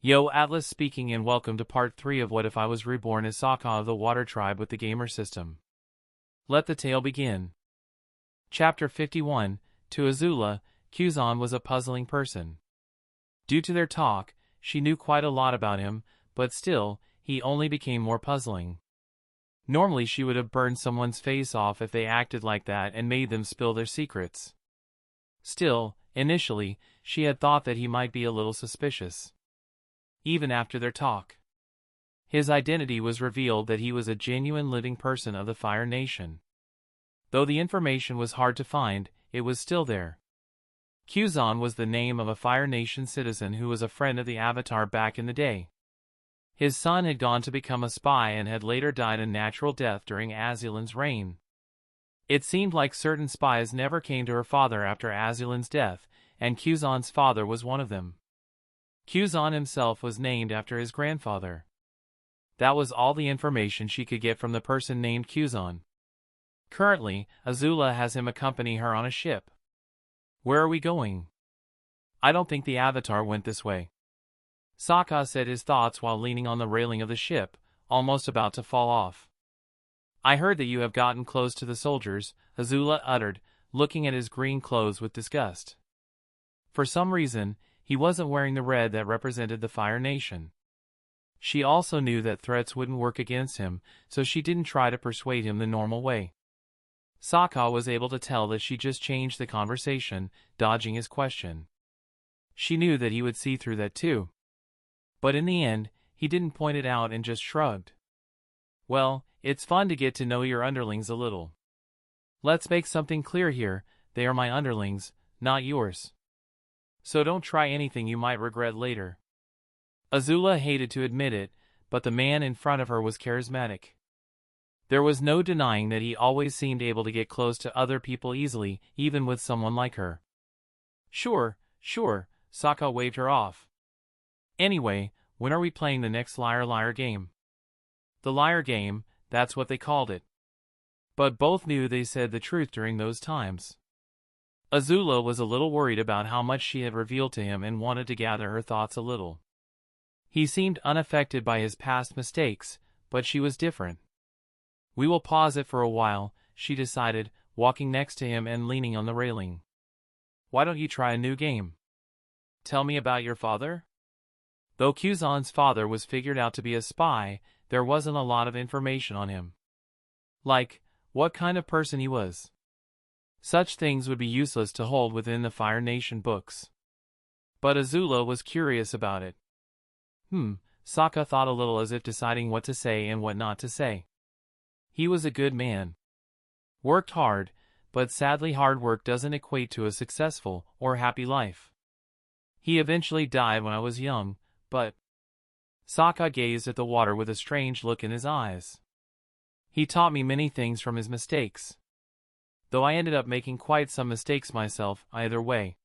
Yo, Atlas speaking, and welcome to part 3 of What If I Was Reborn as Soka of the Water Tribe with the Gamer System. Let the tale begin. Chapter 51. To Azula, Kuzan was a puzzling person. Due to their talk, she knew quite a lot about him, but still, he only became more puzzling. Normally she would have burned someone's face off if they acted like that and made them spill their secrets. Still, initially, she had thought that he might be a little suspicious. Even after their talk, his identity was revealed that he was a genuine living person of the Fire Nation. Though the information was hard to find, it was still there. Kuzan was the name of a Fire Nation citizen who was a friend of the Avatar back in the day. His son had gone to become a spy and had later died a natural death during Azulin's reign. It seemed like certain spies never came to her father after Azulin's death, and Kuzan's father was one of them. Kuzan himself was named after his grandfather. That was all the information she could get from the person named Kuzan. Currently, Azula has him accompany her on a ship. Where are we going? I don't think the Avatar went this way. Soka said his thoughts while leaning on the railing of the ship, almost about to fall off. I heard that you have gotten close to the soldiers, Azula uttered, looking at his green clothes with disgust. For some reason, he wasn't wearing the red that represented the Fire Nation. She also knew that threats wouldn't work against him, so she didn't try to persuade him the normal way. Soka was able to tell that she just changed the conversation, dodging his question. She knew that he would see through that too. But in the end, he didn't point it out and just shrugged. Well, it's fun to get to know your underlings a little. Let's make something clear here, they are my underlings, not yours. So don't try anything you might regret later. Azula hated to admit it, but the man in front of her was charismatic. There was no denying that he always seemed able to get close to other people easily, even with someone like her. Sure, Soka waved her off. Anyway, when are we playing the next liar game? The liar game, that's what they called it. But both knew they said the truth during those times. Azula was a little worried about how much she had revealed to him and wanted to gather her thoughts a little. He seemed unaffected by his past mistakes, but she was different. We will pause it for a while, she decided, walking next to him and leaning on the railing. Why don't you try a new game? Tell me about your father? Though Kuzan's father was figured out to be a spy, there wasn't a lot of information on him. Like, what kind of person he was. Such things would be useless to hold within the Fire Nation books. But Azula was curious about it. Soka thought a little as if deciding what to say and what not to say. He was a good man. Worked hard, but sadly hard work doesn't equate to a successful or happy life. He eventually died when I was young, but... Soka gazed at the water with a strange look in his eyes. He taught me many things from his mistakes. Though I ended up making quite some mistakes myself, either way.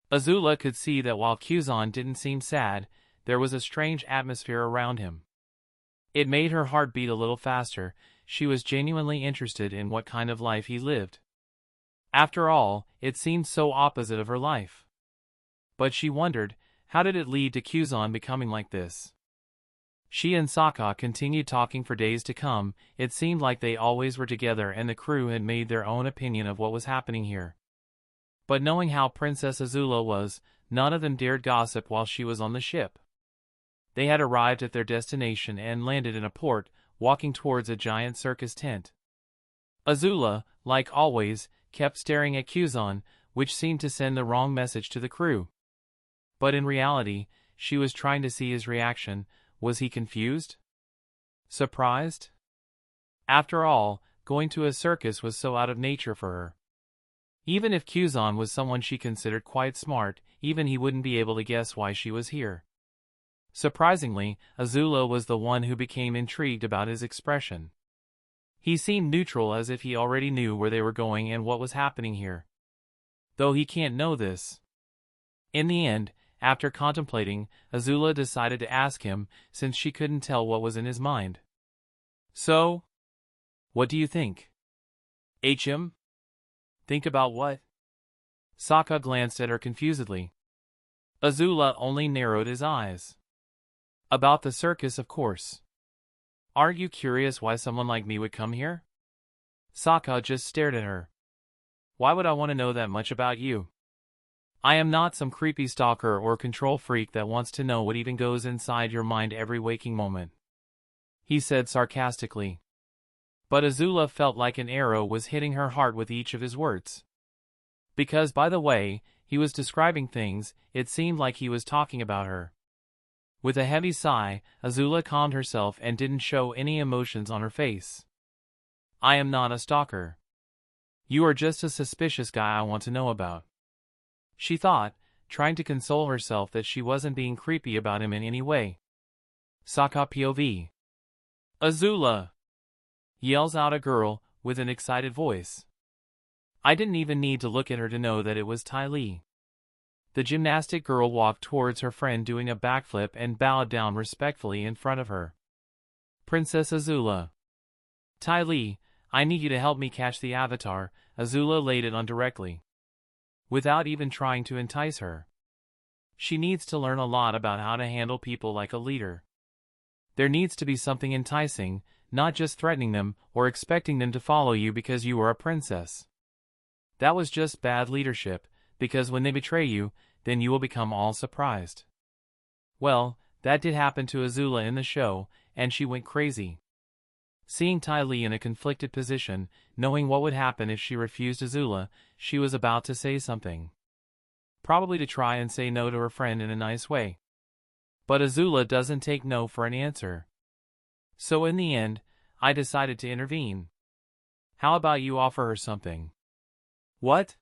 Azula could see that while Kuzan didn't seem sad, there was a strange atmosphere around him. It made her heart beat a little faster. She was genuinely interested in what kind of life he lived. After all, it seemed so opposite of her life. But she wondered, how did it lead to Kuzan becoming like this? She and Soka continued talking for days to come. It seemed like they always were together and the crew had made their own opinion of what was happening here. But knowing how Princess Azula was, none of them dared gossip while she was on the ship. They had arrived at their destination and landed in a port, walking towards a giant circus tent. Azula, like always, kept staring at Kuzan, which seemed to send the wrong message to the crew. But in reality, she was trying to see his reaction. Was he confused? Surprised? After all, going to a circus was so out of nature for her. Even if Kuzan was someone she considered quite smart, even he wouldn't be able to guess why she was here. Surprisingly, Azula was the one who became intrigued about his expression. He seemed neutral, as if he already knew where they were going and what was happening here. Though he can't know this. In the end, after contemplating, Azula decided to ask him, since she couldn't tell what was in his mind. So? What do you think? HM? Think about what? Soka glanced at her confusedly. Azula only narrowed his eyes. About the circus, of course. Aren't you curious why someone like me would come here? Soka just stared at her. Why would I want to know that much about you? I am not some creepy stalker or control freak that wants to know what even goes inside your mind every waking moment, he said sarcastically. But Azula felt like an arrow was hitting her heart with each of his words. Because, by the way, he was describing things, it seemed like he was talking about her. With a heavy sigh, Azula calmed herself and didn't show any emotions on her face. I am not a stalker. You are just a suspicious guy I want to know about, she thought, trying to console herself that she wasn't being creepy about him in any way. Soka POV. Azula! Yells out a girl, with an excited voice. I didn't even need to look at her to know that it was Ty Lee. The gymnastic girl walked towards her friend doing a backflip and bowed down respectfully in front of her. Princess Azula. Ty Lee, I need you to help me catch the Avatar, Azula laid it on directly, without even trying to entice her. She needs to learn a lot about how to handle people like a leader. There needs to be something enticing, not just threatening them or expecting them to follow you because you are a princess. That was just bad leadership, because when they betray you, then you will become all surprised. Well, that did happen to Azula in the show, and she went crazy. Seeing Ty Lee in a conflicted position, knowing what would happen if she refused Azula, she was about to say something. Probably to try and say no to her friend in a nice way. But Azula doesn't take no for an answer. So in the end, I decided to intervene. How about you offer her something? What?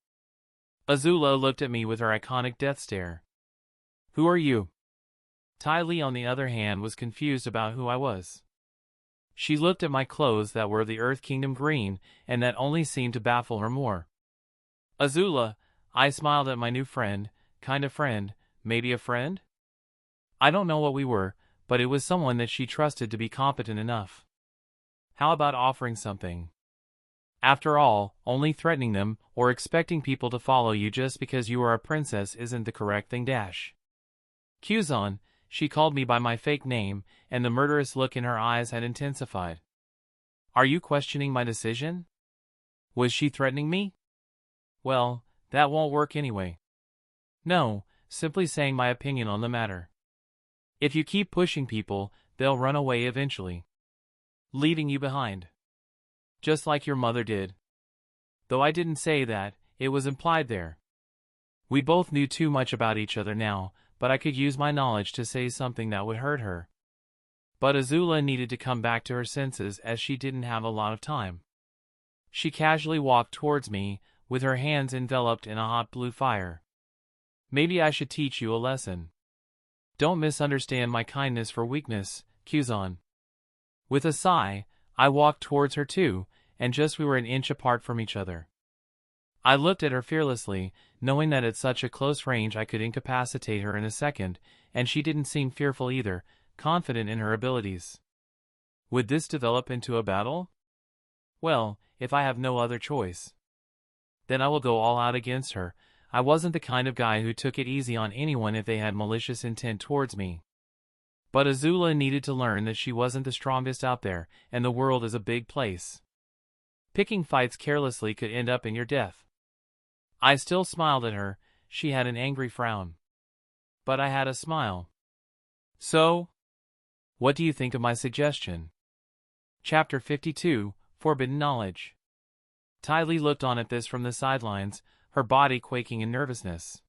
Azula looked at me with her iconic death stare. Who are you? Ty Lee, on the other hand, was confused about who I was. She looked at my clothes that were of the Earth Kingdom green, and that only seemed to baffle her more. Azula, I smiled at my new friend, kind of friend, maybe a friend? I don't know what we were, but it was someone that she trusted to be competent enough. How about offering something? After all, only threatening them, or expecting people to follow you just because you are a princess isn't the correct thing. Kuzan, she called me by my fake name, and the murderous look in her eyes had intensified. Are you questioning my decision? Was she threatening me? Well, that won't work anyway. No, simply saying my opinion on the matter. If you keep pushing people, they'll run away eventually, leaving you behind. Just like your mother did. Though I didn't say that, it was implied there. We both knew too much about each other now, but I could use my knowledge to say something that would hurt her. But Azula needed to come back to her senses as she didn't have a lot of time. She casually walked towards me, with her hands enveloped in a hot blue fire. Maybe I should teach you a lesson. Don't misunderstand my kindness for weakness, Kuzan. With a sigh, I walked towards her too, and just we were an inch apart from each other. I looked at her fearlessly, knowing that at such a close range I could incapacitate her in a second, and she didn't seem fearful either, confident in her abilities. Would this develop into a battle? Well, if I have no other choice, then I will go all out against her. I wasn't the kind of guy who took it easy on anyone if they had malicious intent towards me. But Azula needed to learn that she wasn't the strongest out there, and the world is a big place. Picking fights carelessly could end up in your death. I still smiled at her. She had an angry frown. But I had a smile. So, what do you think of my suggestion? Chapter 52, Forbidden Knowledge. Ty Lee looked on at this from the sidelines, her body quaking in nervousness.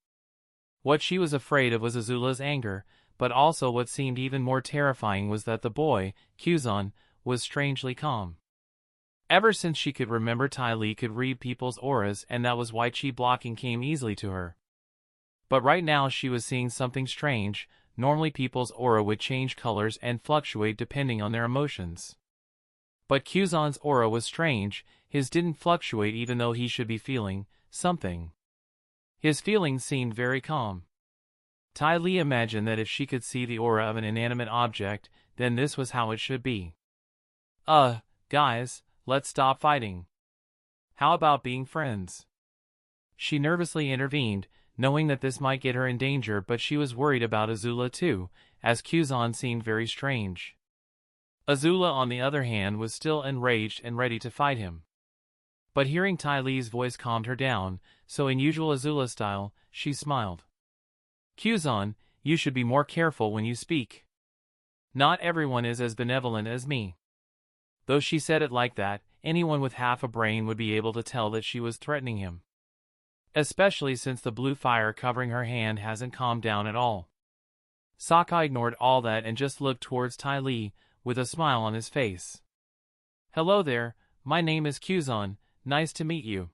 What she was afraid of was Azula's anger, but also what seemed even more terrifying was that the boy, Kuzan, was strangely calm. Ever since she could remember, Ty Lee could read people's auras, and that was why chi blocking came easily to her. But right now she was seeing something strange. Normally people's aura would change colors and fluctuate depending on their emotions. But Kuzan's aura was strange. His didn't fluctuate even though he should be feeling something. His feelings seemed very calm. Ty Lee imagined that if she could see the aura of an inanimate object, then this was how it should be. Guys, let's stop fighting. How about being friends? She nervously intervened, knowing that this might get her in danger, but she was worried about Azula too, as Kuzan seemed very strange. Azula, on the other hand, was still enraged and ready to fight him. But hearing Ty Lee's voice calmed her down, so in usual Azula style, she smiled. Kuzan, you should be more careful when you speak. Not everyone is as benevolent as me. Though she said it like that, anyone with half a brain would be able to tell that she was threatening him. Especially since the blue fire covering her hand hasn't calmed down at all. Soka ignored all that and just looked towards Ty Lee, with a smile on his face. Hello there, my name is Kuzan, nice to meet you.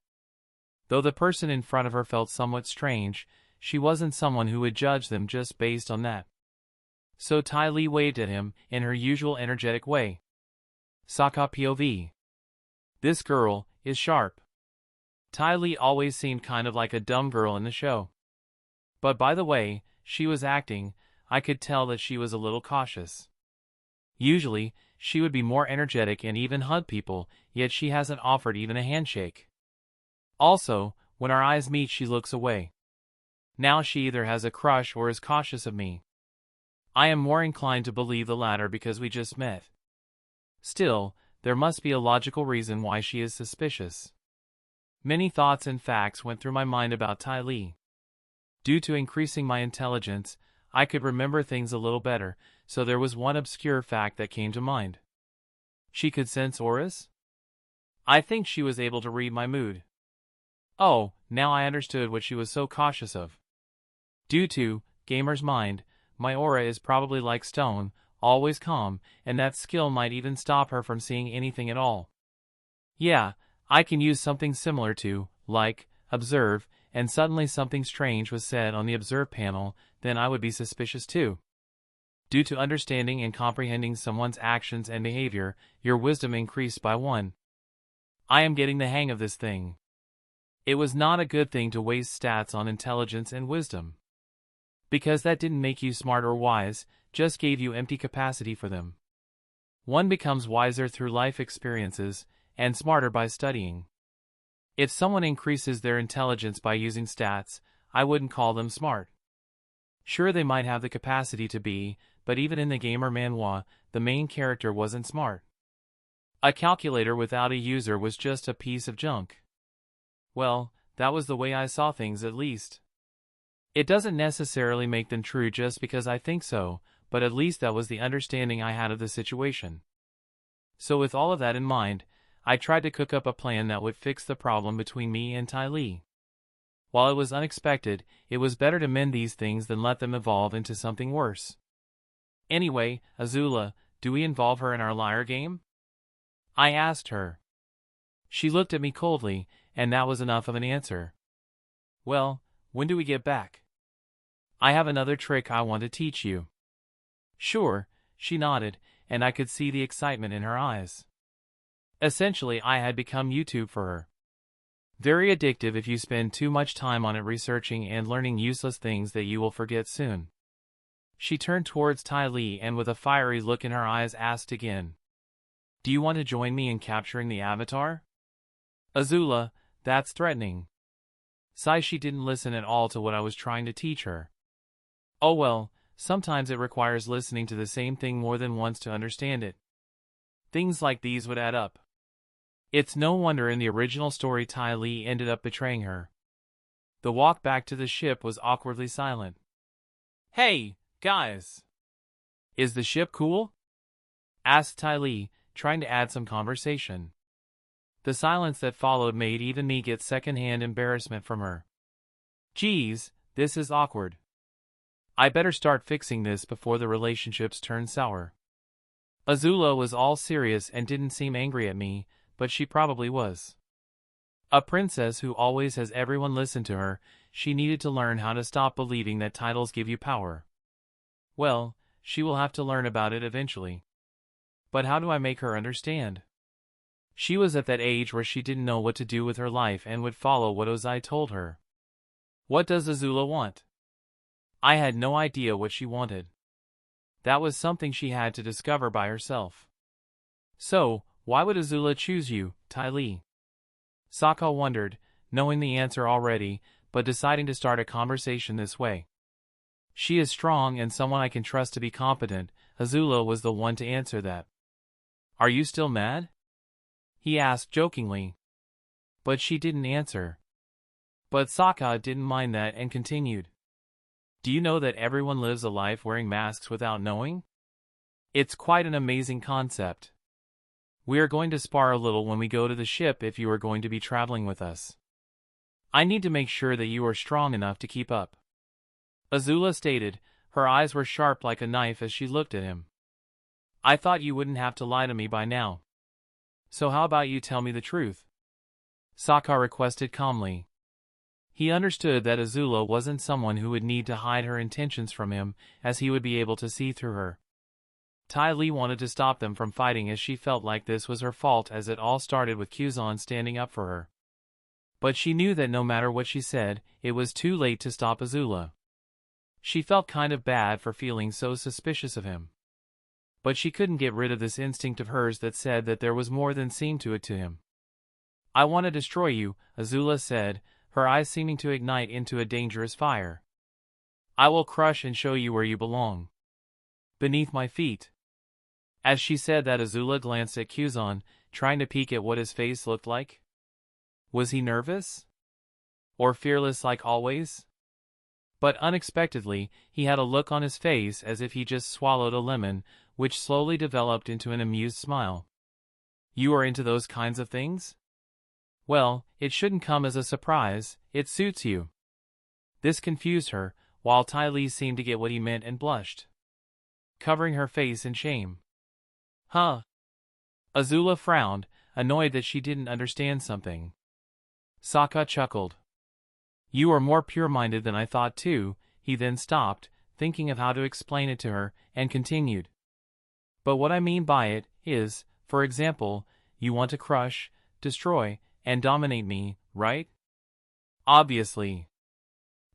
Though the person in front of her felt somewhat strange, she wasn't someone who would judge them just based on that. So Ty Lee waved at him in her usual energetic way. Soka POV. This girl is sharp. Ty Lee always seemed kind of like a dumb girl in the show. But by the way she was acting, I could tell that she was a little cautious. Usually, she would be more energetic and even hug people, yet she hasn't offered even a handshake. Also, when our eyes meet she looks away. Now she either has a crush or is cautious of me. I am more inclined to believe the latter because we just met. Still, there must be a logical reason why she is suspicious. Many thoughts and facts went through my mind about Ty Lee. Due to increasing my intelligence, I could remember things a little better, so there was one obscure fact that came to mind. She could sense auras? I think she was able to read my mood. Oh, now I understood what she was so cautious of. Due to gamer's mind, my aura is probably like stone, always calm, and that skill might even stop her from seeing anything at all. Yeah, I can use something similar to, like, observe, and suddenly something strange was said on the observe panel, then I would be suspicious too. Due to understanding and comprehending someone's actions and behavior, your wisdom increased by 1. I am getting the hang of this thing. It was not a good thing to waste stats on intelligence and wisdom. Because that didn't make you smart or wise, just gave you empty capacity for them. One becomes wiser through life experiences, and smarter by studying. If someone increases their intelligence by using stats, I wouldn't call them smart. Sure, they might have the capacity to be, but even in the gamer manhwa, the main character wasn't smart. A calculator without a user was just a piece of junk. Well, that was the way I saw things at least. It doesn't necessarily make them true just because I think so, but at least that was the understanding I had of the situation. So with all of that in mind, I tried to cook up a plan that would fix the problem between me and Ty Lee. While it was unexpected, it was better to mend these things than let them evolve into something worse. Anyway, Azula, do we involve her in our liar game? I asked her. She looked at me coldly, and that was enough of an answer. Well, when do we get back? I have another trick I want to teach you. Sure, she nodded, and I could see the excitement in her eyes. Essentially, I had become YouTube for her. Very addictive if you spend too much time on it researching and learning useless things that you will forget soon. She turned towards Ty Lee and with a fiery look in her eyes asked again. Do you want to join me in capturing the Avatar? Azula, that's threatening. She didn't listen at all to what I was trying to teach her. Oh well, sometimes it requires listening to the same thing more than once to understand it. Things like these would add up. It's no wonder in the original story Ty Lee ended up betraying her. The walk back to the ship was awkwardly silent. Hey, guys! Is the ship cool? Asked Ty Lee, trying to add some conversation. The silence that followed made even me get second-hand embarrassment from her. Geez, this is awkward. I better start fixing this before the relationships turn sour. Azula was all serious and didn't seem angry at me, but she probably was. A princess who always has everyone listen to her, she needed to learn how to stop believing that titles give you power. Well, she will have to learn about it eventually. But how do I make her understand? She was at that age where she didn't know what to do with her life and would follow what Ozai told her. What does Azula want? I had no idea what she wanted. That was something she had to discover by herself. So, why would Azula choose you, Ty Lee? Soka wondered, knowing the answer already, but deciding to start a conversation this way. She is strong and someone I can trust to be competent. Azula was the one to answer that. Are you still mad? He asked jokingly. But she didn't answer. But Sokka didn't mind that and continued. Do you know that everyone lives a life wearing masks without knowing? It's quite an amazing concept. We are going to spar a little when we go to the ship if you are going to be traveling with us. I need to make sure that you are strong enough to keep up. Azula stated, her eyes were sharp like a knife as she looked at him. I thought you wouldn't have to lie to me by now. So how about you tell me the truth? Sokka requested calmly. He understood that Azula wasn't someone who would need to hide her intentions from him, as he would be able to see through her. Ty Lee wanted to stop them from fighting as she felt like this was her fault, as it all started with Kuzan standing up for her. But she knew that no matter what she said, it was too late to stop Azula. She felt kind of bad for feeling so suspicious of him. But she couldn't get rid of this instinct of hers that said that there was more than seemed to it to him. I want to destroy you, Azula said, her eyes seeming to ignite into a dangerous fire. I will crush and show you where you belong. Beneath my feet. As she said that, Azula glanced at Kuzan, trying to peek at what his face looked like. Was he nervous? Or fearless like always? But unexpectedly, he had a look on his face as if he just swallowed a lemon, which slowly developed into an amused smile. You are into those kinds of things? Well, it shouldn't come as a surprise, it suits you. This confused her, while Ty Lee seemed to get what he meant and blushed, covering her face in shame. Huh? Azula frowned, annoyed that she didn't understand something. Sokka chuckled. You are more pure-minded than I thought too. He then stopped, thinking of how to explain it to her, and continued. But what I mean by it is, for example, you want to crush, destroy, and dominate me, right? Obviously.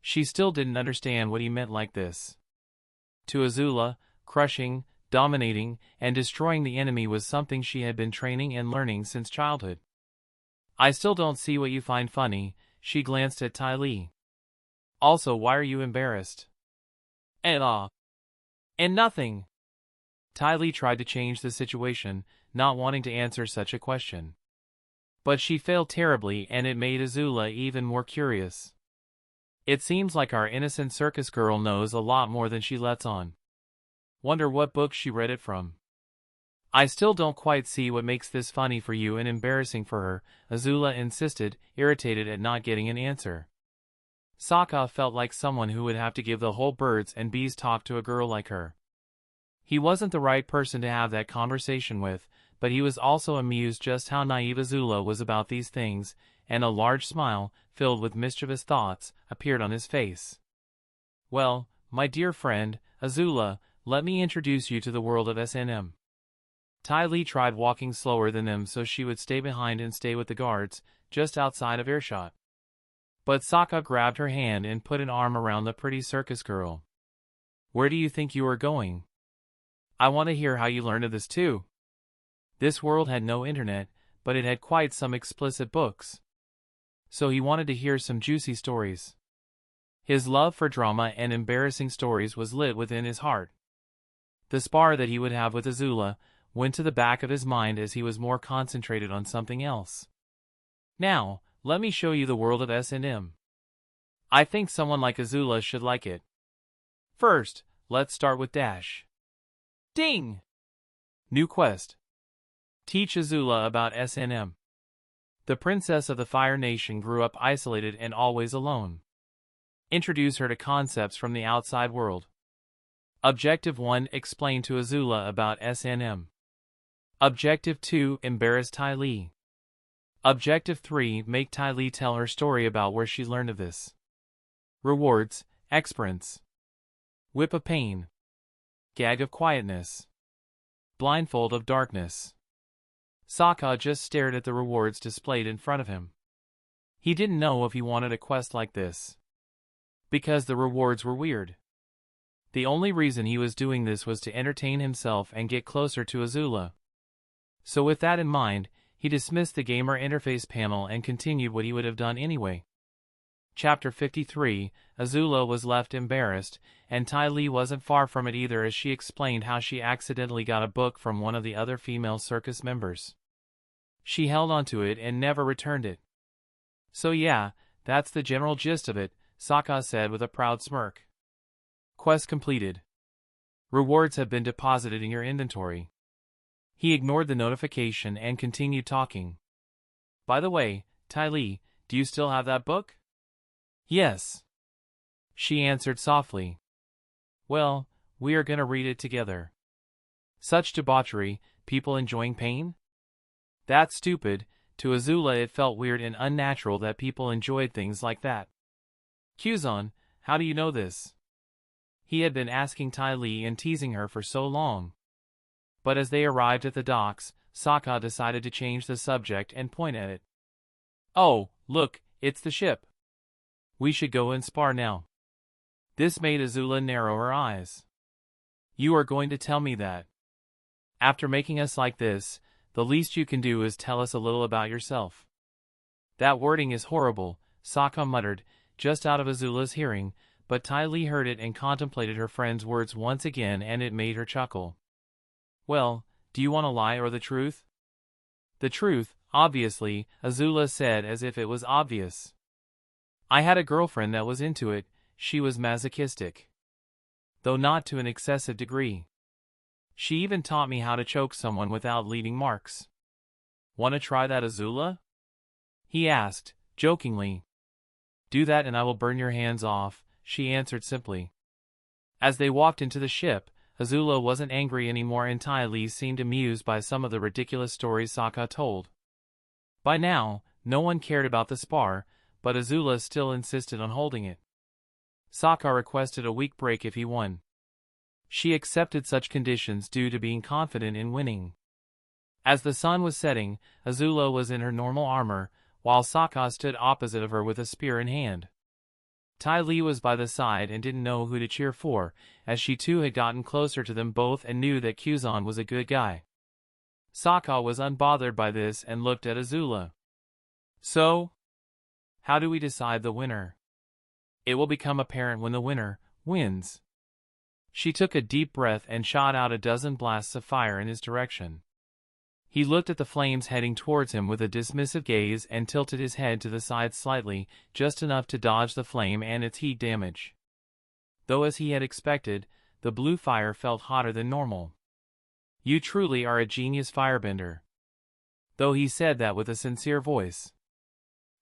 She still didn't understand what he meant like this. To Azula, crushing, dominating, and destroying the enemy was something she had been training and learning since childhood. I still don't see what you find funny, she glanced at Ty Lee. Also, why are you embarrassed? And nothing. Ty Lee tried to change the situation, not wanting to answer such a question. But she failed terribly, and it made Azula even more curious. It seems like our innocent circus girl knows a lot more than she lets on. Wonder what book she read it from. I still don't quite see what makes this funny for you and embarrassing for her, Azula insisted, irritated at not getting an answer. Sokka felt like someone who would have to give the whole birds and bees talk to a girl like her. He wasn't the right person to have that conversation with, but he was also amused just how naive Azula was about these things, and a large smile, filled with mischievous thoughts, appeared on his face. Well, my dear friend, Azula, let me introduce you to the world of S&M. Ty Lee tried walking slower than them so she would stay behind and stay with the guards, just outside of earshot. But Sokka grabbed her hand and put an arm around the pretty circus girl. Where do you think you are going? I want to hear how you learned of this too. This world had no internet, but it had quite some explicit books. So he wanted to hear some juicy stories. His love for drama and embarrassing stories was lit within his heart. The spar that he would have with Azula went to the back of his mind as he was more concentrated on something else. Now, let me show you the world of S&M. I think someone like Azula should like it. First, let's start with Dash. Ding! New quest. Teach Azula about S&M. The princess of the Fire Nation grew up isolated and always alone. Introduce her to concepts from the outside world. Objective 1. Explain to Azula about S&M. Objective 2. Embarrass Ty Lee. Objective 3. Make Ty Lee tell her story about where she learned of this. Rewards: Experience. Whip of Pain. Gag of Quietness. Blindfold of Darkness. Sokka just stared at the rewards displayed in front of him. He didn't know if he wanted a quest like this, because the rewards were weird. The only reason he was doing this was to entertain himself and get closer to Azula. So with that in mind, he dismissed the gamer interface panel and continued what he would have done anyway. Chapter 53, Azula was left embarrassed, and Ty Lee wasn't far from it either as she explained how she accidentally got a book from one of the other female circus members. She held onto it and never returned it. So yeah, that's the general gist of it, Soka said with a proud smirk. Quest completed. Rewards have been deposited in your inventory. He ignored the notification and continued talking. By the way, Ty Lee, do you still have that book? Yes. She answered softly. Well, we are gonna read it together. Such debauchery, people enjoying pain? That's stupid. To Azula it felt weird and unnatural that people enjoyed things like that. Kuzan, how do you know this? He had been asking Ty Lee and teasing her for so long. But as they arrived at the docks, Soka decided to change the subject and point at it. Oh, look, it's the ship. We should go and spar now. This made Azula narrow her eyes. You are going to tell me that? After making us like this, the least you can do is tell us a little about yourself. That wording is horrible, Soka muttered, just out of Azula's hearing, but Ty Lee heard it and contemplated her friend's words once again and it made her chuckle. Well, do you want a lie or the truth? The truth, obviously, Azula said as if it was obvious. I had a girlfriend that was into it. She was masochistic. Though not to an excessive degree. She even taught me how to choke someone without leaving marks. Want to try that, Azula? He asked, jokingly. Do that and I will burn your hands off, she answered simply. As they walked into the ship, Azula wasn't angry anymore and Ty Lee seemed amused by some of the ridiculous stories Soka told. By now, no one cared about the spar, but Azula still insisted on holding it. Soka requested a week break if he won. She accepted such conditions due to being confident in winning. As the sun was setting, Azula was in her normal armor, while Soka stood opposite of her with a spear in hand. Ty Lee was by the side and didn't know who to cheer for, as she too had gotten closer to them both and knew that Kuzan was a good guy. Soka was unbothered by this and looked at Azula. So? How do we decide the winner? It will become apparent when the winner wins. She took a deep breath and shot out a dozen blasts of fire in his direction. He looked at the flames heading towards him with a dismissive gaze and tilted his head to the side slightly, just enough to dodge the flame and its heat damage. Though as he had expected, the blue fire felt hotter than normal. You truly are a genius firebender. Though he said that with a sincere voice.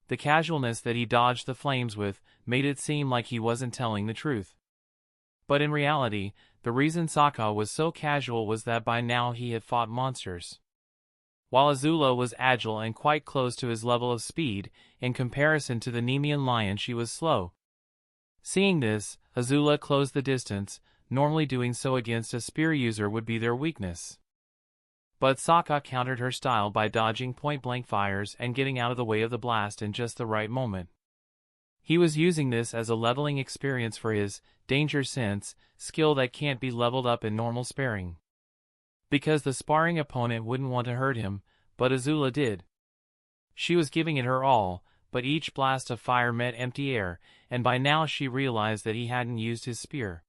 The casualness that he dodged the flames with made it seem like he wasn't telling the truth. But in reality, the reason Soka was so casual was that by now he had fought monsters. While Azula was agile and quite close to his level of speed, in comparison to the Nemean lion she was slow. Seeing this, Azula closed the distance, normally doing so against a spear user would be their weakness. But Soka countered her style by dodging point-blank fires and getting out of the way of the blast in just the right moment. He was using this as a leveling experience for his danger sense, skill that can't be leveled up in normal sparring. Because the sparring opponent wouldn't want to hurt him, but Azula did. She was giving it her all, but each blast of fire met empty air, and by now she realized that he hadn't used his spear.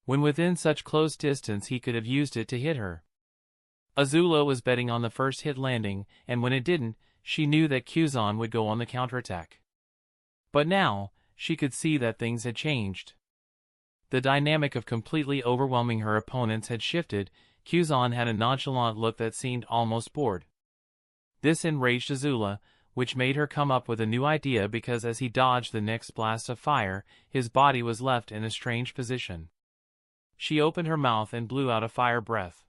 When within such close distance he could have used it to hit her. Azula was betting on the first hit landing, and when it didn't, she knew that Kuzan would go on the counterattack. But now, she could see that things had changed. The dynamic of completely overwhelming her opponents had shifted. Kuzan had a nonchalant look that seemed almost bored. This enraged Azula, which made her come up with a new idea because as he dodged the next blast of fire, his body was left in a strange position. She opened her mouth and blew out a fire breath.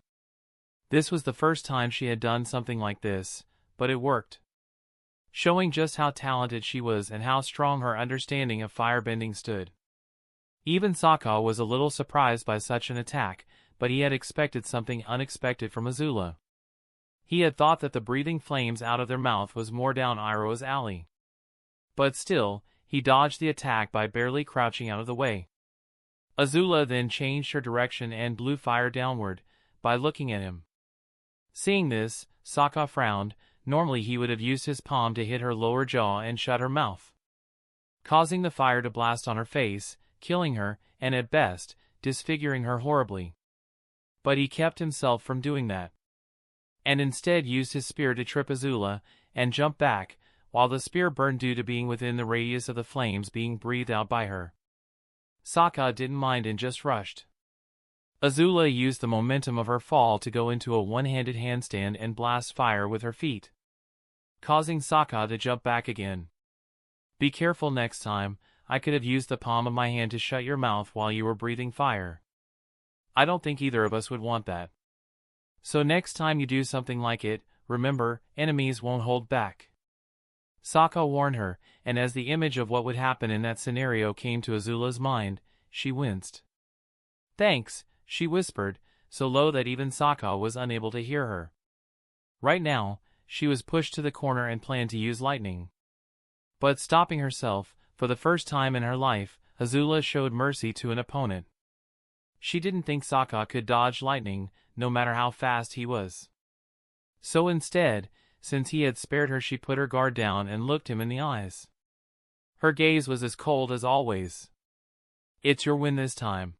This was the first time she had done something like this, but it worked. Showing just how talented she was and how strong her understanding of firebending stood. Even Soka was a little surprised by such an attack, but he had expected something unexpected from Azula. He had thought that the breathing flames out of their mouth was more down Iroha's alley. But still, he dodged the attack by barely crouching out of the way. Azula then changed her direction and blew fire downward, by looking at him. Seeing this, Soka frowned. Normally he would have used his palm to hit her lower jaw and shut her mouth. causing the fire to blast on her face, killing her, and at best, disfiguring her horribly. But he kept himself from doing that, and instead used his spear to trip Azula, and jump back, while the spear burned due to being within the radius of the flames being breathed out by her. Sokka didn't mind and just rushed. Azula used the momentum of her fall to go into a one-handed handstand and blast fire with her feet, causing Sokka to jump back again. Be careful next time. I could have used the palm of my hand to shut your mouth while you were breathing fire. I don't think either of us would want that. So next time you do something like it, remember, enemies won't hold back. Sokka warned her, and as the image of what would happen in that scenario came to Azula's mind, she winced. Thanks, she whispered, so low that even Sokka was unable to hear her. Right now, she was pushed to the corner and planned to use lightning. But stopping herself, for the first time in her life, Azula showed mercy to an opponent. She didn't think Sokka could dodge lightning, no matter how fast he was. So instead, since he had spared her, she put her guard down and looked him in the eyes. Her gaze was as cold as always. It's your win this time.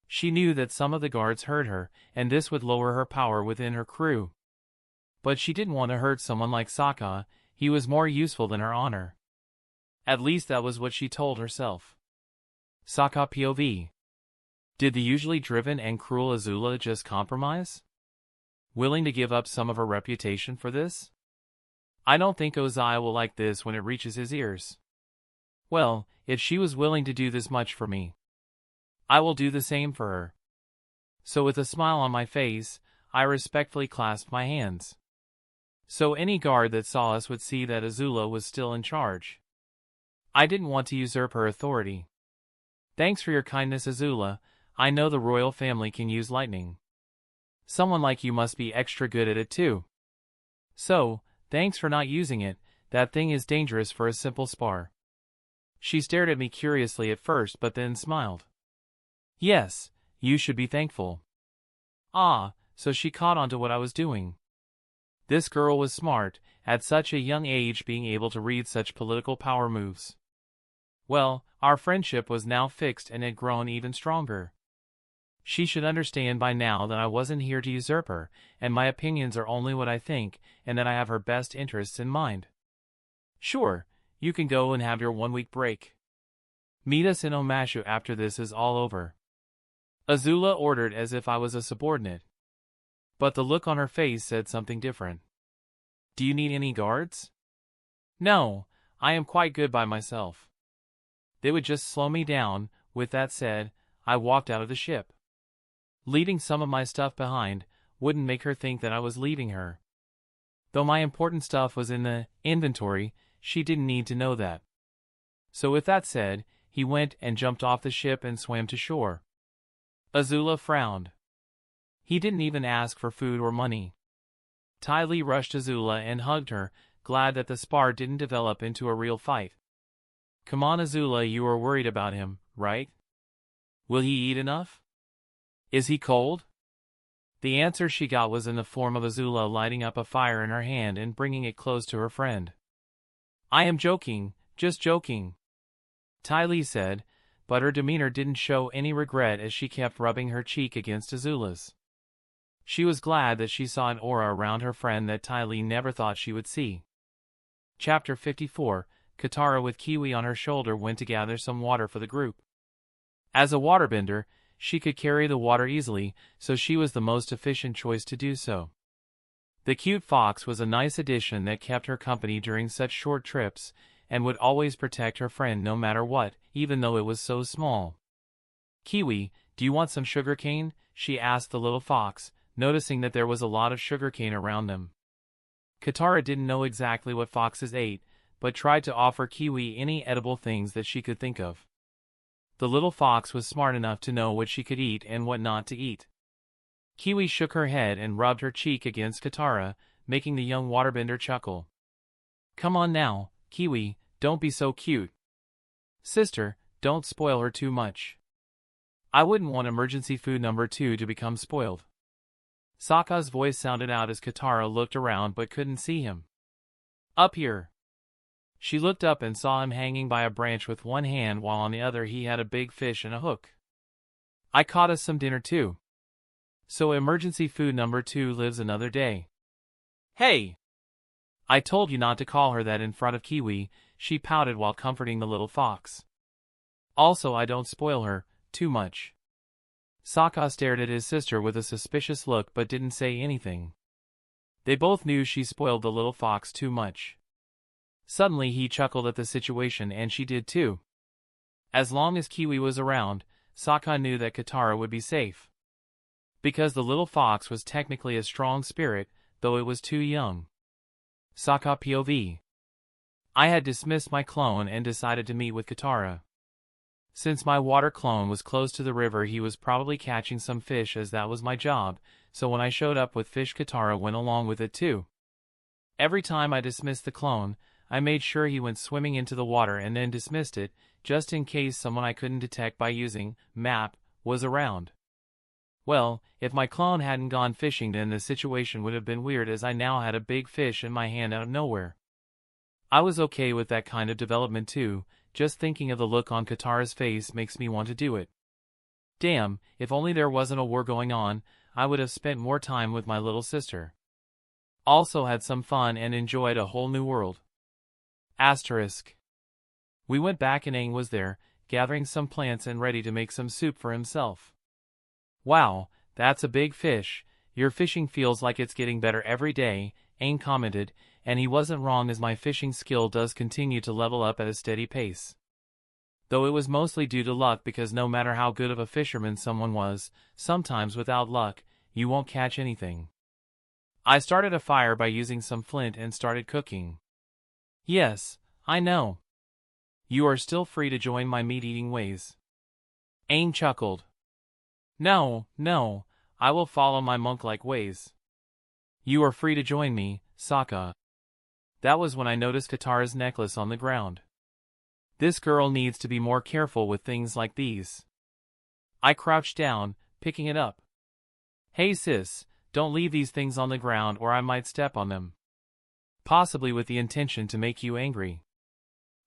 She knew that some of the guards heard her, and this would lower her power within her crew. But she didn't want to hurt someone like Sokka. He was more useful than her honor. At least that was what she told herself. Sokka POV. Did the usually driven and cruel Azula just compromise? Willing to give up some of her reputation for this? I don't think Ozai will like this when it reaches his ears. Well, if she was willing to do this much for me, I will do the same for her. So with a smile on my face, I respectfully clasped my hands, so any guard that saw us would see that Azula was still in charge. I didn't want to usurp her authority. Thanks for your kindness, Azula. I know the royal family can use lightning. Someone like you must be extra good at it too. So, thanks for not using it. That thing is dangerous for a simple spar. She stared at me curiously at first but then smiled. Yes, you should be thankful. Ah, so she caught on to what I was doing. This girl was smart, at such a young age being able to read such political power moves. Well, our friendship was now fixed and had grown even stronger. She should understand by now that I wasn't here to usurp her, and my opinions are only what I think, and that I have her best interests in mind. Sure, you can go and have your 1-week break. Meet us in Omashu after this is all over. Azula ordered as if I was a subordinate. But the look on her face said something different. Do you need any guards? No, I am quite good by myself. They would just slow me down. With that said, I walked out of the ship. Leaving some of my stuff behind wouldn't make her think that I was leaving her. Though my important stuff was in the inventory, she didn't need to know that. So with that said, he went and jumped off the ship and swam to shore. Azula frowned. He didn't even ask for food or money. Ty Lee rushed Azula and hugged her, glad that the spar didn't develop into a real fight. Come on, Azula, you are worried about him, right? Will he eat enough? Is he cold? The answer she got was in the form of Azula lighting up a fire in her hand and bringing it close to her friend. I am joking, just joking, Ty Lee said, but her demeanor didn't show any regret as she kept rubbing her cheek against Azula's. She was glad that she saw an aura around her friend that Ty Lee never thought she would see. Chapter 54, Katara with Kiwi on her shoulder went to gather some water for the group. As a waterbender, she could carry the water easily, so she was the most efficient choice to do so. The cute fox was a nice addition that kept her company during such short trips, and would always protect her friend no matter what, even though it was so small. Kiwi, do you want some sugarcane? She asked the little fox, noticing that there was a lot of sugarcane around them. Katara didn't know exactly what foxes ate, but tried to offer Kiwi any edible things that she could think of. The little fox was smart enough to know what she could eat and what not to eat. Kiwi shook her head and rubbed her cheek against Katara, making the young waterbender chuckle. Come on now, Kiwi, don't be so cute. Sister, don't spoil her too much. I wouldn't want emergency food number 2 to become spoiled. Sokka's voice sounded out as Katara looked around but couldn't see him. Up here. She looked up and saw him hanging by a branch with one hand while on the other he had a big fish and a hook. I caught us some dinner too. So emergency food number 2 lives another day. Hey! I told you not to call her that in front of Kiwi, she pouted while comforting the little fox. Also, I don't spoil her too much. Soka stared at his sister with a suspicious look but didn't say anything. They both knew she spoiled the little fox too much. Suddenly he chuckled at the situation and she did too. As long as Kiwi was around, Soka knew that Katara would be safe. Because the little fox was technically a strong spirit, though it was too young. Soka POV. I had dismissed my clone and decided to meet with Katara. Since my water clone was close to the river, he was probably catching some fish as that was my job, so when I showed up with fish, Katara went along with it too. Every time I dismissed the clone, I made sure he went swimming into the water and then dismissed it, just in case someone I couldn't detect by using map was around. Well, if my clone hadn't gone fishing, then the situation would have been weird, as I now had a big fish in my hand out of nowhere. I was okay with that kind of development too. Just thinking of the look on Katara's face makes me want to do it. Damn, if only there wasn't a war going on, I would have spent more time with my little sister. Also had some fun and enjoyed a whole new world. Asterisk. We went back and Aang was there, gathering some plants and ready to make some soup for himself. Wow, that's a big fish. Your fishing feels like it's getting better every day, Aang commented, and he wasn't wrong, as my fishing skill does continue to level up at a steady pace. Though it was mostly due to luck, because no matter how good of a fisherman someone was, sometimes without luck, you won't catch anything. I started a fire by using some flint and started cooking. Yes, I know. You are still free to join my meat-eating ways. Aang chuckled. No, I will follow my monk-like ways. You are free to join me, Soka. That was when I noticed Katara's necklace on the ground. This girl needs to be more careful with things like these. I crouched down, picking it up. Hey sis, don't leave these things on the ground or I might step on them. Possibly with the intention to make you angry.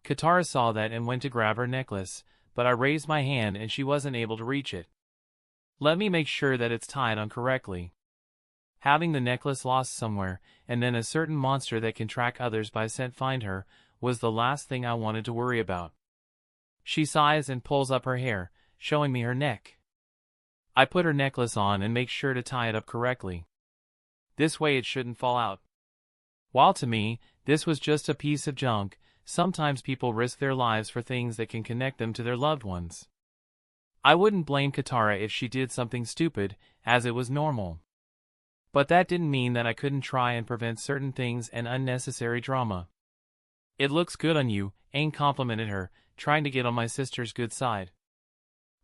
Katara saw that and went to grab her necklace, but I raised my hand and she wasn't able to reach it. Let me make sure that it's tied on correctly. Having the necklace lost somewhere, and then a certain monster that can track others by scent find her, was the last thing I wanted to worry about. She sighs and pulls up her hair, showing me her neck. I put her necklace on and make sure to tie it up correctly. This way it shouldn't fall out. While to me, this was just a piece of junk, sometimes people risk their lives for things that can connect them to their loved ones. I wouldn't blame Katara if she did something stupid, as it was normal. But that didn't mean that I couldn't try and prevent certain things and unnecessary drama. It looks good on you, Aang complimented her, trying to get on my sister's good side.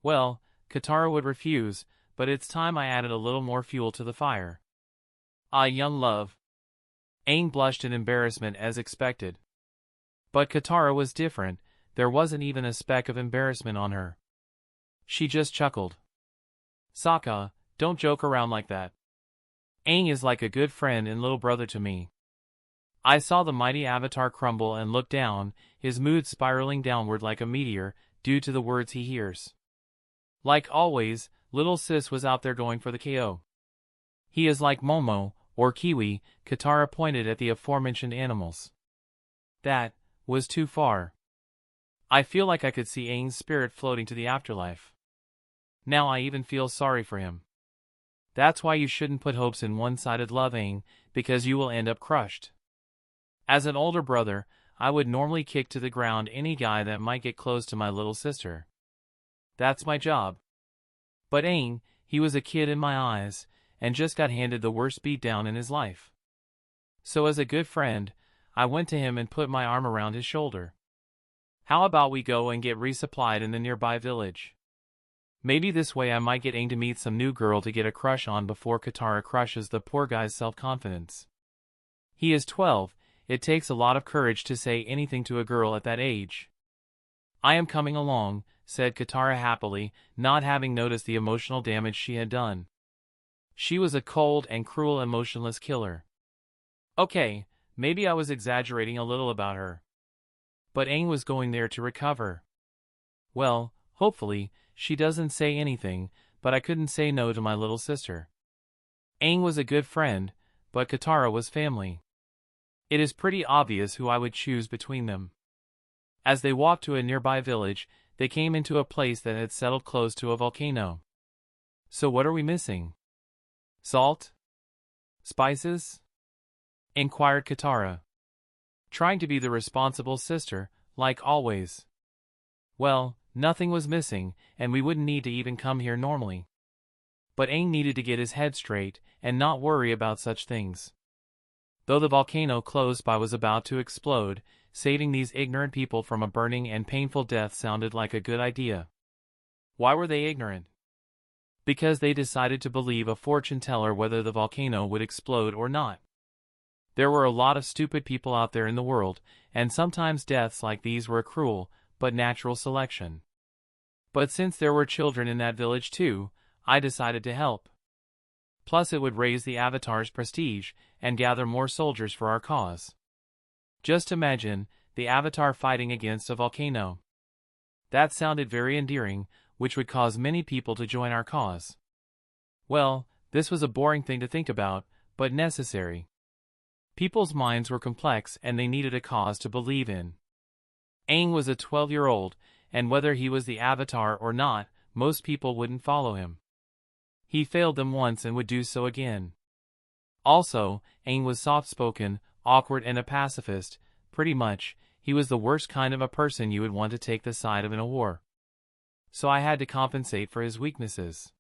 Well, Katara would refuse, but it's time I added a little more fuel to the fire. Ah, young love. Aang blushed in embarrassment as expected. But Katara was different, there wasn't even a speck of embarrassment on her. She just chuckled. Soka, don't joke around like that. Aang is like a good friend and little brother to me. I saw the mighty avatar crumble and look down, his mood spiraling downward like a meteor, due to the words he hears. Like always, little sis was out there going for the KO. He is like Momo, or Kiwi, Katara pointed at the aforementioned animals. That was too far. I feel like I could see Aang's spirit floating to the afterlife. Now I even feel sorry for him. That's why you shouldn't put hopes in one-sided love, Aang, because you will end up crushed. As an older brother, I would normally kick to the ground any guy that might get close to my little sister. That's my job. But Aang, he was a kid in my eyes, and just got handed the worst beatdown in his life. So as a good friend, I went to him and put my arm around his shoulder. How about we go and get resupplied in the nearby village? Maybe this way I might get Aang to meet some new girl to get a crush on before Katara crushes the poor guy's self-confidence. He is 12, it takes a lot of courage to say anything to a girl at that age. I am coming along, said Katara happily, not having noticed the emotional damage she had done. She was a cold and cruel emotionless killer. Okay, maybe I was exaggerating a little about her. But Aang was going there to recover. Well, hopefully, she doesn't say anything, but I couldn't say no to my little sister. Aang was a good friend, but Katara was family. It is pretty obvious who I would choose between them. As they walked to a nearby village, they came into a place that had settled close to a volcano. So what are we missing? Salt? Spices? Inquired Katara, trying to be the responsible sister, like always. Well, nothing was missing, and we wouldn't need to even come here normally. But Aang needed to get his head straight and not worry about such things. Though the volcano close by was about to explode, saving these ignorant people from a burning and painful death sounded like a good idea. Why were they ignorant? Because they decided to believe a fortune teller whether the volcano would explode or not. There were a lot of stupid people out there in the world, and sometimes deaths like these were a cruel, but natural selection. But since there were children in that village too, I decided to help. Plus it would raise the Avatar's prestige, and gather more soldiers for our cause. Just imagine, the Avatar fighting against a volcano. That sounded very endearing, which would cause many people to join our cause. Well, this was a boring thing to think about, but necessary. People's minds were complex and they needed a cause to believe in. Aang was a 12-year-old, and whether he was the Avatar or not, most people wouldn't follow him. He failed them once and would do so again. Also, Aang was soft-spoken, awkward and a pacifist. Pretty much, he was the worst kind of a person you would want to take the side of in a war. So I had to compensate for his weaknesses.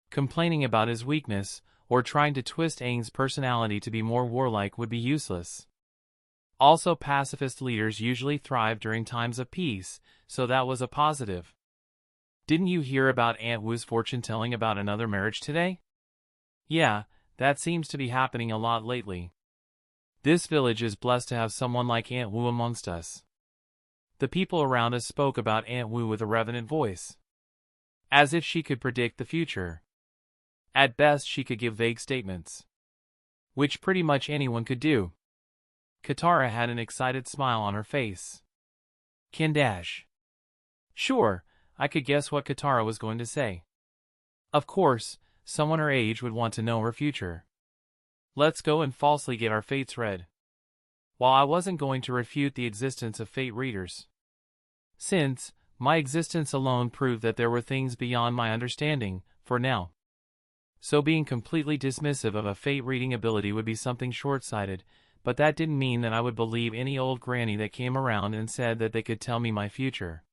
Complaining about his weakness, or trying to twist Aang's personality to be more warlike would be useless. Also, pacifist leaders usually thrive during times of peace, so that was a positive. Didn't you hear about Aunt Wu's fortune-telling about another marriage today? Yeah, that seems to be happening a lot lately. This village is blessed to have someone like Aunt Wu amongst us. The people around us spoke about Aunt Wu with a reverent voice, as if she could predict the future. At best she could give vague statements, which pretty much anyone could do. Katara had an excited smile on her face. Kindash. Sure, I could guess what Katara was going to say. Of course, someone her age would want to know her future. Let's go and falsely get our fates read. While I wasn't going to refute the existence of fate readers, since my existence alone proved that there were things beyond my understanding, for now. So being completely dismissive of a fate reading ability would be something short-sighted, but that didn't mean that I would believe any old granny that came around and said that they could tell me my future.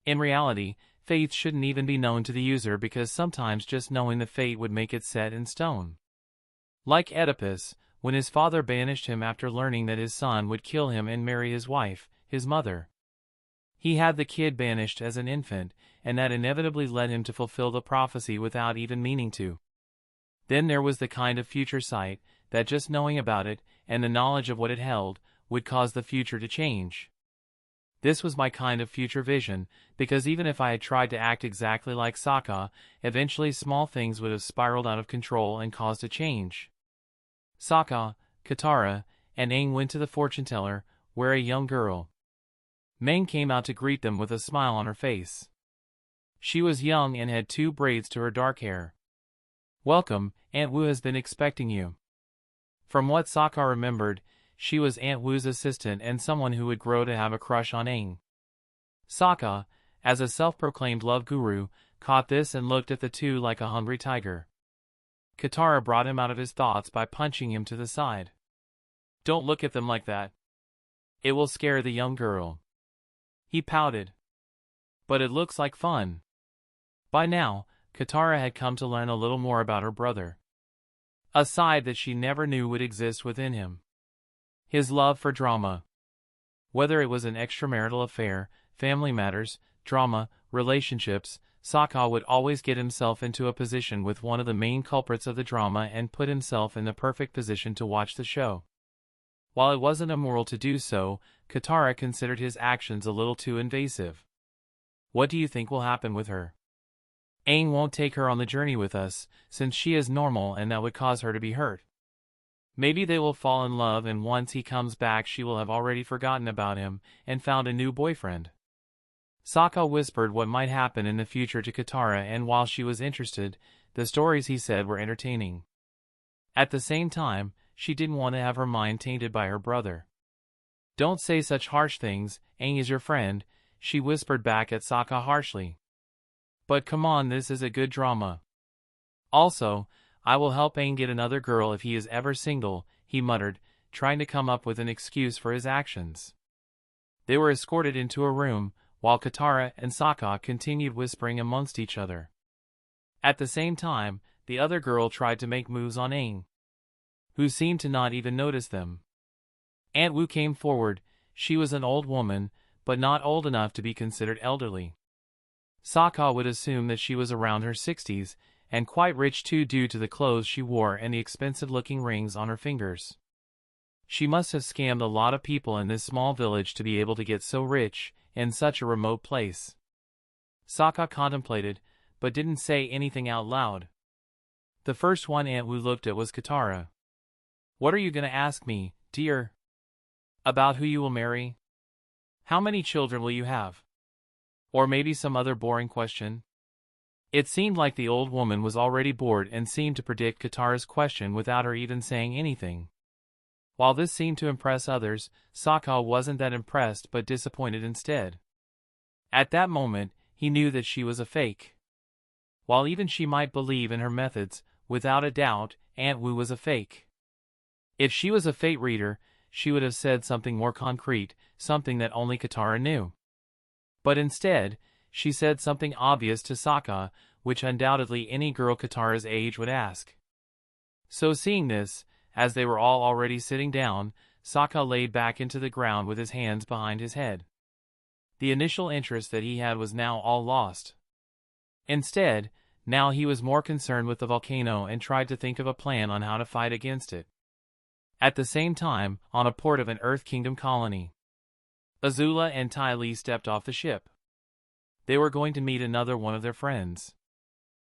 In reality, fates shouldn't even be known to the user because sometimes just knowing the fate would make it set in stone. Like Oedipus, when his father banished him after learning that his son would kill him and marry his wife, his mother. He had the kid banished as an infant, and that inevitably led him to fulfill the prophecy without even meaning to. Then there was the kind of future sight, that just knowing about it, and the knowledge of what it held, would cause the future to change. This was my kind of future vision, because even if I had tried to act exactly like Sokka, eventually small things would have spiraled out of control and caused a change. Sokka, Katara, and Aang went to the fortune-teller, where a young girl, Meng, came out to greet them with a smile on her face. She was young and had 2 braids to her dark hair. Welcome, Aunt Wu has been expecting you. From what Sokka remembered, she was Aunt Wu's assistant and someone who would grow to have a crush on Aang. Sokka, as a self-proclaimed love guru, caught this and looked at the two like a hungry tiger. Katara brought him out of his thoughts by punching him to the side. Don't look at them like that. It will scare the young girl. He pouted. But it looks like fun. By now, Katara had come to learn a little more about her brother. A side that she never knew would exist within him. His love for drama. Whether it was an extramarital affair, family matters, drama, relationships, Sokka would always get himself into a position with one of the main culprits of the drama and put himself in the perfect position to watch the show. While it wasn't immoral to do so, Katara considered his actions a little too invasive. What do you think will happen with her? Aang won't take her on the journey with us, since she is normal and that would cause her to be hurt. Maybe they will fall in love, and once he comes back she will have already forgotten about him and found a new boyfriend. Soka whispered what might happen in the future to Katara, and while she was interested, the stories he said were entertaining. At the same time, she didn't want to have her mind tainted by her brother. "Don't say such harsh things, Aang is your friend," she whispered back at Soka harshly. "But come on, this is a good drama. Also, I will help Aang get another girl if he is ever single," he muttered, trying to come up with an excuse for his actions. They were escorted into a room, while Katara and Soka continued whispering amongst each other. At the same time, the other girl tried to make moves on Aang, who seemed to not even notice them. Aunt Wu came forward. She was an old woman, but not old enough to be considered elderly. Soka would assume that she was around her 60s, and quite rich too due to the clothes she wore and the expensive-looking rings on her fingers. She must have scammed a lot of people in this small village to be able to get so rich in such a remote place. Soka contemplated, but didn't say anything out loud. The first one Aunt Wu looked at was Katara. "What are you going to ask me, dear? About who you will marry? How many children will you have? Or maybe some other boring question?" It seemed like the old woman was already bored and seemed to predict Katara's question without her even saying anything. While this seemed to impress others, Soka wasn't that impressed but disappointed instead. At that moment, he knew that she was a fake. While even she might believe in her methods, without a doubt, Aunt Wu was a fake. If she was a fate reader, she would have said something more concrete, something that only Katara knew. But instead, she said something obvious to Soka, which undoubtedly any girl Katara's age would ask. So seeing this, as they were all already sitting down, Soka laid back into the ground with his hands behind his head. The initial interest that he had was now all lost. Instead, now he was more concerned with the volcano and tried to think of a plan on how to fight against it. At the same time, on a port of an Earth Kingdom colony, Azula and Ty Lee stepped off the ship. They were going to meet another one of their friends.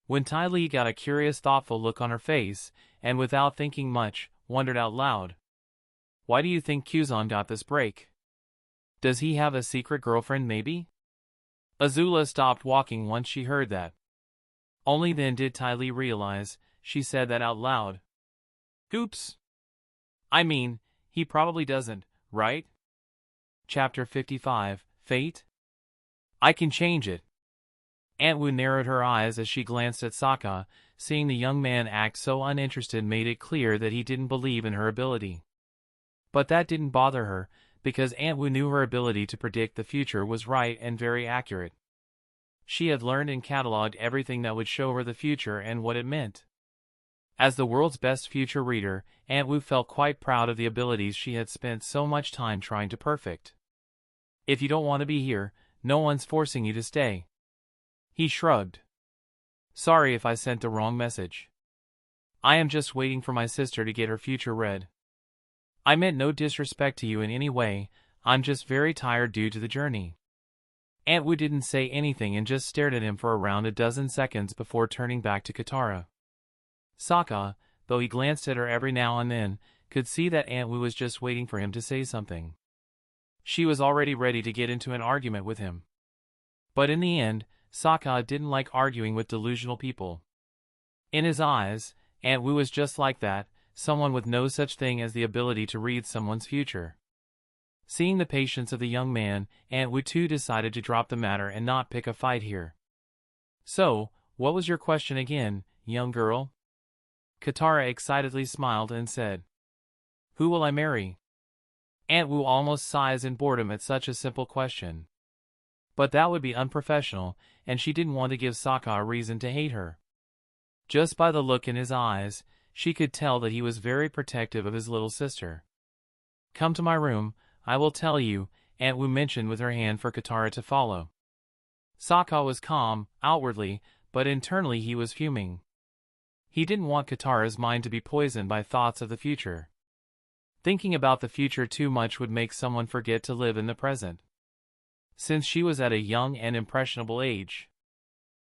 When Ty Lee got a curious, thoughtful look on her face, and without thinking much, wondered out loud, "Why do you think Kuzan got this break? Does he have a secret girlfriend maybe?" Azula stopped walking once she heard that. Only then did Ty Lee realize she said that out loud. "Oops. I mean, he probably doesn't, right?" Chapter 55, Fate? "I can change it." Aunt Wu narrowed her eyes as she glanced at Soka. Seeing the young man act so uninterested made it clear that he didn't believe in her ability. But that didn't bother her, because Aunt Wu knew her ability to predict the future was right and very accurate. She had learned and catalogued everything that would show her the future and what it meant. As the world's best future reader, Aunt Wu felt quite proud of the abilities she had spent so much time trying to perfect. "If you don't want to be here, no one's forcing you to stay." He shrugged. "Sorry if I sent the wrong message. I am just waiting for my sister to get her future read. I meant no disrespect to you in any way, I'm just very tired due to the journey." Aunt Wu didn't say anything and just stared at him for around a dozen seconds before turning back to Katara. Soka, though he glanced at her every now and then, could see that Aunt Wu was just waiting for him to say something. She was already ready to get into an argument with him. But in the end, Soka didn't like arguing with delusional people. In his eyes, Aunt Wu was just like that, someone with no such thing as the ability to read someone's future. Seeing the patience of the young man, Aunt Wu too decided to drop the matter and not pick a fight here. "So, what was your question again, young girl?" Katara excitedly smiled and said, "Who will I marry?" Aunt Wu almost sighs in boredom at such a simple question. But that would be unprofessional, and she didn't want to give Soka a reason to hate her. Just by the look in his eyes, she could tell that he was very protective of his little sister. "Come to my room, I will tell you," Aunt Wu mentioned with her hand for Katara to follow. Soka was calm, outwardly, but internally he was fuming. He didn't want Katara's mind to be poisoned by thoughts of the future. Thinking about the future too much would make someone forget to live in the present. Since she was at a young and impressionable age,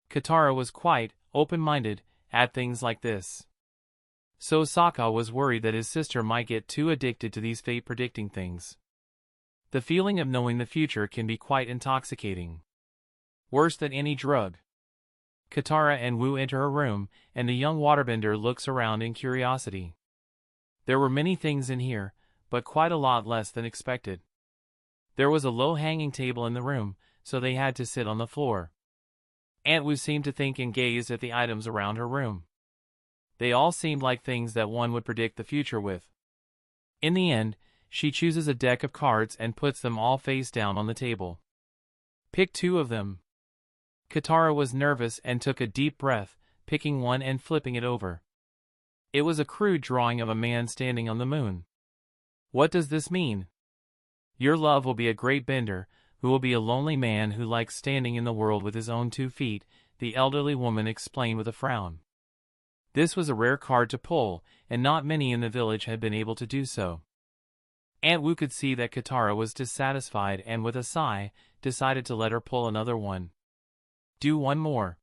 Katara was quite open-minded at things like this. So Soka was worried that his sister might get too addicted to these fate-predicting things. The feeling of knowing the future can be quite intoxicating. Worse than any drug. Katara and Wu enter her room, and the young waterbender looks around in curiosity. There were many things in here, but quite a lot less than expected. There was a low-hanging table in the room, so they had to sit on the floor. Aunt Wu seemed to think and gazed at the items around her room. They all seemed like things that one would predict the future with. In the end, she chooses a deck of cards and puts them all face down on the table. Pick 2 of them. Katara was nervous and took a deep breath, picking one and flipping it over. It was a crude drawing of a man standing on the moon. What does this mean? Your love will be a great bender, who will be a lonely man who likes standing in the world with his own 2 feet, the elderly woman explained with a frown. This was a rare card to pull, and not many in the village had been able to do so. Aunt Wu could see that Katara was dissatisfied and with a sigh, decided to let her pull another one. Do one more.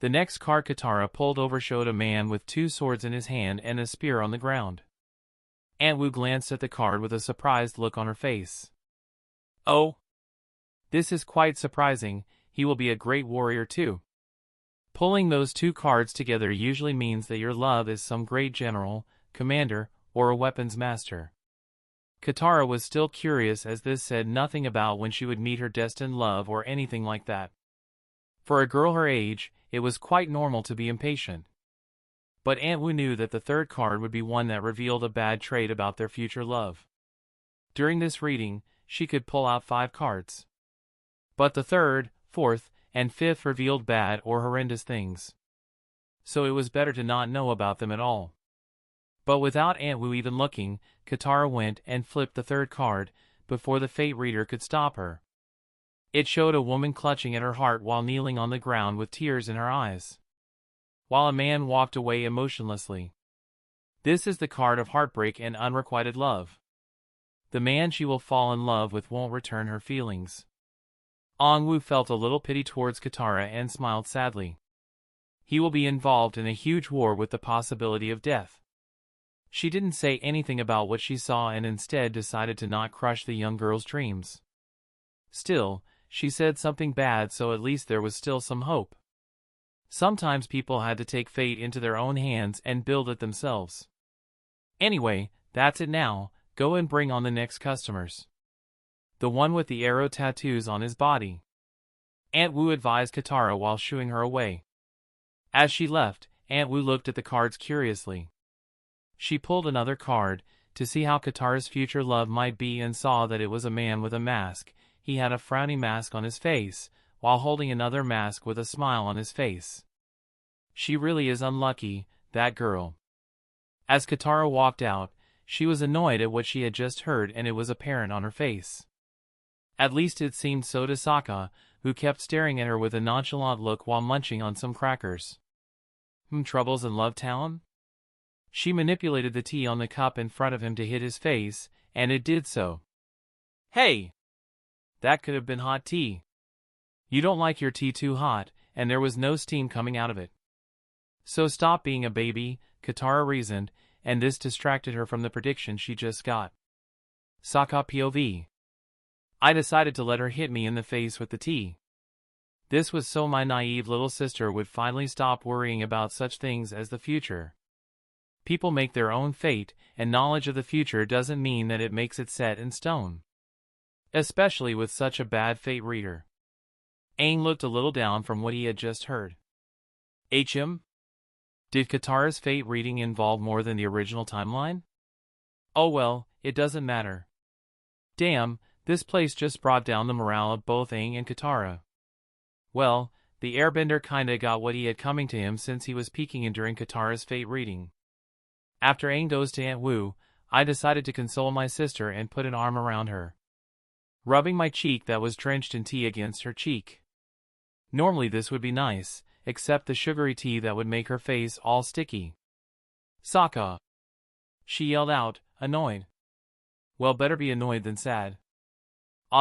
The next card Katara pulled over showed a man with 2 swords in his hand and a spear on the ground. Aunt Wu glanced at the card with a surprised look on her face. Oh! This is quite surprising, he will be a great warrior too. Pulling those 2 cards together usually means that your love is some great general, commander, or a weapons master. Katara was still curious as this said nothing about when she would meet her destined love or anything like that. For a girl her age, it was quite normal to be impatient. But Aunt Wu knew that the 3rd card would be one that revealed a bad trait about their future love. During this reading, she could pull out 5 cards. But the 3rd, 4th, and 5th revealed bad or horrendous things. So it was better to not know about them at all. But without Aunt Wu even looking, Katara went and flipped the 3rd card, before the fate reader could stop her. It showed a woman clutching at her heart while kneeling on the ground with tears in her eyes, while a man walked away emotionlessly. This is the card of heartbreak and unrequited love. The man she will fall in love with won't return her feelings. Aunt Wu felt a little pity towards Katara and smiled sadly. He will be involved in a huge war with the possibility of death. She didn't say anything about what she saw and instead decided to not crush the young girl's dreams. Still, she said something bad, so at least there was still some hope. Sometimes people had to take fate into their own hands and build it themselves. Anyway, that's it now, go and bring on the next customers. The one with the arrow tattoos on his body. Aunt Wu advised Katara while shooing her away. As she left, Aunt Wu looked at the cards curiously. She pulled another card, to see how Katara's future love might be, and saw that it was a man with a mask. He had a frowny mask on his face, while holding another mask with a smile on his face. She really is unlucky, that girl. As Katara walked out, she was annoyed at what she had just heard, and it was apparent on her face. At least it seemed so to Soka, who kept staring at her with a nonchalant look while munching on some crackers. Troubles in Love Town? She manipulated the tea on the cup in front of him to hit his face, and it did so. Hey! That could have been hot tea. You don't like your tea too hot, and there was no steam coming out of it. So stop being a baby, Katara reasoned, and this distracted her from the prediction she just got. Soka POV. I decided to let her hit me in the face with the tea. This was so my naive little sister would finally stop worrying about such things as the future. People make their own fate, and knowledge of the future doesn't mean that it makes it set in stone. Especially with such a bad fate reader. Aang looked a little down from what he had just heard. HM? Did Katara's fate reading involve more than the original timeline? Oh well, it doesn't matter. Damn, this place just brought down the morale of both Aang and Katara. Well, the Airbender kinda got what he had coming to him since he was peeking in during Katara's fate reading. After Aang goes to Aunt Wu, I decided to console my sister and put an arm around her, rubbing my cheek that was drenched in tea against her cheek. Normally this would be nice, except the sugary tea that would make her face all sticky. Soka! She yelled out, annoyed. Well, better be annoyed than sad.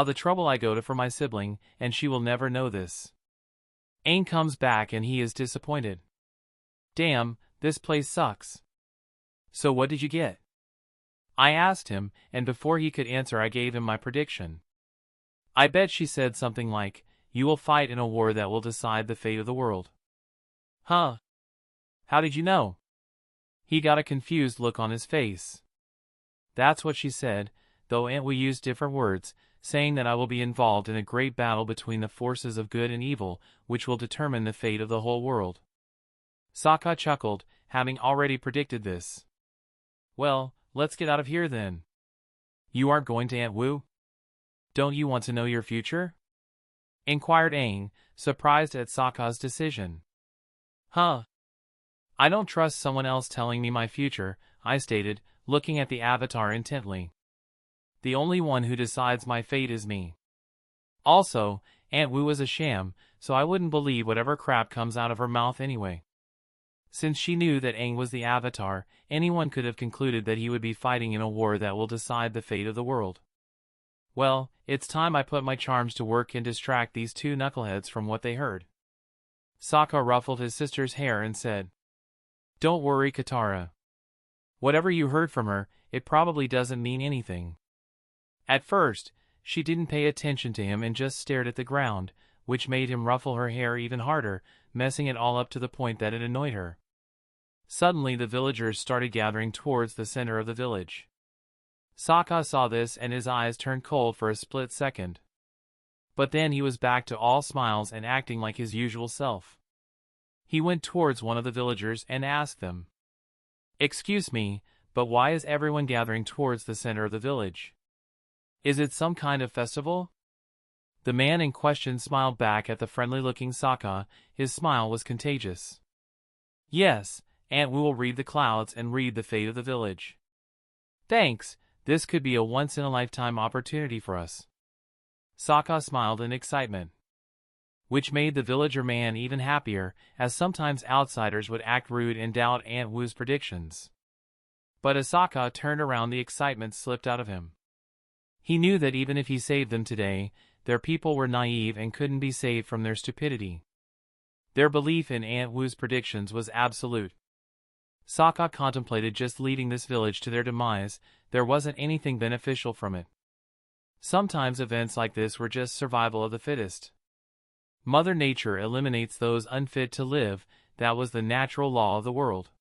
The trouble I go to for my sibling, and she will never know this. Aang comes back and he is disappointed. Damn, this place sucks. So what did you get? I asked him, and before he could answer I gave him my prediction. I bet she said something like, "You will fight in a war that will decide the fate of the world." Huh? How did you know? He got a confused look on his face. That's what she said, though Aunt we used different words, saying that I will be involved in a great battle between the forces of good and evil, which will determine the fate of the whole world. Soka chuckled, having already predicted this. Well, let's get out of here then. You aren't going to Aunt Wu? Don't you want to know your future? Inquired Aang, surprised at Sokka's decision. Huh? I don't trust someone else telling me my future, I stated, looking at the Avatar intently. The only one who decides my fate is me. Also, Aunt Wu is a sham, so I wouldn't believe whatever crap comes out of her mouth anyway. Since she knew that Aang was the Avatar, anyone could have concluded that he would be fighting in a war that will decide the fate of the world. Well, it's time I put my charms to work and distract these two knuckleheads from what they heard. Sokka ruffled his sister's hair and said, Don't worry, Katara. Whatever you heard from her, it probably doesn't mean anything. At first, she didn't pay attention to him and just stared at the ground, which made him ruffle her hair even harder, messing it all up to the point that it annoyed her. Suddenly the villagers started gathering towards the center of the village. Sokka saw this and his eyes turned cold for a split second. But then he was back to all smiles and acting like his usual self. He went towards one of the villagers and asked them, Excuse me, but why is everyone gathering towards the center of the village? Is it some kind of festival? The man in question smiled back at the friendly-looking Sokka. His smile was contagious. Yes, Aunt Wu will read the clouds and read the fate of the village. Thanks, this could be a once-in-a-lifetime opportunity for us. Sokka smiled in excitement, which made the villager man even happier, as sometimes outsiders would act rude and doubt Aunt Wu's predictions. But as Sokka turned around, the excitement slipped out of him. He knew that even if he saved them today, their people were naive and couldn't be saved from their stupidity. Their belief in Aunt Wu's predictions was absolute. Sokka contemplated just leading this village to their demise. There wasn't anything beneficial from it. Sometimes events like this were just survival of the fittest. Mother Nature eliminates those unfit to live. That was the natural law of the world.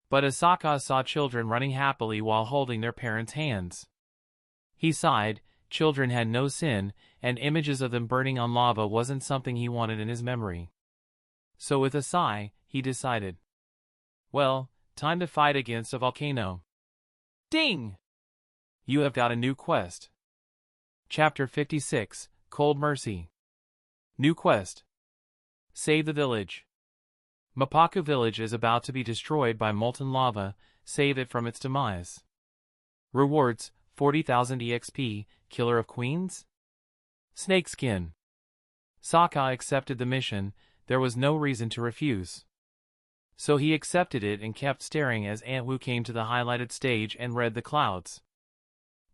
But as Sokka saw children running happily while holding their parents' hands, he sighed. Children had no sin, and images of them burning on lava wasn't something he wanted in his memory. So with a sigh, he decided, well, time to fight against a volcano. Ding! You have got a new quest. Chapter 56, Cold Mercy. New quest. Save the village. Mapaku village is about to be destroyed by molten lava. Save it from its demise. Rewards, 40,000 EXP, Killer of Queens? Snakeskin. Sokka accepted the mission. There was no reason to refuse. So he accepted it and kept staring as Aunt Wu came to the highlighted stage and read the clouds.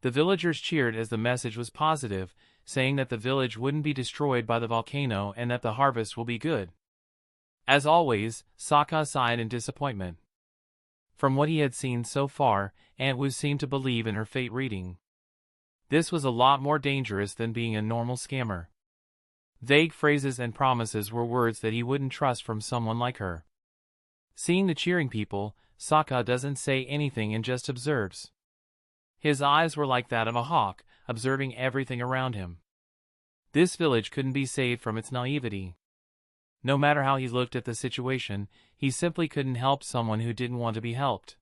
The villagers cheered as the message was positive, saying that the village wouldn't be destroyed by the volcano and that the harvest will be good. As always, Sokka sighed in disappointment. From what he had seen so far, Aunt Wu seemed to believe in her fate reading. This was a lot more dangerous than being a normal scammer. Vague phrases and promises were words that he wouldn't trust from someone like her. Seeing the cheering people, Sokka doesn't say anything and just observes. His eyes were like that of a hawk, observing everything around him. This village couldn't be saved from its naivety. No matter how he looked at the situation, he simply couldn't help someone who didn't want to be helped.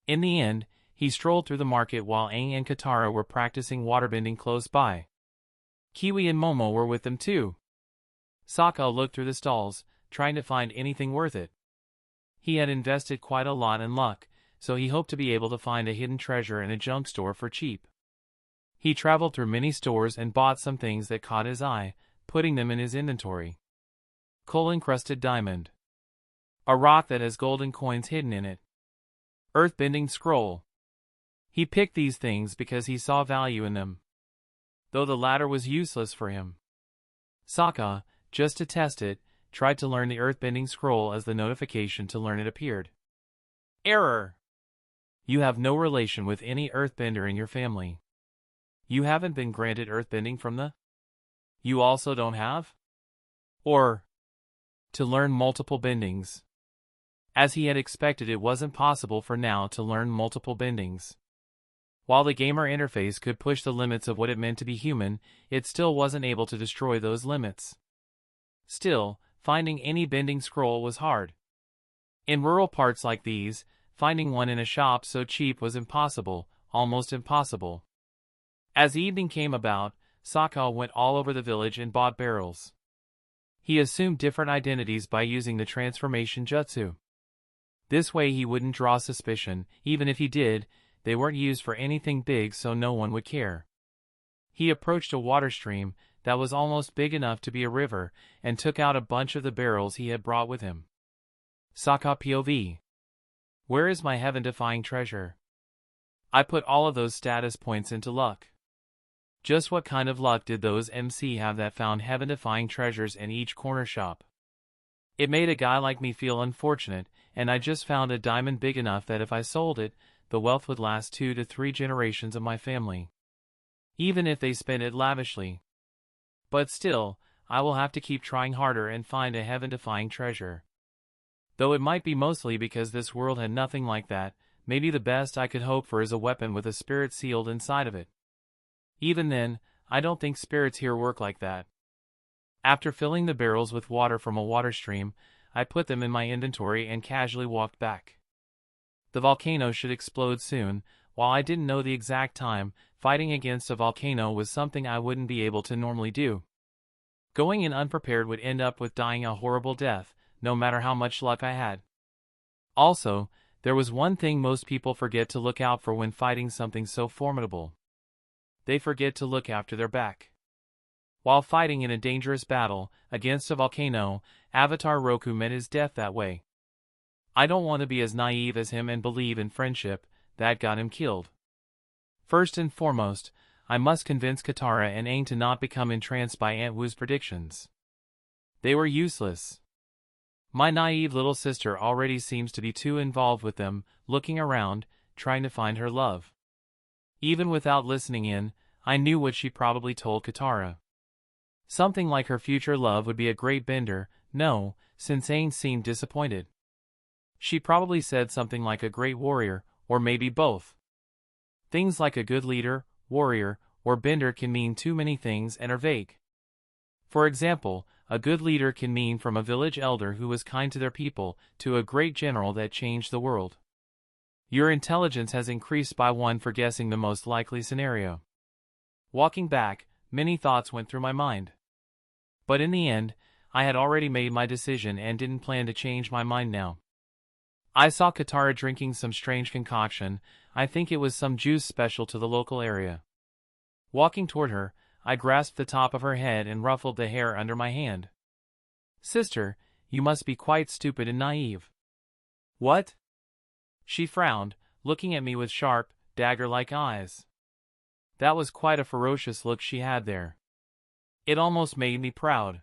In the end, he strolled through the market while Aang and Katara were practicing waterbending close by. Kiwi and Momo were with them too. Sokka looked through the stalls, trying to find anything worth it. He had invested quite a lot in luck, so he hoped to be able to find a hidden treasure in a junk store for cheap. He traveled through many stores and bought some things that caught his eye, putting them in his inventory. Coal-encrusted diamond. A rock that has golden coins hidden in it. Earthbending scroll. He picked these things because he saw value in them, though the latter was useless for him. Sokka, just to test it, tried to learn the earthbending scroll as the notification to learn it appeared. Error! You have no relation with any earthbender in your family. You haven't been granted earthbending from the... You also don't have? Or... to learn multiple bendings. As he had expected, it wasn't possible for now to learn multiple bendings. While the gamer interface could push the limits of what it meant to be human, it still wasn't able to destroy those limits. Still, finding any bending scroll was hard. In rural parts like these, finding one in a shop so cheap was impossible, almost impossible. As evening came about, Soka went all over the village and bought barrels. He assumed different identities by using the transformation jutsu. This way he wouldn't draw suspicion. Even if he did, they weren't used for anything big, so no one would care. He approached a water stream that was almost big enough to be a river and took out a bunch of the barrels he had brought with him. Soka POV. Where is my heaven-defying treasure? I put all of those status points into luck. Just what kind of luck did those MC have that found heaven-defying treasures in each corner shop? It made a guy like me feel unfortunate, and I just found a diamond big enough that if I sold it, the wealth would last 2 to 3 generations of my family. Even if they spent it lavishly. But still, I will have to keep trying harder and find a heaven-defying treasure. Though it might be mostly because this world had nothing like that, maybe the best I could hope for is a weapon with a spirit sealed inside of it. Even then, I don't think spirits here work like that. After filling the barrels with water from a water stream, I put them in my inventory and casually walked back. The volcano should explode soon. While I didn't know the exact time, fighting against a volcano was something I wouldn't be able to normally do. Going in unprepared would end up with dying a horrible death, no matter how much luck I had. Also, there was one thing most people forget to look out for when fighting something so formidable. They forget to look after their back. While fighting in a dangerous battle against a volcano, Avatar Roku met his death that way. I don't want to be as naive as him and believe in friendship. That got him killed. First and foremost, I must convince Katara and Aang to not become entranced by Aunt Wu's predictions. They were useless. My naive little sister already seems to be too involved with them, looking around, trying to find her love. Even without listening in, I knew what she probably told Katara. Something like her future love would be a great bender. No, since Aang seemed disappointed. She probably said something like a great warrior, or maybe both. Things like a good leader, warrior, or bender can mean too many things and are vague. For example, a good leader can mean from a village elder who was kind to their people, to a great general that changed the world. Your intelligence has increased by 1 for guessing the most likely scenario. Walking back, many thoughts went through my mind. But in the end, I had already made my decision and didn't plan to change my mind now. I saw Katara drinking some strange concoction. I think it was some juice special to the local area. Walking toward her, I grasped the top of her head and ruffled the hair under my hand. "Sister, you must be quite stupid and naive." "What?" She frowned, looking at me with sharp, dagger-like eyes. That was quite a ferocious look she had there. It almost made me proud.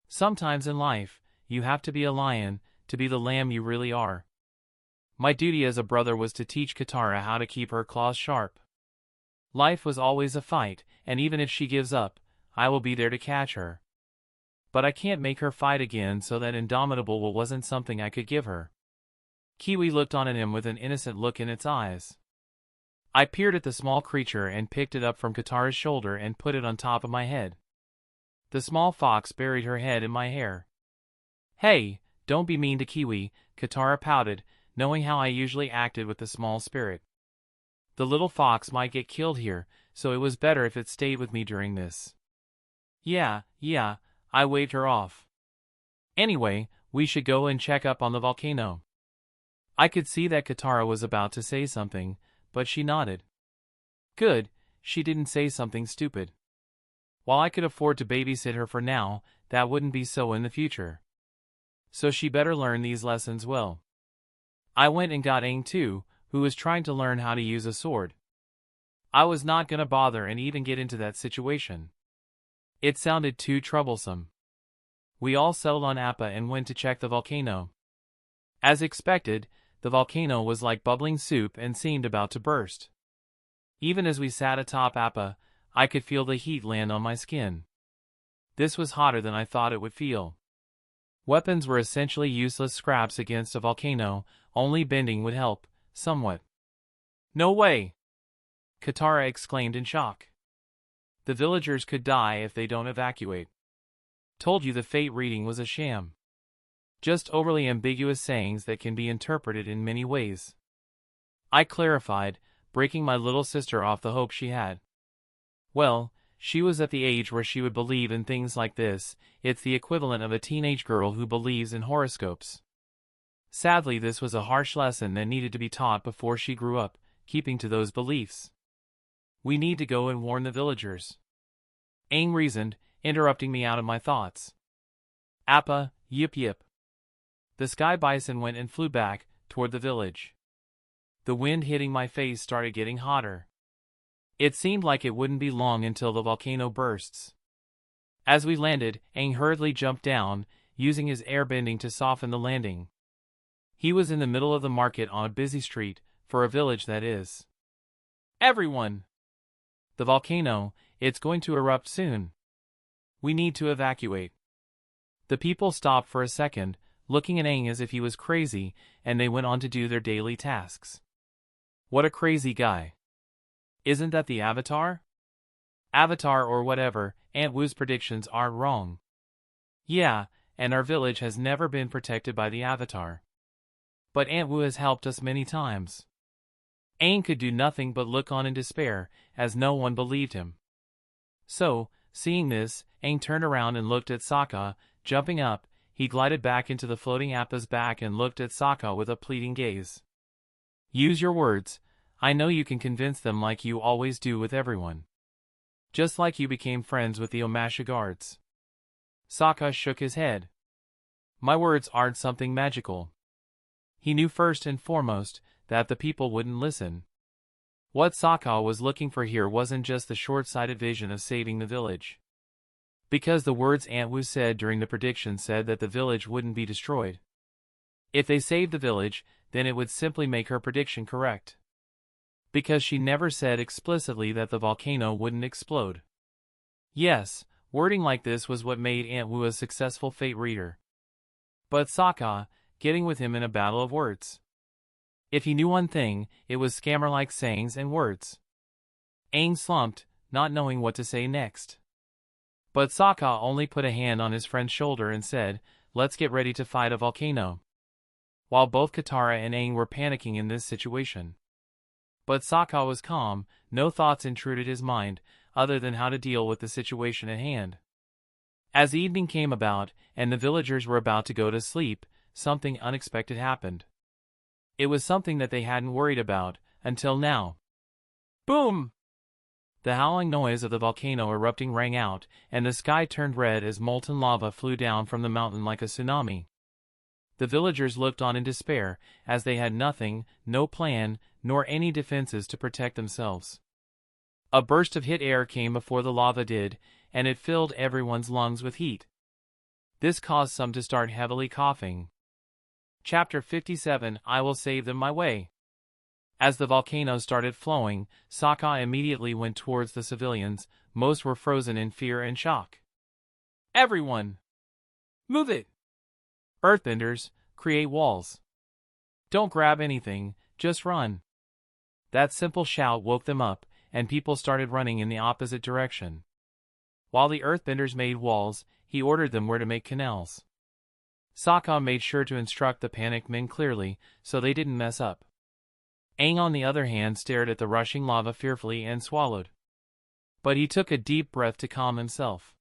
Sometimes in life, you have to be a lion, to be the lamb you really are. My duty as a brother was to teach Katara how to keep her claws sharp. Life was always a fight, and even if she gives up, I will be there to catch her. But I can't make her fight again, so that indomitable will wasn't something I could give her. Kiwi looked on at him with an innocent look in its eyes. I peered at the small creature and picked it up from Katara's shoulder and put it on top of my head. The small fox buried her head in my hair. "Hey, don't be mean to Kiwi," Katara pouted, knowing how I usually acted with the small spirit. The little fox might get killed here, so it was better if it stayed with me during this. Yeah, I waved her off. Anyway, we should go and check up on the volcano. I could see that Katara was about to say something, but she nodded. Good, she didn't say something stupid. While I could afford to babysit her for now, that wouldn't be so in the future. So she better learn these lessons well. I went and got Aang too, who was trying to learn how to use a sword. I was not gonna bother and even get into that situation. It sounded too troublesome. We all settled on Appa and went to check the volcano. As expected, the volcano was like bubbling soup and seemed about to burst. Even as we sat atop ATLA, I could feel the heat land on my skin. This was hotter than I thought it would feel. Weapons were essentially useless scraps against a volcano, only bending would help, somewhat. "No way!" Katara exclaimed in shock. "The villagers could die if they don't evacuate. Told you the fate reading was a sham. Just overly ambiguous sayings that can be interpreted in many ways." I clarified, breaking my little sister off the hope she had. Well, she was at the age where she would believe in things like this. It's the equivalent of a teenage girl who believes in horoscopes. Sadly, this was a harsh lesson that needed to be taught before she grew up, keeping to those beliefs. "We need to go and warn the villagers," Aang reasoned, interrupting me out of my thoughts. "Appa, yip yip." The sky bison went and flew back, toward the village. The wind hitting my face started getting hotter. It seemed like it wouldn't be long until the volcano bursts. As we landed, Aang hurriedly jumped down, using his airbending to soften the landing. He was in the middle of the market on a busy street, for a village that is. "Everyone! The volcano, it's going to erupt soon. We need to evacuate." The people stopped for a second, looking at Aang as if he was crazy, and they went on to do their daily tasks. What a crazy guy. Isn't that the Avatar? Avatar or whatever, Aunt Wu's predictions aren't wrong. Yeah, and our village has never been protected by the Avatar. But Aunt Wu has helped us many times. Aang could do nothing but look on in despair, as no one believed him. So, seeing this, Aang turned around and looked at Sokka. Jumping up, he glided back into the floating Appa's back and looked at Sokka with a pleading gaze. "Use your words. I know you can convince them like you always do with everyone. Just like you became friends with the Omasha guards." Sokka shook his head. "My words aren't something magical." He knew first and foremost that the people wouldn't listen. What Sokka was looking for here wasn't just the short-sighted vision of saving the village. Because the words Aunt Wu said during the prediction said that the village wouldn't be destroyed. If they saved the village, then it would simply make her prediction correct. Because she never said explicitly that the volcano wouldn't explode. Yes, wording like this was what made Aunt Wu a successful fate reader. But Sokka, getting with him in a battle of words. If he knew one thing, it was scammer-like sayings and words. Aang slumped, not knowing what to say next. But Sokka only put a hand on his friend's shoulder and said, "Let's get ready to fight a volcano." While both Katara and Aang were panicking in this situation. But Sokka was calm, no thoughts intruded his mind, other than how to deal with the situation at hand. As evening came about, and the villagers were about to go to sleep, something unexpected happened. It was something that they hadn't worried about, until now. Boom! The howling noise of the volcano erupting rang out, and the sky turned red as molten lava flew down from the mountain like a tsunami. The villagers looked on in despair, as they had nothing, no plan, nor any defenses to protect themselves. A burst of hot air came before the lava did, and it filled everyone's lungs with heat. This caused some to start heavily coughing. Chapter 57 I Will Save Them My Way. As the volcano started flowing, Sokka immediately went towards the civilians. Most were frozen in fear and shock. "Everyone! Move it! Earthbenders, create walls. Don't grab anything, just run." That simple shout woke them up, and people started running in the opposite direction. While the earthbenders made walls, he ordered them where to make canals. Sokka made sure to instruct the panicked men clearly, so they didn't mess up. Aang on the other hand stared at the rushing lava fearfully and swallowed. But he took a deep breath to calm himself.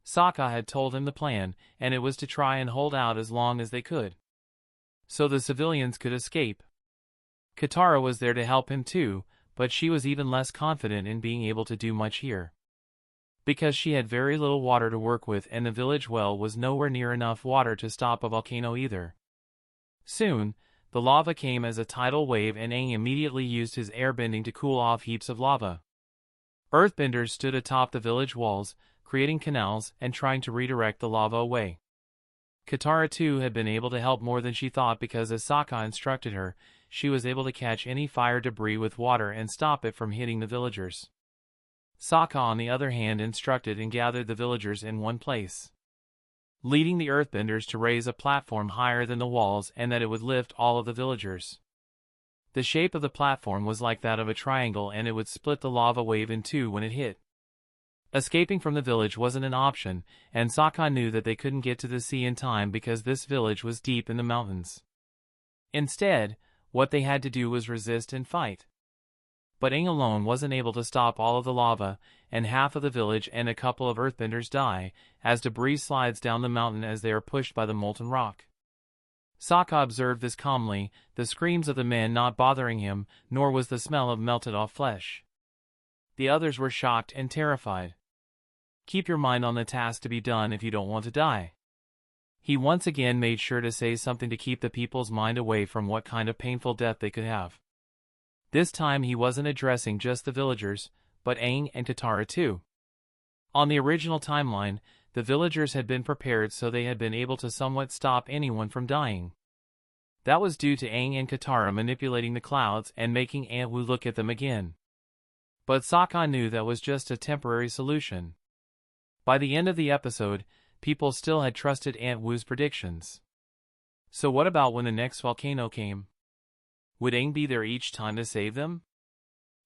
Sokka had told him the plan, and it was to try and hold out as long as they could, so the civilians could escape. Katara was there to help him too, but she was even less confident in being able to do much here. Because she had very little water to work with, and the village well was nowhere near enough water to stop a volcano either. Soon, the lava came as a tidal wave, and Aang immediately used his airbending to cool off heaps of lava. Earthbenders stood atop the village walls, creating canals and trying to redirect the lava away. Katara too had been able to help more than she thought because as Sokka instructed her, she was able to catch any fire debris with water and stop it from hitting the villagers. Sokka on the other hand instructed and gathered the villagers in one place, leading the earthbenders to raise a platform higher than the walls and that it would lift all of the villagers. The shape of the platform was like that of a triangle and it would split the lava wave in two when it hit. Escaping from the village wasn't an option, and Sokka knew that they couldn't get to the sea in time because this village was deep in the mountains. Instead, what they had to do was resist and fight. But Aang alone wasn't able to stop all of the lava, and half of the village and a couple of earthbenders die, as debris slides down the mountain as they are pushed by the molten rock. Sokka observed this calmly, the screams of the men not bothering him, nor was the smell of melted-off flesh. The others were shocked and terrified. Keep your mind on the task to be done if you don't want to die. He once again made sure to say something to keep the people's mind away from what kind of painful death they could have. This time he wasn't addressing just the villagers, but Aang and Katara too. On the original timeline, the villagers had been prepared so they had been able to somewhat stop anyone from dying. That was due to Aang and Katara manipulating the clouds and making Aunt Wu look at them again. But Sokka knew that was just a temporary solution. By the end of the episode, people still had trusted Aunt Wu's predictions. So what about when the next volcano came? Would Aang be there each time to save them?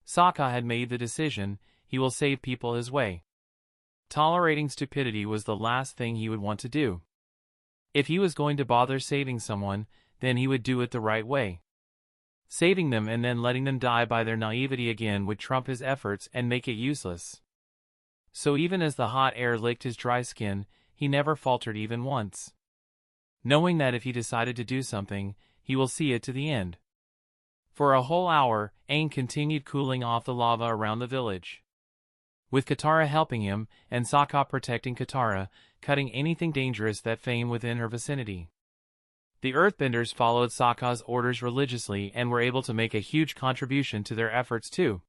Sokka had made the decision, he will save people his way. Tolerating stupidity was the last thing he would want to do. If he was going to bother saving someone, then he would do it the right way. Saving them and then letting them die by their naivety again would trump his efforts and make it useless. So even as the hot air licked his dry skin, he never faltered even once, knowing that if he decided to do something, he will see it to the end. For a whole hour, Aang continued cooling off the lava around the village, with Katara helping him, and Sokka protecting Katara, cutting anything dangerous that came within her vicinity. The earthbenders followed Sokka's orders religiously and were able to make a huge contribution to their efforts too.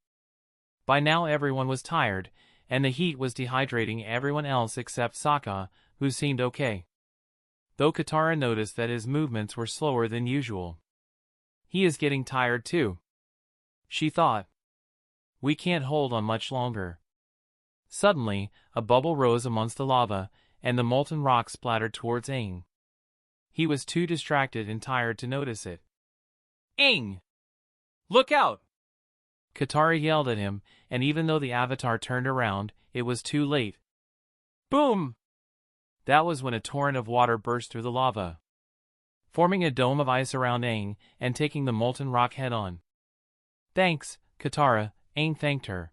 By now everyone was tired, and the heat was dehydrating everyone else except Sokka, who seemed okay, though Katara noticed that his movements were slower than usual. He is getting tired too, she thought. We can't hold on much longer. Suddenly, a bubble rose amongst the lava, and the molten rock splattered towards Aang. He was too distracted and tired to notice it. Aang! Look out! Katara yelled at him, and even though the Avatar turned around, it was too late. Boom! That was when a torrent of water burst through the lava, forming a dome of ice around Aang and taking the molten rock head-on. Thanks, Katara, Aang thanked her.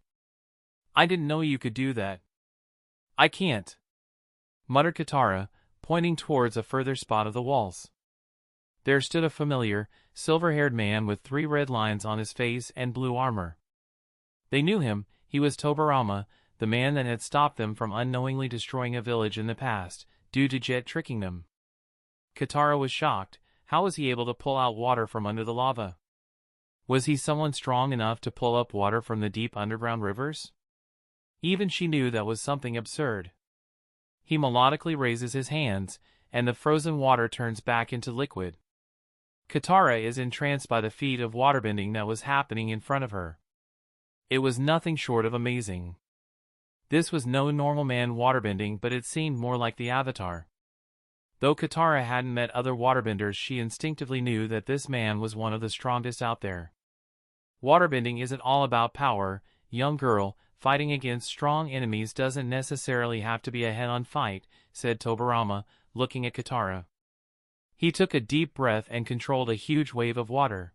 I didn't know you could do that. I can't, muttered Katara, pointing towards a further spot of the walls. There stood a familiar, silver-haired man with 3 red lines on his face and blue armor. They knew him, he was Tobirama, the man that had stopped them from unknowingly destroying a village in the past, due to Jet tricking them. Katara was shocked. How was he able to pull out water from under the lava? Was he someone strong enough to pull up water from the deep underground rivers? Even she knew that was something absurd. He melodically raises his hands, and the frozen water turns back into liquid. Katara is entranced by the feat of waterbending that was happening in front of her. It was nothing short of amazing. This was no normal man waterbending, but it seemed more like the Avatar. Though Katara hadn't met other waterbenders, she instinctively knew that this man was one of the strongest out there. Waterbending isn't all about power, young girl. Fighting against strong enemies doesn't necessarily have to be a head-on fight, said Tobirama, looking at Katara. He took a deep breath and controlled a huge wave of water.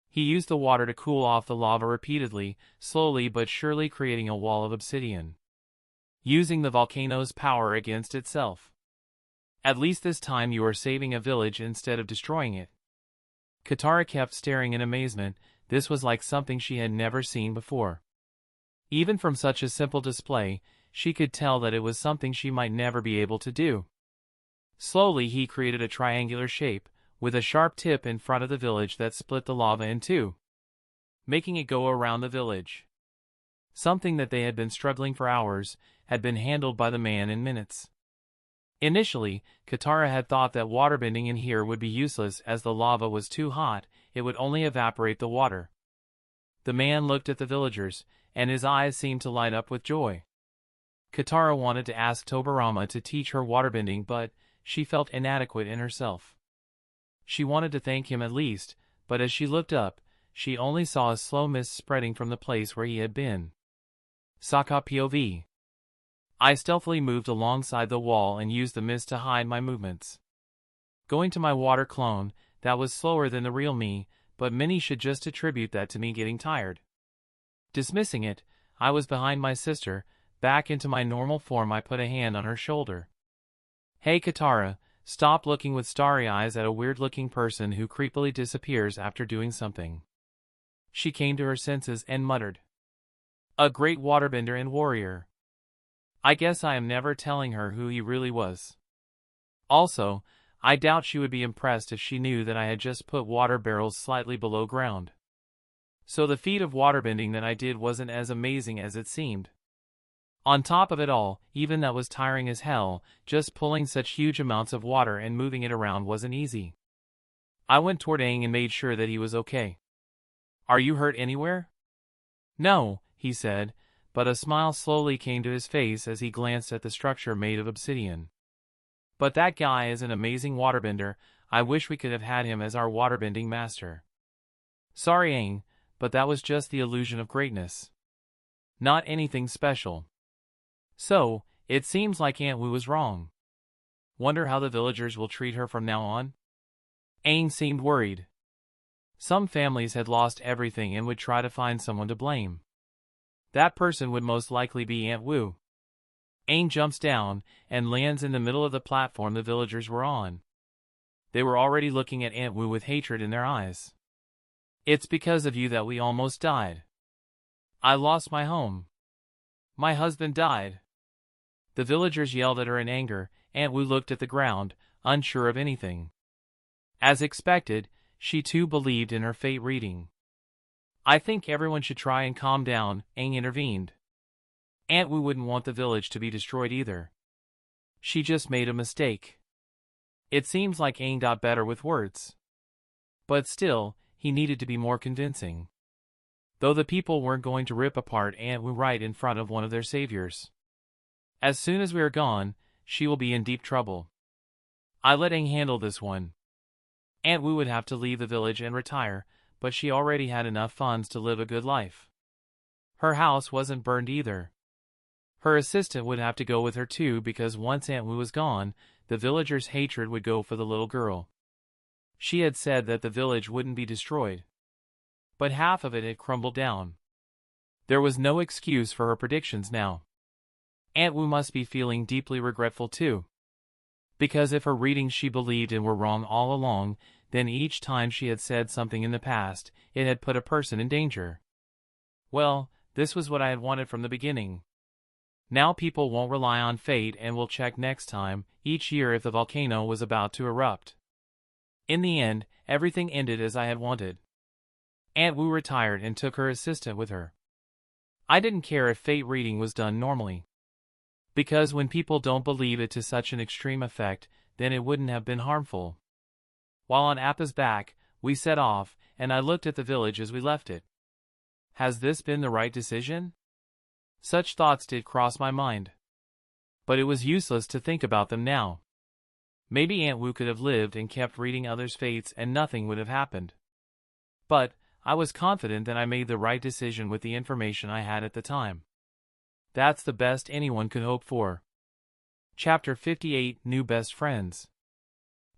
He used the water to cool off the lava repeatedly, slowly but surely creating a wall of obsidian, using the volcano's power against itself. At least this time you are saving a village instead of destroying it. Katara kept staring in amazement. This was like something she had never seen before. Even from such a simple display, she could tell that it was something she might never be able to do. Slowly he created a triangular shape, with a sharp tip in front of the village that split the lava in two, making it go around the village. Something that they had been struggling for hours, had been handled by the man in minutes. Initially, Katara had thought that waterbending in here would be useless as the lava was too hot, it would only evaporate the water. The man looked at the villagers, and his eyes seemed to light up with joy. Katara wanted to ask Tobirama to teach her waterbending, but she felt inadequate in herself. She wanted to thank him at least, but as she looked up, she only saw a slow mist spreading from the place where he had been. Soka POV. I stealthily moved alongside the wall and used the mist to hide my movements. Going to my water clone, that was slower than the real me, but many should just attribute that to me getting tired. Dismissing it, I was behind my sister. Back into my normal form, I put a hand on her shoulder. Hey Katara, stop looking with starry eyes at a weird-looking person who creepily disappears after doing something. She came to her senses and muttered. A great waterbender and warrior. I guess I am never telling her who he really was. Also, I doubt she would be impressed if she knew that I had just put water barrels slightly below ground. So the feat of waterbending that I did wasn't as amazing as it seemed. On top of it all, even that was tiring as hell, just pulling such huge amounts of water and moving it around wasn't easy. I went toward Aang and made sure that he was okay. Are you hurt anywhere? No, he said, but a smile slowly came to his face as he glanced at the structure made of obsidian. But that guy is an amazing waterbender. I wish we could have had him as our waterbending master. Sorry Aang, but that was just the illusion of greatness. Not anything special. So, it seems like Aunt Wu was wrong. Wonder how the villagers will treat her from now on? Aang seemed worried. Some families had lost everything and would try to find someone to blame. That person would most likely be Aunt Wu. Aang jumps down and lands in the middle of the platform the villagers were on. They were already looking at Aunt Wu with hatred in their eyes. It's because of you that we almost died. I lost my home. My husband died. The villagers yelled at her in anger. Aunt Wu looked at the ground, unsure of anything. As expected, she too believed in her fate reading. I think everyone should try and calm down, Aang intervened. Aunt Wu wouldn't want the village to be destroyed either. She just made a mistake. It seems like Aang got better with words. But still, he needed to be more convincing. Though the people weren't going to rip apart Aunt Wu right in front of one of their saviors. As soon as we are gone, she will be in deep trouble. I let Aang handle this one. Aunt Wu would have to leave the village and retire, but she already had enough funds to live a good life. Her house wasn't burned either. Her assistant would have to go with her too because once Aunt Wu was gone, the villagers' hatred would go for the little girl. She had said that the village wouldn't be destroyed. But half of it had crumbled down. There was no excuse for her predictions now. Aunt Wu must be feeling deeply regretful too. Because if her readings she believed in were wrong all along, then each time she had said something in the past, it had put a person in danger. Well, this was what I had wanted from the beginning. Now people won't rely on fate and will check next time, each year if the volcano was about to erupt. In the end, everything ended as I had wanted. Aunt Wu retired and took her assistant with her. I didn't care if fate reading was done normally. Because when people don't believe it to such an extreme effect, then it wouldn't have been harmful. While on Appa's back, we set off, and I looked at the village as we left it. Has this been the right decision? Such thoughts did cross my mind. But it was useless to think about them now. Maybe Aunt Wu could have lived and kept reading others' fates and nothing would have happened. But I was confident that I made the right decision with the information I had at the time. That's the best anyone could hope for. Chapter 58 New Best Friends.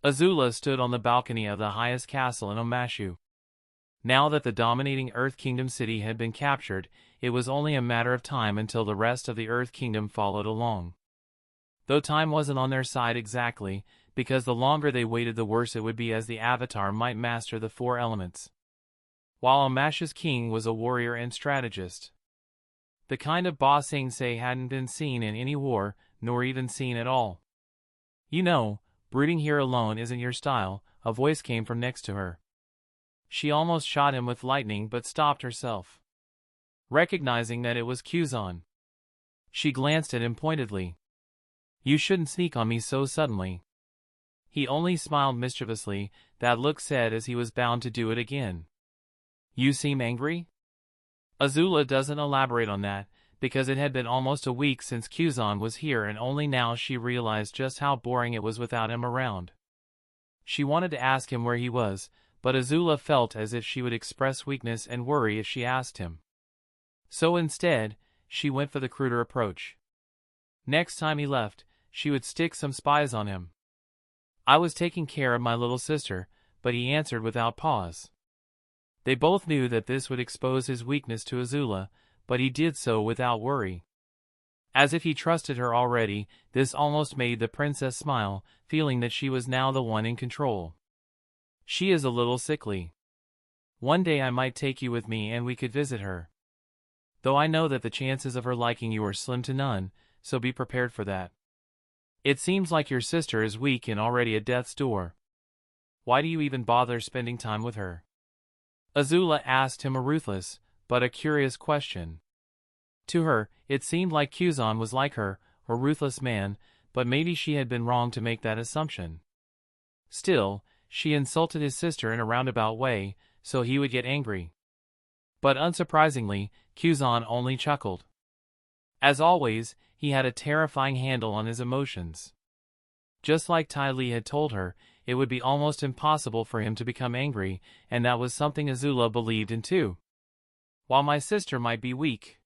Azula stood on the balcony of the highest castle in Omashu. Now that the dominating Earth Kingdom city had been captured, it was only a matter of time until the rest of the Earth Kingdom followed along. Though time wasn't on their side exactly, because the longer they waited the worse it would be as the Avatar might master the four elements. While Omashu's king was a warrior and strategist. The kind of Ba Sing Se hadn't been seen in any war, nor even seen at all. You know, brooding here alone isn't your style, a voice came from next to her. She almost shot him with lightning but stopped herself. Recognizing that it was Kuzan. She glanced at him pointedly. You shouldn't sneak on me so suddenly. He only smiled mischievously. That look said as he was bound to do it again. You seem angry? Azula doesn't elaborate on that, because it had been almost a week since Kuzan was here and only now she realized just how boring it was without him around. She wanted to ask him where he was, but Azula felt as if she would express weakness and worry if she asked him. So instead, she went for the cruder approach. Next time he left, she would stick some spies on him. I was taking care of my little sister, but he answered without pause. They both knew that this would expose his weakness to Azula, but he did so without worry. As if he trusted her already, this almost made the princess smile, feeling that she was now the one in control. She is a little sickly. One day I might take you with me and we could visit her. Though I know that the chances of her liking you are slim to none, so be prepared for that. It seems like your sister is weak and already at death's door. Why do you even bother spending time with her? Azula asked him a ruthless, but a curious question. To her, it seemed like Kuzan was like her, a ruthless man, but maybe she had been wrong to make that assumption. Still, she insulted his sister in a roundabout way, so he would get angry. But unsurprisingly, Kuzan only chuckled. As always, he had a terrifying handle on his emotions. Just like Ty Lee had told her, it would be almost impossible for him to become angry, and that was something Azula believed in too. While my sister might be weak,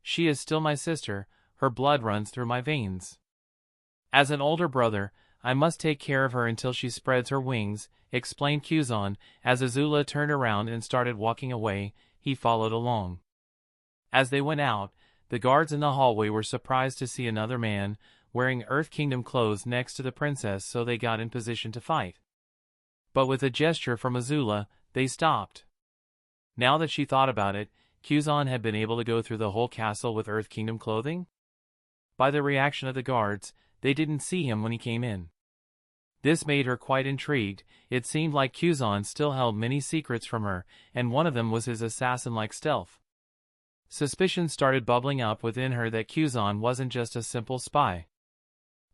she is still my sister, her blood runs through my veins. As an older brother, I must take care of her until she spreads her wings, explained Kuzan. As Azula turned around and started walking away, he followed along. As they went out, the guards in the hallway were surprised to see another man, wearing Earth Kingdom clothes next to the princess, so they got in position to fight. But with a gesture from Azula, they stopped. Now that she thought about it, Kuzan had been able to go through the whole castle with Earth Kingdom clothing? By the reaction of the guards, they didn't see him when he came in. This made her quite intrigued. It seemed like Kuzan still held many secrets from her, and one of them was his assassin-like stealth. Suspicion started bubbling up within her that Kuzan wasn't just a simple spy.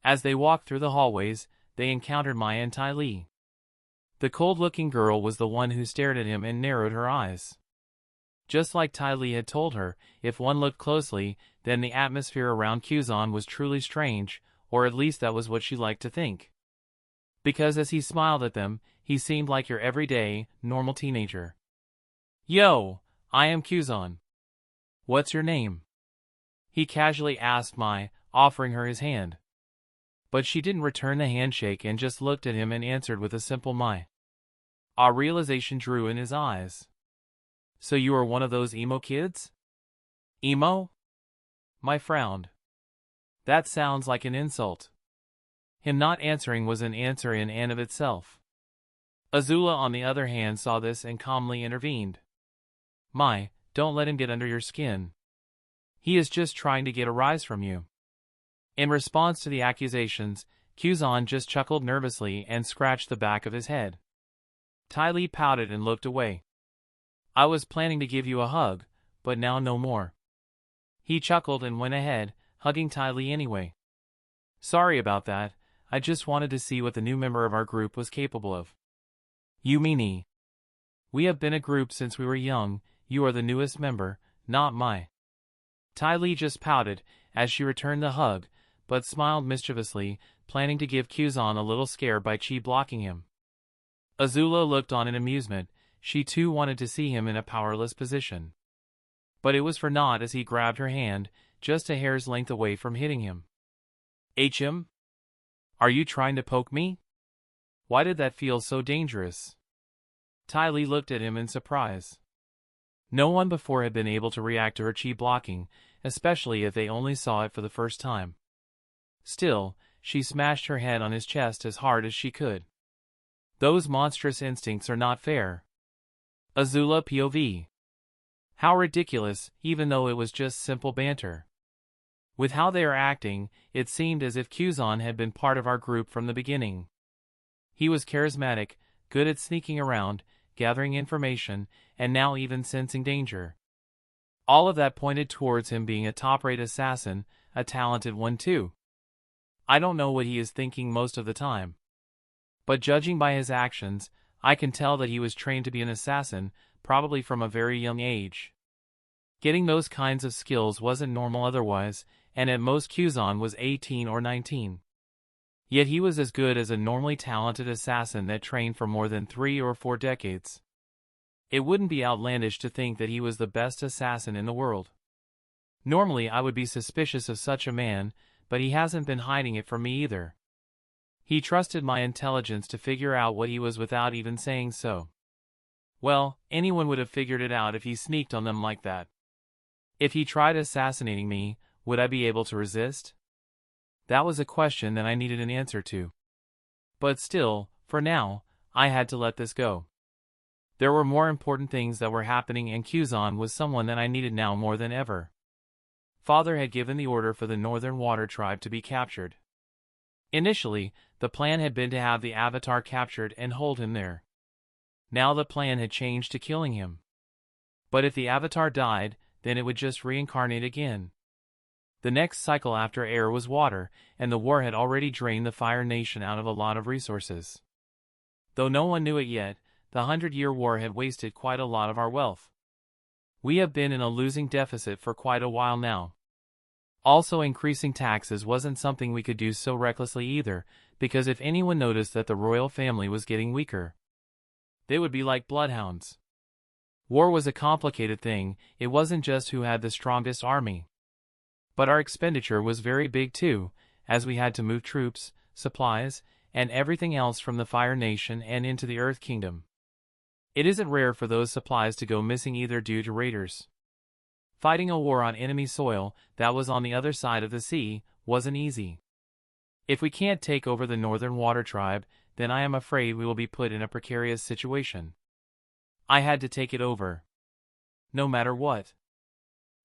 As they walked through the hallways, they encountered Maya and Ty Lee. The cold-looking girl was the one who stared at him and narrowed her eyes. Just like Ty Lee had told her, if one looked closely, then the atmosphere around Kuzan was truly strange, or at least that was what she liked to think. Because as he smiled at them, he seemed like your everyday, normal teenager. Yo, I am Kuzan. What's your name? He casually asked Mai, offering her his hand. But she didn't return the handshake and just looked at him and answered with a simple Mai. A realization drew in his eyes. So you are one of those emo kids? Emo? Mai frowned. That sounds like an insult. Him not answering was an answer in and of itself. Azula on the other hand saw this and calmly intervened. Mai, don't let him get under your skin. He is just trying to get a rise from you. In response to the accusations, Kuzan just chuckled nervously and scratched the back of his head. Ty Lee pouted and looked away. I was planning to give you a hug, but now no more. He chuckled and went ahead, hugging Ty Lee anyway. Sorry about that, I just wanted to see what the new member of our group was capable of. You meanie. We have been a group since we were young, you are the newest member, not Mai. Ty Lee just pouted, as she returned the hug, but smiled mischievously, planning to give Kuzan a little scare by chi blocking him. Azula looked on in amusement, she too wanted to see him in a powerless position. But it was for naught as he grabbed her hand, just a hair's length away from hitting him. HM? Are you trying to poke me? Why did that feel so dangerous? Ty Lee looked at him in surprise. No one before had been able to react to her chi blocking, especially if they only saw it for the first time. Still, she smashed her head on his chest as hard as she could. Those monstrous instincts are not fair. Azula POV. How ridiculous, even though it was just simple banter. With how they are acting, it seemed as if Kuzan had been part of our group from the beginning. He was charismatic, good at sneaking around, gathering information, and now even sensing danger. All of that pointed towards him being a top-rate assassin, a talented one too. I don't know what he is thinking most of the time. But judging by his actions, I can tell that he was trained to be an assassin, probably from a very young age. Getting those kinds of skills wasn't normal otherwise, and at most Kuzan was 18 or 19. Yet he was as good as a normally talented assassin that trained for more than 3 or 4 decades. It wouldn't be outlandish to think that he was the best assassin in the world. Normally I would be suspicious of such a man, but he hasn't been hiding it from me either. He trusted my intelligence to figure out what he was without even saying so. Well, anyone would have figured it out if he sneaked on them like that. If he tried assassinating me, would I be able to resist? That was a question that I needed an answer to. But still, for now, I had to let this go. There were more important things that were happening, and Kuzan was someone that I needed now more than ever. Father had given the order for the Northern Water Tribe to be captured. Initially, the plan had been to have the Avatar captured and hold him there. Now the plan had changed to killing him. But if the Avatar died, then it would just reincarnate again. The next cycle after air was water, and the war had already drained the Fire Nation out of a lot of resources. Though no one knew it yet, the 100-Year War had wasted quite a lot of our wealth. We have been in a losing deficit for quite a while now. Also, increasing taxes wasn't something we could do so recklessly either, because if anyone noticed that the royal family was getting weaker, they would be like bloodhounds. War was a complicated thing. It wasn't just who had the strongest army. But our expenditure was very big too, as we had to move troops, supplies, and everything else from the Fire Nation and into the Earth Kingdom. It isn't rare for those supplies to go missing either due to raiders. Fighting a war on enemy soil that was on the other side of the sea wasn't easy. If we can't take over the Northern Water Tribe, then I am afraid we will be put in a precarious situation. I had to take it over. No matter what.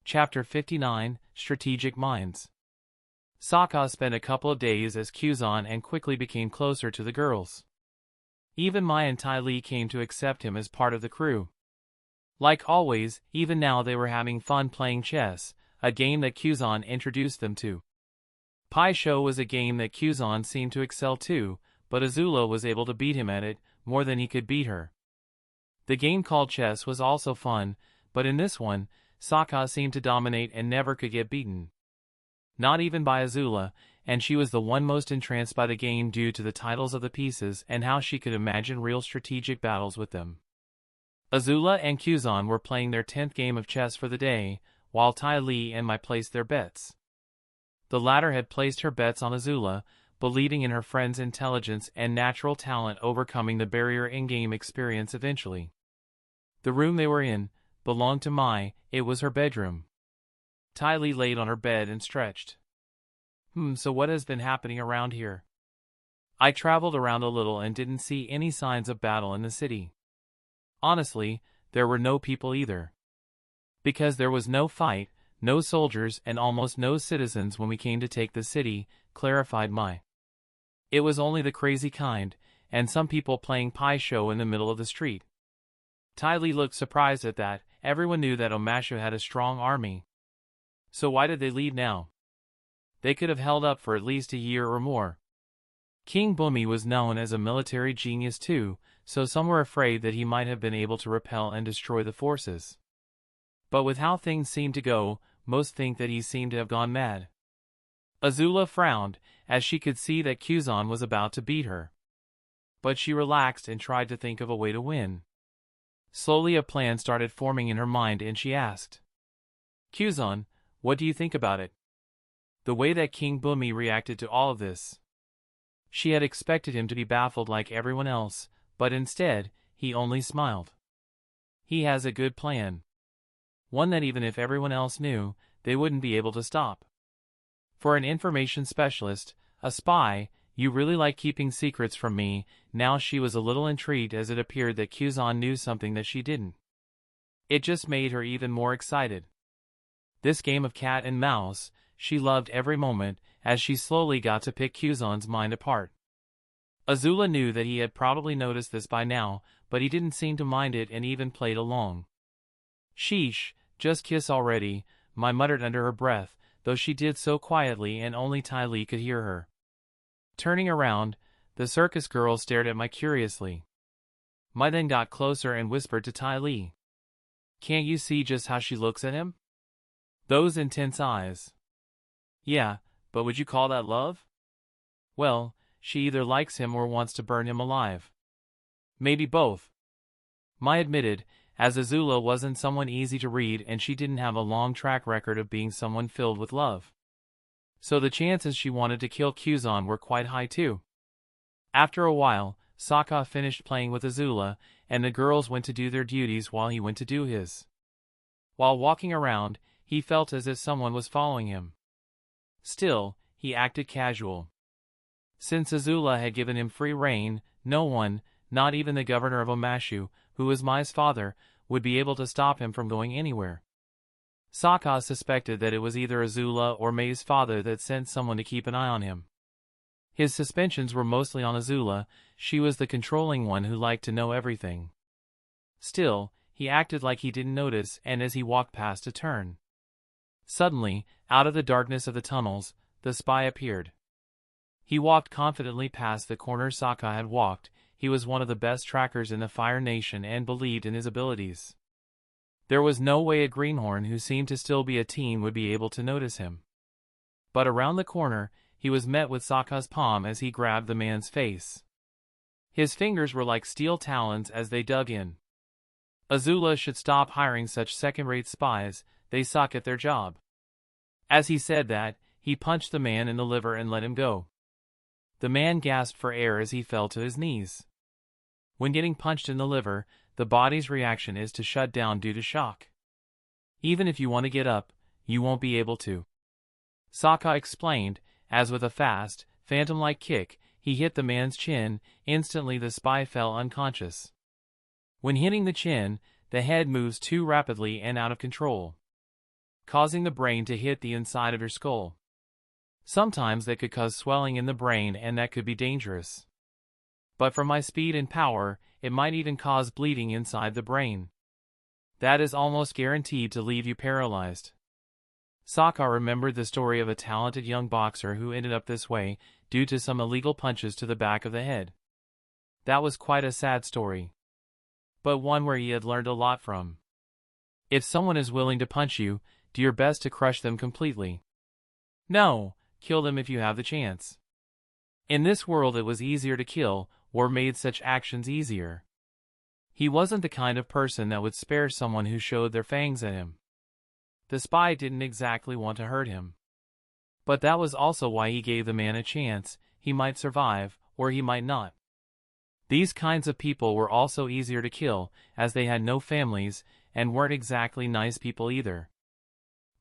Chapter 59, Strategic Minds. Soka spent a couple of days as Kuzan and quickly became closer to the girls. Even Mai and Ty Lee came to accept him as part of the crew. Like always, even now they were having fun playing chess, a game that Kuzan introduced them to. Pai Sho was a game that Kuzan seemed to excel too, but Azula was able to beat him at it, more than he could beat her. The game called chess was also fun, but in this one, Soka seemed to dominate and never could get beaten. Not even by Azula, and she was the one most entranced by the game due to the titles of the pieces and how she could imagine real strategic battles with them. Azula and Kuzan were playing their 10th game of chess for the day, while Ty Lee and Mai placed their bets. The latter had placed her bets on Azula, believing in her friend's intelligence and natural talent overcoming the barrier in-game experience eventually. The room they were in belonged to Mai. It was her bedroom. Ty Lee laid on her bed and stretched. So what has been happening around here? I traveled around a little and didn't see any signs of battle in the city. Honestly, there were no people either. Because there was no fight, no soldiers, and almost no citizens when we came to take the city, clarified Mai. It was only the crazy kind, and some people playing Pai Sho in the middle of the street. Ty Lee looked surprised at that. Everyone knew that Omashu had a strong army. So why did they leave now? They could have held up for at least a year or more. King Bumi was known as a military genius too, so some were afraid that he might have been able to repel and destroy the forces. But with how things seemed to go, most think that he seemed to have gone mad. Azula frowned, as she could see that Kuzan was about to beat her. But she relaxed and tried to think of a way to win. Slowly a plan started forming in her mind and she asked, Kuzan, what do you think about it? The way that King Bumi reacted to all of this. She had expected him to be baffled like everyone else, but instead, he only smiled. He has a good plan. One that even if everyone else knew, they wouldn't be able to stop. For an information specialist, a spy, you really like keeping secrets from me. Now she was a little intrigued as it appeared that Kuzan knew something that she didn't. It just made her even more excited. This game of cat and mouse, she loved every moment, as she slowly got to pick Kuzan's mind apart. Azula knew that he had probably noticed this by now, but he didn't seem to mind it and even played along. Sheesh, just kiss already, Mai muttered under her breath, though she did so quietly and only Ty Lee could hear her. Turning around, the circus girl stared at me curiously. Mondaine got closer and whispered to Ty Lee. Can't you see just how she looks at him? Those intense eyes. Yeah, but would you call that love? Well, she either likes him or wants to burn him alive. Maybe both. Mai admitted, as Azula wasn't someone easy to read and she didn't have a long track record of being someone filled with love. So the chances she wanted to kill Kuzan were quite high too. After a while, Soka finished playing with Azula, and the girls went to do their duties while he went to do his. While walking around, he felt as if someone was following him. Still, he acted casual. Since Azula had given him free rein, no one, not even the governor of Omashu, who was Mai's father, would be able to stop him from going anywhere. Soka suspected that it was either Azula or Mai's father that sent someone to keep an eye on him. His suspicions were mostly on Azula. She was the controlling one who liked to know everything. Still, he acted like he didn't notice, and as he walked past a turn. Suddenly, out of the darkness of the tunnels, the spy appeared. He walked confidently past the corner Soka had walked. He was one of the best trackers in the Fire Nation and believed in his abilities. There was no way a greenhorn who seemed to still be a teen would be able to notice him. But around the corner, he was met with Sokka's palm as he grabbed the man's face. His fingers were like steel talons as they dug in. Azula should stop hiring such second-rate spies, they suck at their job. As he said that, he punched the man in the liver and let him go. The man gasped for air as he fell to his knees. When getting punched in the liver, the body's reaction is to shut down due to shock. Even if you want to get up, you won't be able to. Sokka explained, as with a fast, phantom-like kick, he hit the man's chin. Instantly the spy fell unconscious. When hitting the chin, the head moves too rapidly and out of control, causing the brain to hit the inside of your skull. Sometimes that could cause swelling in the brain, and that could be dangerous. But for my speed and power, it might even cause bleeding inside the brain. That is almost guaranteed to leave you paralyzed. Sokka remembered the story of a talented young boxer who ended up this way due to some illegal punches to the back of the head. That was quite a sad story, but one where he had learned a lot from. If someone is willing to punch you, do your best to crush them completely. No, kill them if you have the chance. In this world it was easier to kill, or made such actions easier. He wasn't the kind of person that would spare someone who showed their fangs at him. The spy didn't exactly want to hurt him. But that was also why he gave the man a chance. He might survive, or he might not. These kinds of people were also easier to kill, as they had no families, and weren't exactly nice people either.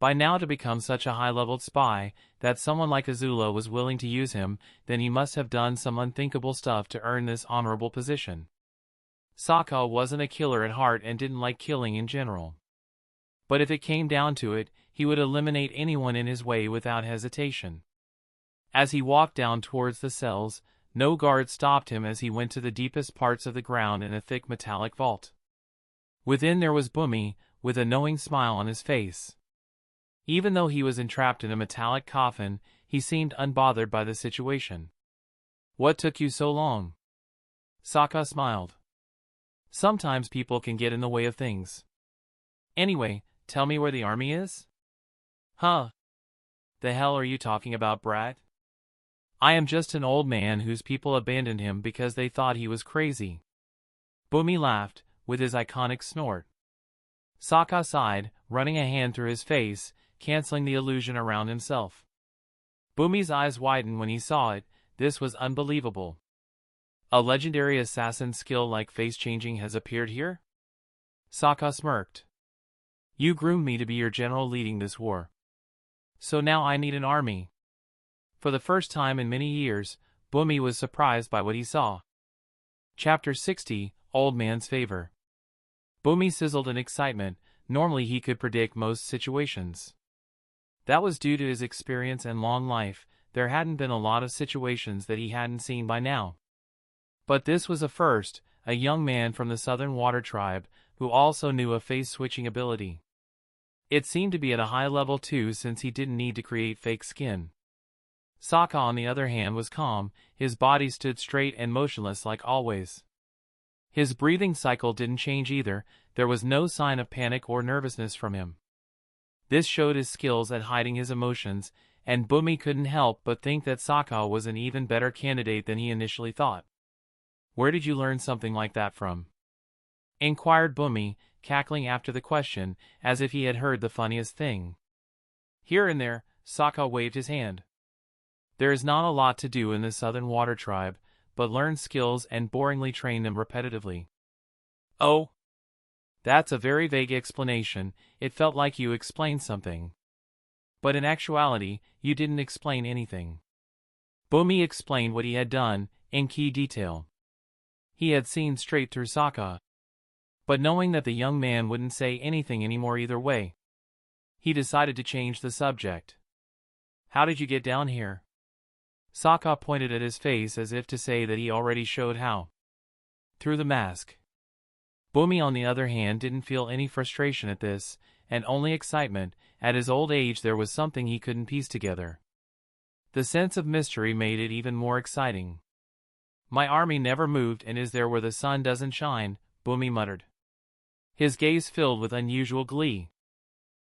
By now, to become such a high-leveled spy, that someone like Azula was willing to use him, then he must have done some unthinkable stuff to earn this honorable position. Sokka wasn't a killer at heart and didn't like killing in general. But if it came down to it, he would eliminate anyone in his way without hesitation. As he walked down towards the cells, no guard stopped him as he went to the deepest parts of the ground in a thick metallic vault. Within there was Bumi, with a knowing smile on his face. Even though he was entrapped in a metallic coffin, he seemed unbothered by the situation. What took you so long? Sokka smiled. Sometimes people can get in the way of things. Anyway, tell me where the army is? Huh? The hell are you talking about, brat? I am just an old man whose people abandoned him because they thought he was crazy. Bumi laughed, with his iconic snort. Sokka sighed, running a hand through his face, canceling the illusion around himself. Bumi's eyes widened when he saw it. This was unbelievable. A legendary assassin skill like face-changing has appeared here? Sokka smirked. You groomed me to be your general leading this war. So now I need an army. For the first time in many years, Bumi was surprised by what he saw. Chapter 60, Old Man's Favor. Bumi sizzled in excitement. Normally he could predict most situations. That was due to his experience and long life. There hadn't been a lot of situations that he hadn't seen by now. But this was a first, a young man from the Southern Water Tribe, who also knew a face-switching ability. It seemed to be at a high level too, since he didn't need to create fake skin. Soka, on the other hand, was calm. His body stood straight and motionless like always. His breathing cycle didn't change either. There was no sign of panic or nervousness from him. This showed his skills at hiding his emotions, and Bumi couldn't help but think that Soka was an even better candidate than he initially thought. "Where did you learn something like that from?" inquired Bumi, cackling after the question, as if he had heard the funniest thing. "Here and there," Soka waved his hand. "There is not a lot to do in the southern water tribe, but learn skills and boringly train them repetitively." "Oh? That's a very vague explanation. It felt like you explained something. But in actuality, you didn't explain anything." Bumi explained what he had done, in key detail. He had seen straight through Soka. But knowing that the young man wouldn't say anything anymore either way, he decided to change the subject. "How did you get down here?" Soka pointed at his face as if to say that he already showed how. "Through the mask." Bumi, on the other hand, didn't feel any frustration at this, and only excitement. At his old age there was something he couldn't piece together. The sense of mystery made it even more exciting. "My army never moved and is there where the sun doesn't shine," Bumi muttered. His gaze filled with unusual glee.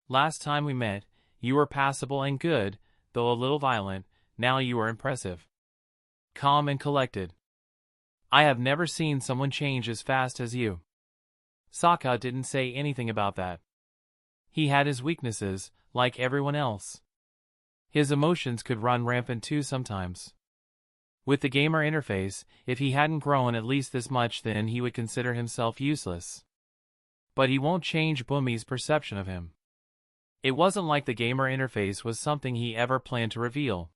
"Last time we met, you were passable and good, though a little violent. Now you are impressive. Calm and collected. I have never seen someone change as fast as you." Soka didn't say anything about that. He had his weaknesses, like everyone else. His emotions could run rampant too sometimes. With the gamer interface, if he hadn't grown at least this much, then he would consider himself useless. But he won't change Bumi's perception of him. It wasn't like the gamer interface was something he ever planned to reveal.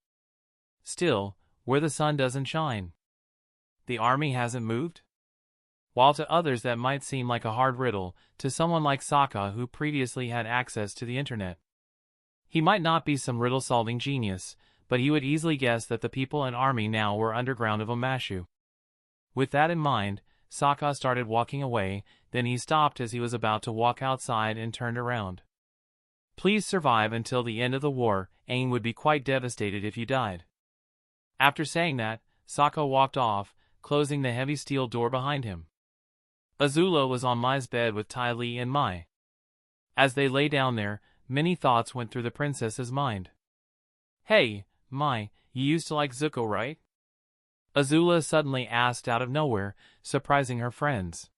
Still, where the sun doesn't shine. The army hasn't moved? While to others that might seem like a hard riddle, to someone like Soka who previously had access to the internet, he might not be some riddle-solving genius, but he would easily guess that the people and army now were underground of Omashu. With that in mind, Soka started walking away, then he stopped as he was about to walk outside and turned around. "Please survive until the end of the war. Aang would be quite devastated if you died." After saying that, Soka walked off, closing the heavy steel door behind him. Azula was on Mai's bed with Ty Lee and Mai. As they lay down there, many thoughts went through the princess's mind. "Hey, Mai, you used to like Zuko, right?" Azula suddenly asked out of nowhere, surprising her friends.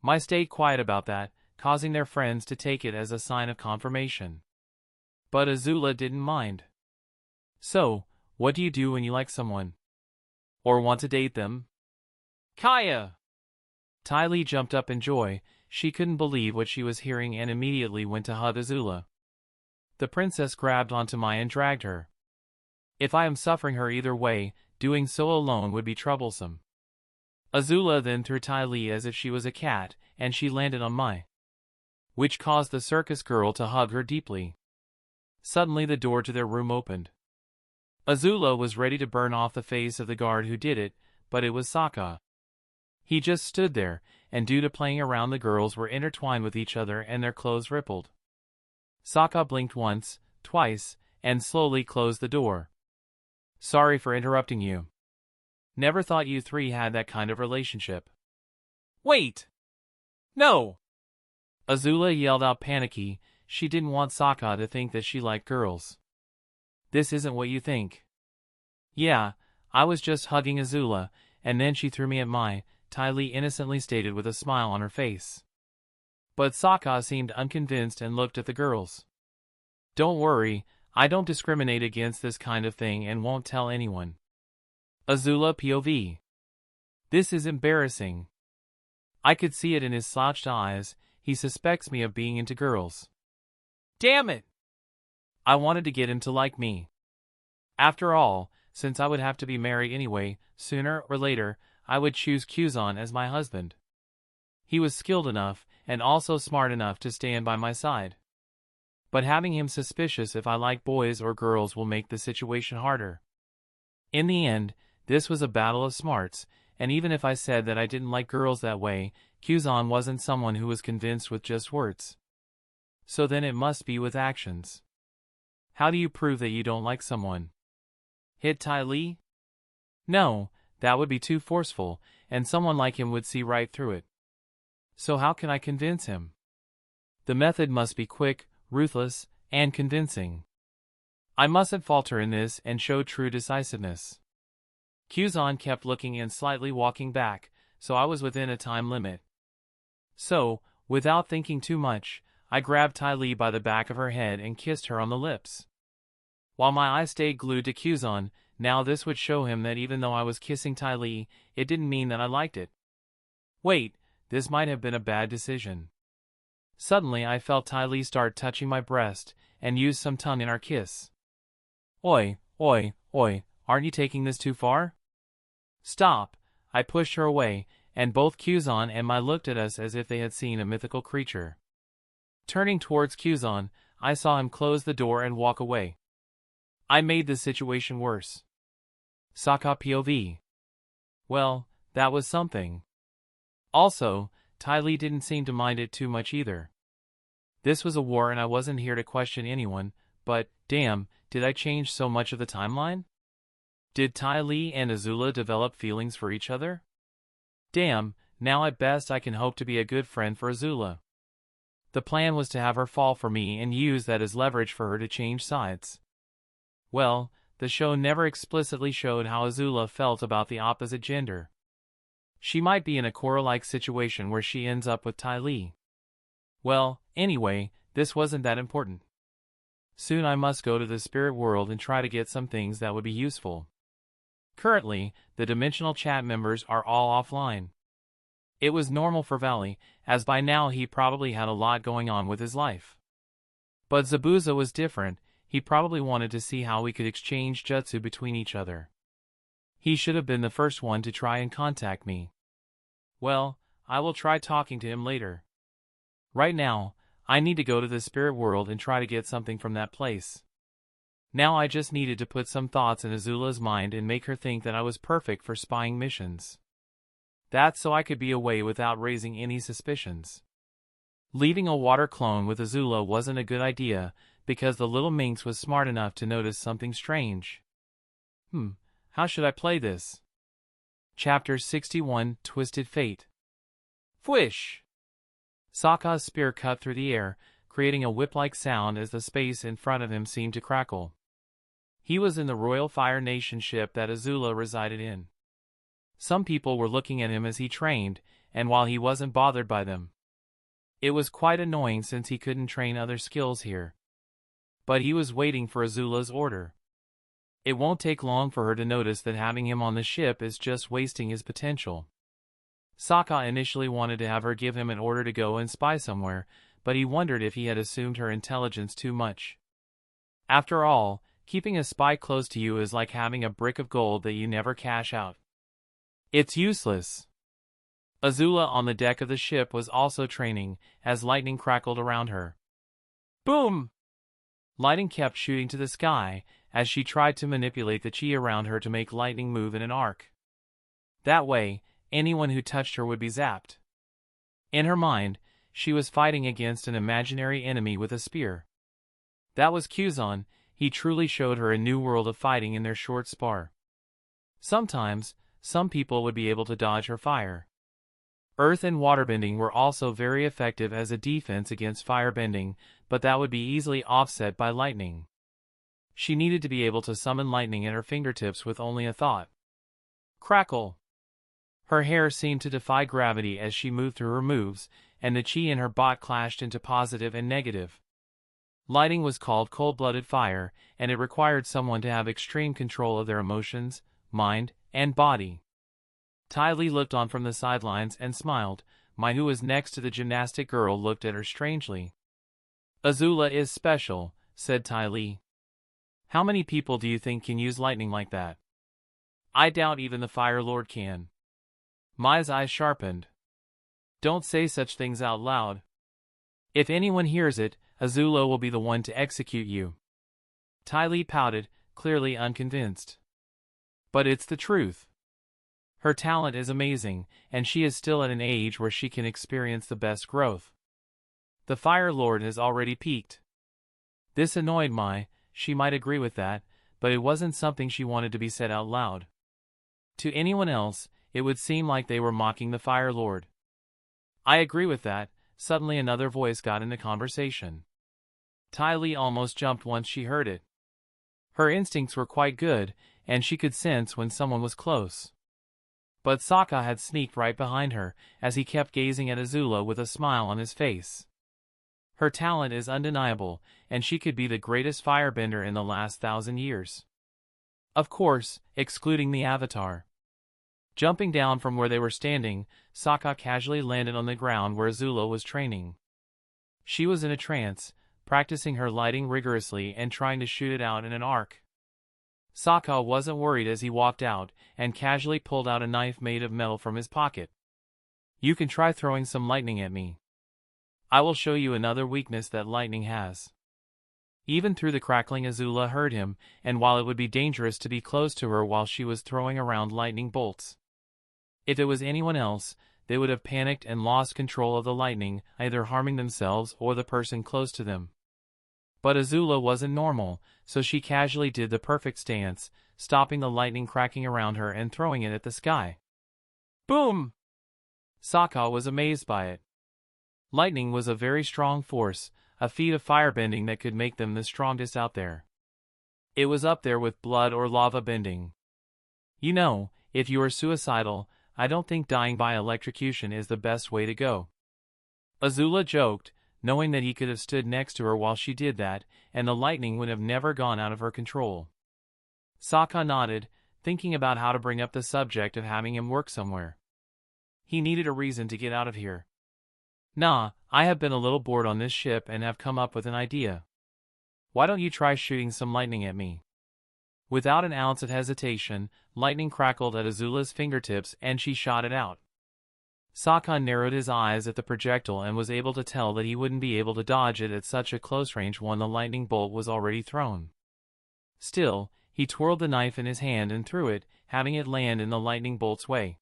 Mai stayed quiet about that, causing their friends to take it as a sign of confirmation. But Azula didn't mind. "So, what do you do when you like someone? Or want to date them?" "Kaya!" Ty Lee jumped up in joy. She couldn't believe what she was hearing and immediately went to hug Azula. The princess grabbed onto Mai and dragged her. "If I am suffering her either way, doing so alone would be troublesome." Azula then threw Ty Lee as if she was a cat, and she landed on Mai, which caused the circus girl to hug her deeply. Suddenly the door to their room opened. Azula was ready to burn off the face of the guard who did it, but it was Soka. He just stood there, and due to playing around the girls were intertwined with each other and their clothes rippled. Soka blinked once, twice, and slowly closed the door. "Sorry for interrupting you. Never thought you three had that kind of relationship." "Wait! No!" Azula yelled out panicky. She didn't want Soka to think that she liked girls. "This isn't what you think." "Yeah, I was just hugging Azula, and then she threw me at Mai," Ty Lee innocently stated with a smile on her face. But Soka seemed unconvinced and looked at the girls. "Don't worry, I don't discriminate against this kind of thing and won't tell anyone." Azula POV. "This is embarrassing. I could see it in his slouched eyes. He suspects me of being into girls. Damn it! I wanted to get him to like me. After all, since I would have to be married anyway, sooner or later, I would choose Kuzan as my husband. He was skilled enough, and also smart enough to stand by my side. But having him suspicious if I like boys or girls will make the situation harder." In the end, this was a battle of smarts, and even if I said that I didn't like girls that way, Kuzan wasn't someone who was convinced with just words. So then it must be with actions. How do you prove that you don't like someone? Hit Ty Lee? No, that would be too forceful, and someone like him would see right through it. So how can I convince him? The method must be quick, ruthless, and convincing. I mustn't falter in this and show true decisiveness. Kuzan kept looking and slightly walking back, so I was within a time limit. So, without thinking too much, I grabbed Ty Lee by the back of her head and kissed her on the lips. While my eyes stayed glued to Kuzan, now this would show him that even though I was kissing Ty Lee, it didn't mean that I liked it. Wait, this might have been a bad decision. Suddenly I felt Ty Lee start touching my breast, and use some tongue in our kiss. Oi, oi, oi, aren't you taking this too far? Stop! I pushed her away, and both Kuzan and Mai looked at us as if they had seen a mythical creature. Turning towards Kuzan, I saw him close the door and walk away. I made the situation worse. Soka POV. Well, that was something. Also, Ty Lee didn't seem to mind it too much either. This was a war and I wasn't here to question anyone, but, damn, did I change so much of the timeline? Did Ty Lee and Azula develop feelings for each other? Damn, now at best I can hope to be a good friend for Azula. The plan was to have her fall for me and use that as leverage for her to change sides. Well, the show never explicitly showed how Azula felt about the opposite gender. She might be in a Korra-like situation where she ends up with Ty Lee. Well, anyway, this wasn't that important. Soon I must go to the spirit world and try to get some things that would be useful. Currently, the dimensional chat members are all offline. It was normal for Valley, as by now he probably had a lot going on with his life. But Zabuza was different. He probably wanted to see how we could exchange jutsu between each other. He should have been the first one to try and contact me. Well, I will try talking to him later. Right now, I need to go to the spirit world and try to get something from that place. Now I just needed to put some thoughts in Azula's mind and make her think that I was perfect for spying missions. That's so I could be away without raising any suspicions. Leaving a water clone with Azula wasn't a good idea, because the little minx was smart enough to notice something strange. How should I play this? Chapter 61, Twisted Fate. Fwish! Sokka's spear cut through the air, creating a whip-like sound as the space in front of him seemed to crackle. He was in the Royal Fire Nation ship that Azula resided in. Some people were looking at him as he trained, and while he wasn't bothered by them. It was quite annoying since he couldn't train other skills here. But he was waiting for Azula's order. It won't take long for her to notice that having him on the ship is just wasting his potential. Sokka initially wanted to have her give him an order to go and spy somewhere, but he wondered if he had assumed her intelligence too much. After all, keeping a spy close to you is like having a brick of gold that you never cash out. It's useless. Azula on the deck of the ship was also training, as lightning crackled around her. Boom! Lightning kept shooting to the sky, as she tried to manipulate the chi around her to make lightning move in an arc. That way, anyone who touched her would be zapped. In her mind, she was fighting against an imaginary enemy with a spear. That was Kuzan. He truly showed her a new world of fighting in their short spar. Sometimes, some people would be able to dodge her fire. Earth and waterbending were also very effective as a defense against firebending, but that would be easily offset by lightning. She needed to be able to summon lightning at her fingertips with only a thought. Crackle! Her hair seemed to defy gravity as she moved through her moves, and the chi in her bot clashed into positive and negative. Lighting was called cold-blooded fire, and it required someone to have extreme control of their emotions, mind, and body. Ty Lee looked on from the sidelines and smiled. Mai, who was next to the gymnastic girl, looked at her strangely. Azula is special, said Ty Lee. How many people do you think can use lightning like that? I doubt even the Fire Lord can. Mai's eyes sharpened. Don't say such things out loud. If anyone hears it, Azula will be the one to execute you. Ty Lee pouted, clearly unconvinced. But it's the truth. Her talent is amazing, and she is still at an age where she can experience the best growth. The Fire Lord has already peaked. This annoyed Mai. She might agree with that, but it wasn't something she wanted to be said out loud. To anyone else, it would seem like they were mocking the Fire Lord. I agree with that. Suddenly another voice got in the conversation. Ty Lee almost jumped once she heard it. Her instincts were quite good, and she could sense when someone was close. But Soka had sneaked right behind her, as he kept gazing at Azula with a smile on his face. Her talent is undeniable, and she could be the greatest firebender in the last 1,000 years. Of course, excluding the Avatar. Jumping down from where they were standing, Soka casually landed on the ground where Azula was training. She was in a trance, practicing her lighting rigorously and trying to shoot it out in an arc. Soka wasn't worried as he walked out, and casually pulled out a knife made of metal from his pocket. "You can try throwing some lightning at me. I will show you another weakness that lightning has." Even through the crackling, Azula heard him, and while it would be dangerous to be close to her while she was throwing around lightning bolts, if it was anyone else, they would have panicked and lost control of the lightning, either harming themselves or the person close to them. But Azula wasn't normal, so she casually did the perfect stance, stopping the lightning cracking around her and throwing it at the sky. Boom! Soka was amazed by it. Lightning was a very strong force, a feat of firebending that could make them the strongest out there. It was up there with blood or lava bending. You know, if you are suicidal, I don't think dying by electrocution is the best way to go. Azula joked, knowing that he could have stood next to her while she did that, and the lightning would have never gone out of her control. Soka nodded, thinking about how to bring up the subject of having him work somewhere. He needed a reason to get out of here. "Nah, I have been a little bored on this ship and have come up with an idea. Why don't you try shooting some lightning at me?" Without an ounce of hesitation, lightning crackled at Azula's fingertips and she shot it out. Soka narrowed his eyes at the projectile and was able to tell that he wouldn't be able to dodge it at such a close range when the lightning bolt was already thrown. Still, he twirled the knife in his hand and threw it, having it land in the lightning bolt's way.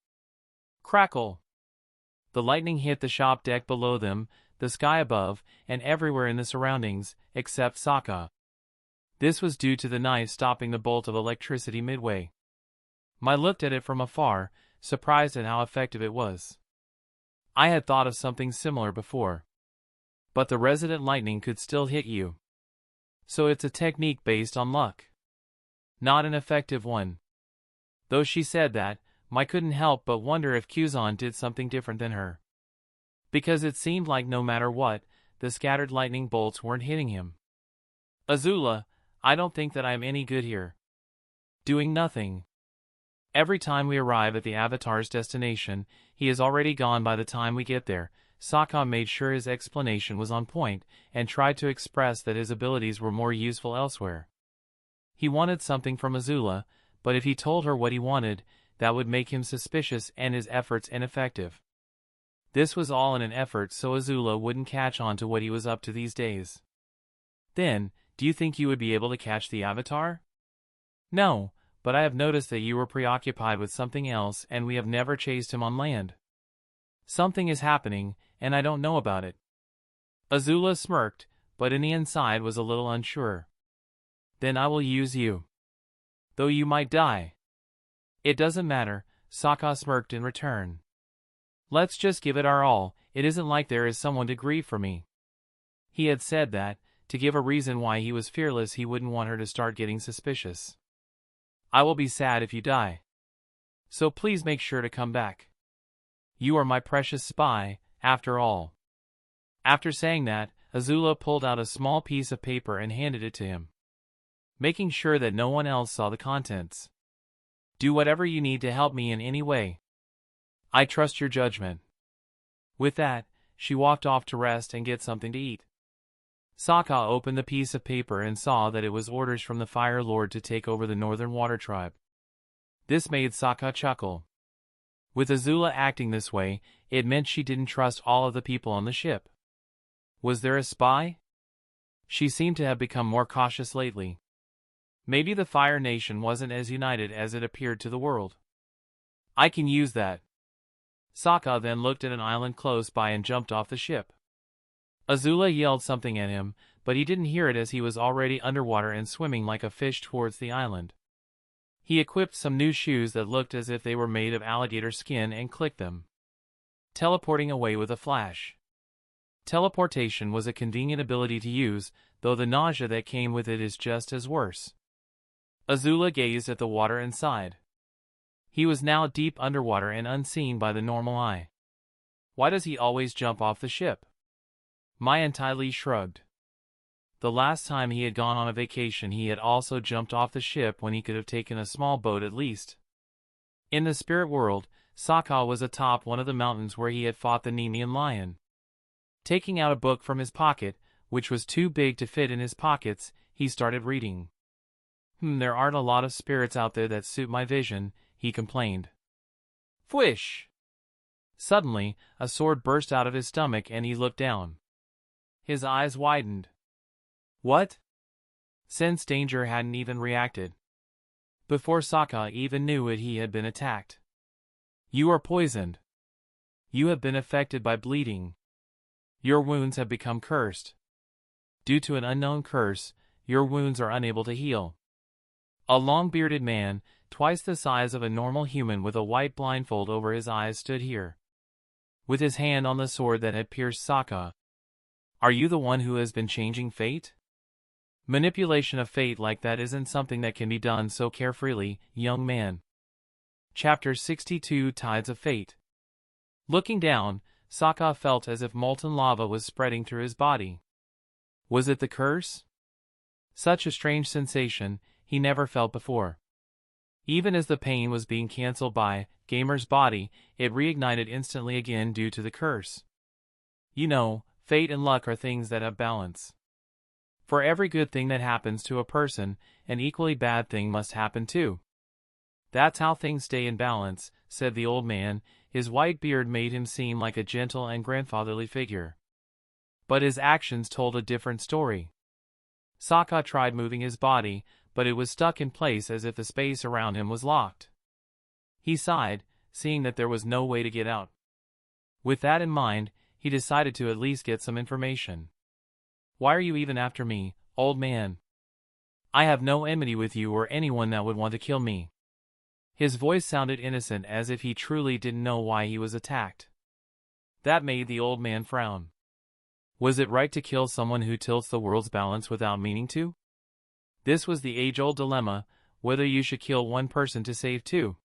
Crackle! The lightning hit the shop deck below them, the sky above, and everywhere in the surroundings, except Soka. This was due to the knife stopping the bolt of electricity midway. I looked at it from afar, surprised at how effective it was. I had thought of something similar before. But the resident lightning could still hit you. So it's a technique based on luck. Not an effective one. Though she said that, I couldn't help but wonder if Kuzan did something different than her. Because it seemed like no matter what, the scattered lightning bolts weren't hitting him. "Azula, I don't think that I am any good here. Doing nothing. Every time we arrive at the Avatar's destination, he is already gone by the time we get there." Soka made sure his explanation was on point, and tried to express that his abilities were more useful elsewhere. He wanted something from Azula, but if he told her what he wanted, that would make him suspicious and his efforts ineffective. This was all in an effort so Azula wouldn't catch on to what he was up to these days. "Then, do you think you would be able to catch the Avatar?" "No, but I have noticed that you were preoccupied with something else and we have never chased him on land. Something is happening, and I don't know about it." Azula smirked, but in the inside was a little unsure. "Then I will use you. Though you might die." "It doesn't matter," Soka smirked in return. "Let's just give it our all. It isn't like there is someone to grieve for me." He had said that, to give a reason why he was fearless he wouldn't want her to start getting suspicious. "I will be sad if you die. So please make sure to come back. You are my precious spy, after all." After saying that, Azula pulled out a small piece of paper and handed it to him, making sure that no one else saw the contents. "Do whatever you need to help me in any way. I trust your judgment." With that, she walked off to rest and get something to eat. Soka opened the piece of paper and saw that it was orders from the Fire Lord to take over the Northern Water Tribe. This made Soka chuckle. With Azula acting this way, it meant she didn't trust all of the people on the ship. Was there a spy? She seemed to have become more cautious lately. Maybe the Fire Nation wasn't as united as it appeared to the world. "I can use that." Soka then looked at an island close by and jumped off the ship. Azula yelled something at him, but he didn't hear it as he was already underwater and swimming like a fish towards the island. He equipped some new shoes that looked as if they were made of alligator skin and clicked them, teleporting away with a flash. Teleportation was a convenient ability to use, though the nausea that came with it is just as worse. Azula gazed at the water and sighed. He was now deep underwater and unseen by the normal eye. Why does he always jump off the ship? Mondaine shrugged. The last time he had gone on a vacation he had also jumped off the ship when he could have taken a small boat at least. In the spirit world, Soka was atop one of the mountains where he had fought the Nemean lion. Taking out a book from his pocket, which was too big to fit in his pockets, he started reading. There aren't a lot of spirits out there that suit my vision, he complained. Fwish! Suddenly, a sword burst out of his stomach and he looked down. His eyes widened. What? Since danger hadn't even reacted. Before Soka even knew it, he had been attacked. You are poisoned. You have been affected by bleeding. Your wounds have become cursed. Due to an unknown curse, your wounds are unable to heal. A long-bearded man, twice the size of a normal human with a white blindfold over his eyes, stood here, with his hand on the sword that had pierced Soka. Are you the one who has been changing fate? Manipulation of fate like that isn't something that can be done so carefreely, young man. Chapter 62 Tides of Fate. Looking down, Soka felt as if molten lava was spreading through his body. Was it the curse? Such a strange sensation he never felt before. Even as the pain was being cancelled by Gamer's body, it reignited instantly again due to the curse. You know, fate and luck are things that have balance. For every good thing that happens to a person, an equally bad thing must happen too. That's how things stay in balance, said the old man. His white beard made him seem like a gentle and grandfatherly figure. But his actions told a different story. Soka tried moving his body, but it was stuck in place as if the space around him was locked. He sighed, seeing that there was no way to get out. With that in mind, he decided to at least get some information. Why are you even after me, old man? I have no enmity with you or anyone that would want to kill me. His voice sounded innocent, as if he truly didn't know why he was attacked. That made the old man frown. Was it right to kill someone who tilts the world's balance without meaning to? This was the age-old dilemma, whether you should kill one person to save two.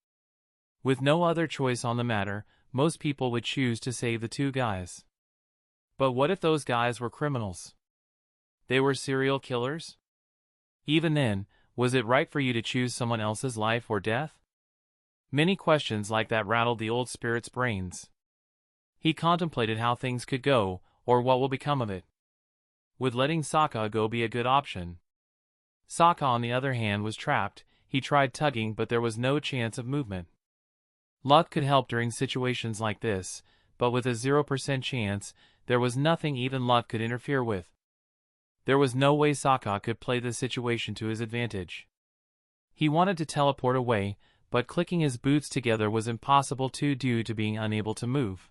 With no other choice on the matter, most people would choose to save the two guys. But what if those guys were criminals? They were serial killers? Even then, was it right for you to choose someone else's life or death? Many questions like that rattled the old spirit's brains. He contemplated how things could go, or what will become of it. Would letting Soka go be a good option? Soka, on the other hand, was trapped. He tried tugging, but there was no chance of movement. Luck could help during situations like this, but with a 0% chance, there was nothing even luck could interfere with. There was no way Soka could play the situation to his advantage. He wanted to teleport away, but clicking his boots together was impossible due to being unable to move.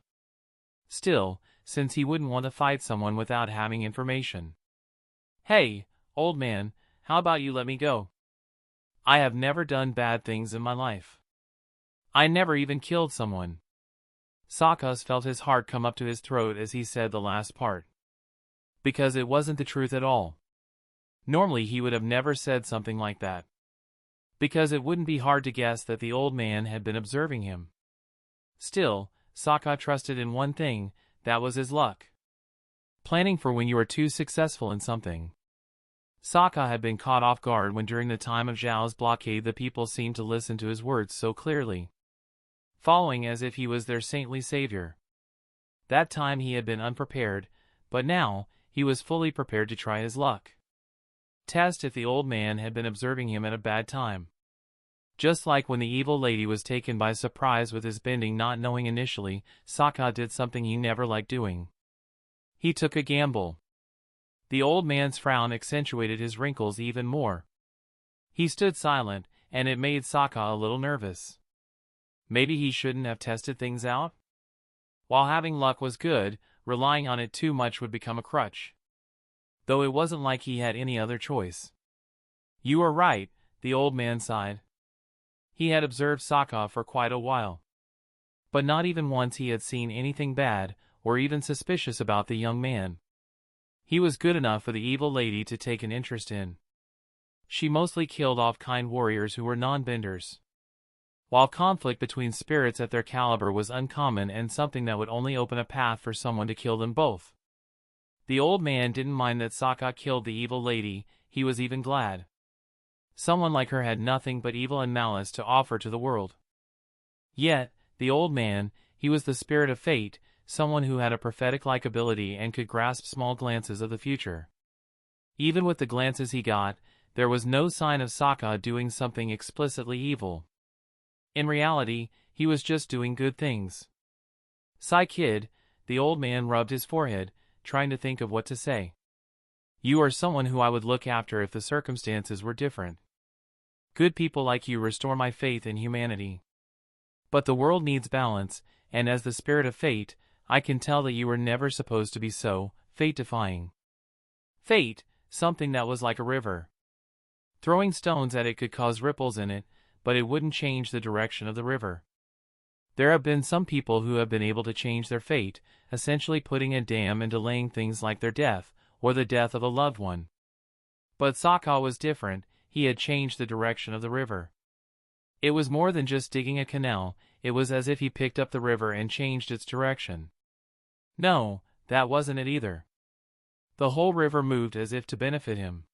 Still, since he wouldn't want to fight someone without having information. Hey, old man, how about you let me go? I have never done bad things in my life. I never even killed someone. Soka felt his heart come up to his throat as he said the last part. Because it wasn't the truth at all. Normally he would have never said something like that. Because it wouldn't be hard to guess that the old man had been observing him. Still, Soka trusted in one thing, that was his luck. Planning for when you are too successful in something. Soka had been caught off guard when during the time of Zhao's blockade the people seemed to listen to his words so clearly, following as if he was their saintly savior. That time he had been unprepared, but now, he was fully prepared to try his luck. Test if the old man had been observing him at a bad time. Just like when the evil lady was taken by surprise with his bending, not knowing initially, Soka did something he never liked doing. He took a gamble. The old man's frown accentuated his wrinkles even more. He stood silent, and it made Soka a little nervous. Maybe he shouldn't have tested things out? While having luck was good, Relying on it too much would become a crutch. Though it wasn't like he had any other choice. You are right, the old man sighed. He had observed Soka for quite a while. But not even once he had seen anything bad, or even suspicious about the young man. He was good enough for the evil lady to take an interest in. She mostly killed off kind warriors who were non-benders. While conflict between spirits at their caliber was uncommon and something that would only open a path for someone to kill them both. The old man didn't mind that Soka killed the evil lady, he was even glad. Someone like her had nothing but evil and malice to offer to the world. Yet, the old man, he was the spirit of fate, someone who had a prophetic-like ability and could grasp small glances of the future. Even with the glances he got, there was no sign of Soka doing something explicitly evil. In reality, he was just doing good things. Sigh kid, the old man rubbed his forehead, trying to think of what to say. You are someone who I would look after if the circumstances were different. Good people like you restore my faith in humanity. But the world needs balance, and as the spirit of fate, I can tell that you were never supposed to be so fate-defying. Fate, something that was like a river. Throwing stones at it could cause ripples in it, but it wouldn't change the direction of the river. There have been some people who have been able to change their fate, essentially putting a dam and delaying things like their death, or the death of a loved one. But Soka was different, he had changed the direction of the river. It was more than just digging a canal, it was as if he picked up the river and changed its direction. No, that wasn't it either. The whole river moved as if to benefit him.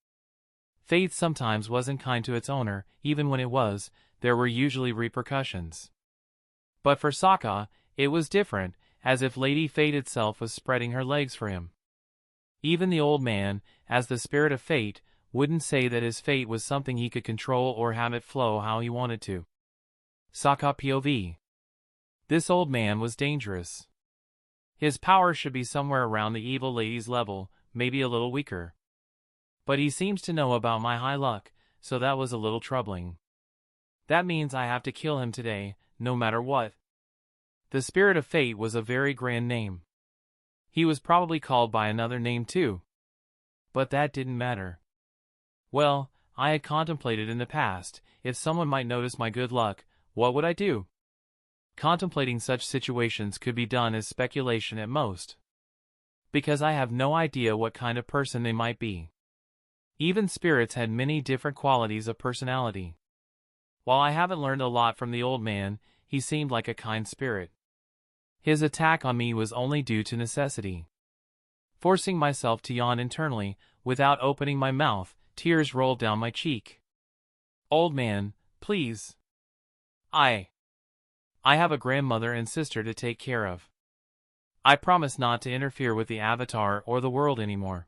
Fate sometimes wasn't kind to its owner, even when it was, there were usually repercussions. But for Soka, it was different, as if Lady Fate itself was spreading her legs for him. Even the old man, as the spirit of fate, wouldn't say that his fate was something he could control or have it flow how he wanted to. Soka POV. This old man was dangerous. His power should be somewhere around the evil lady's level, maybe a little weaker. But he seems to know about my high luck, so that was a little troubling. That means I have to kill him today, no matter what. The spirit of fate was a very grand name. He was probably called by another name too. But that didn't matter. Well, I had contemplated in the past, if someone might notice my good luck, what would I do? Contemplating such situations could be done as speculation at most. Because I have no idea what kind of person they might be. Even spirits had many different qualities of personality. While I haven't learned a lot from the old man, he seemed like a kind spirit. His attack on me was only due to necessity. Forcing myself to yawn internally, without opening my mouth, tears rolled down my cheek. Old man, please. I have a grandmother and sister to take care of. I promise not to interfere with the Avatar or the world anymore.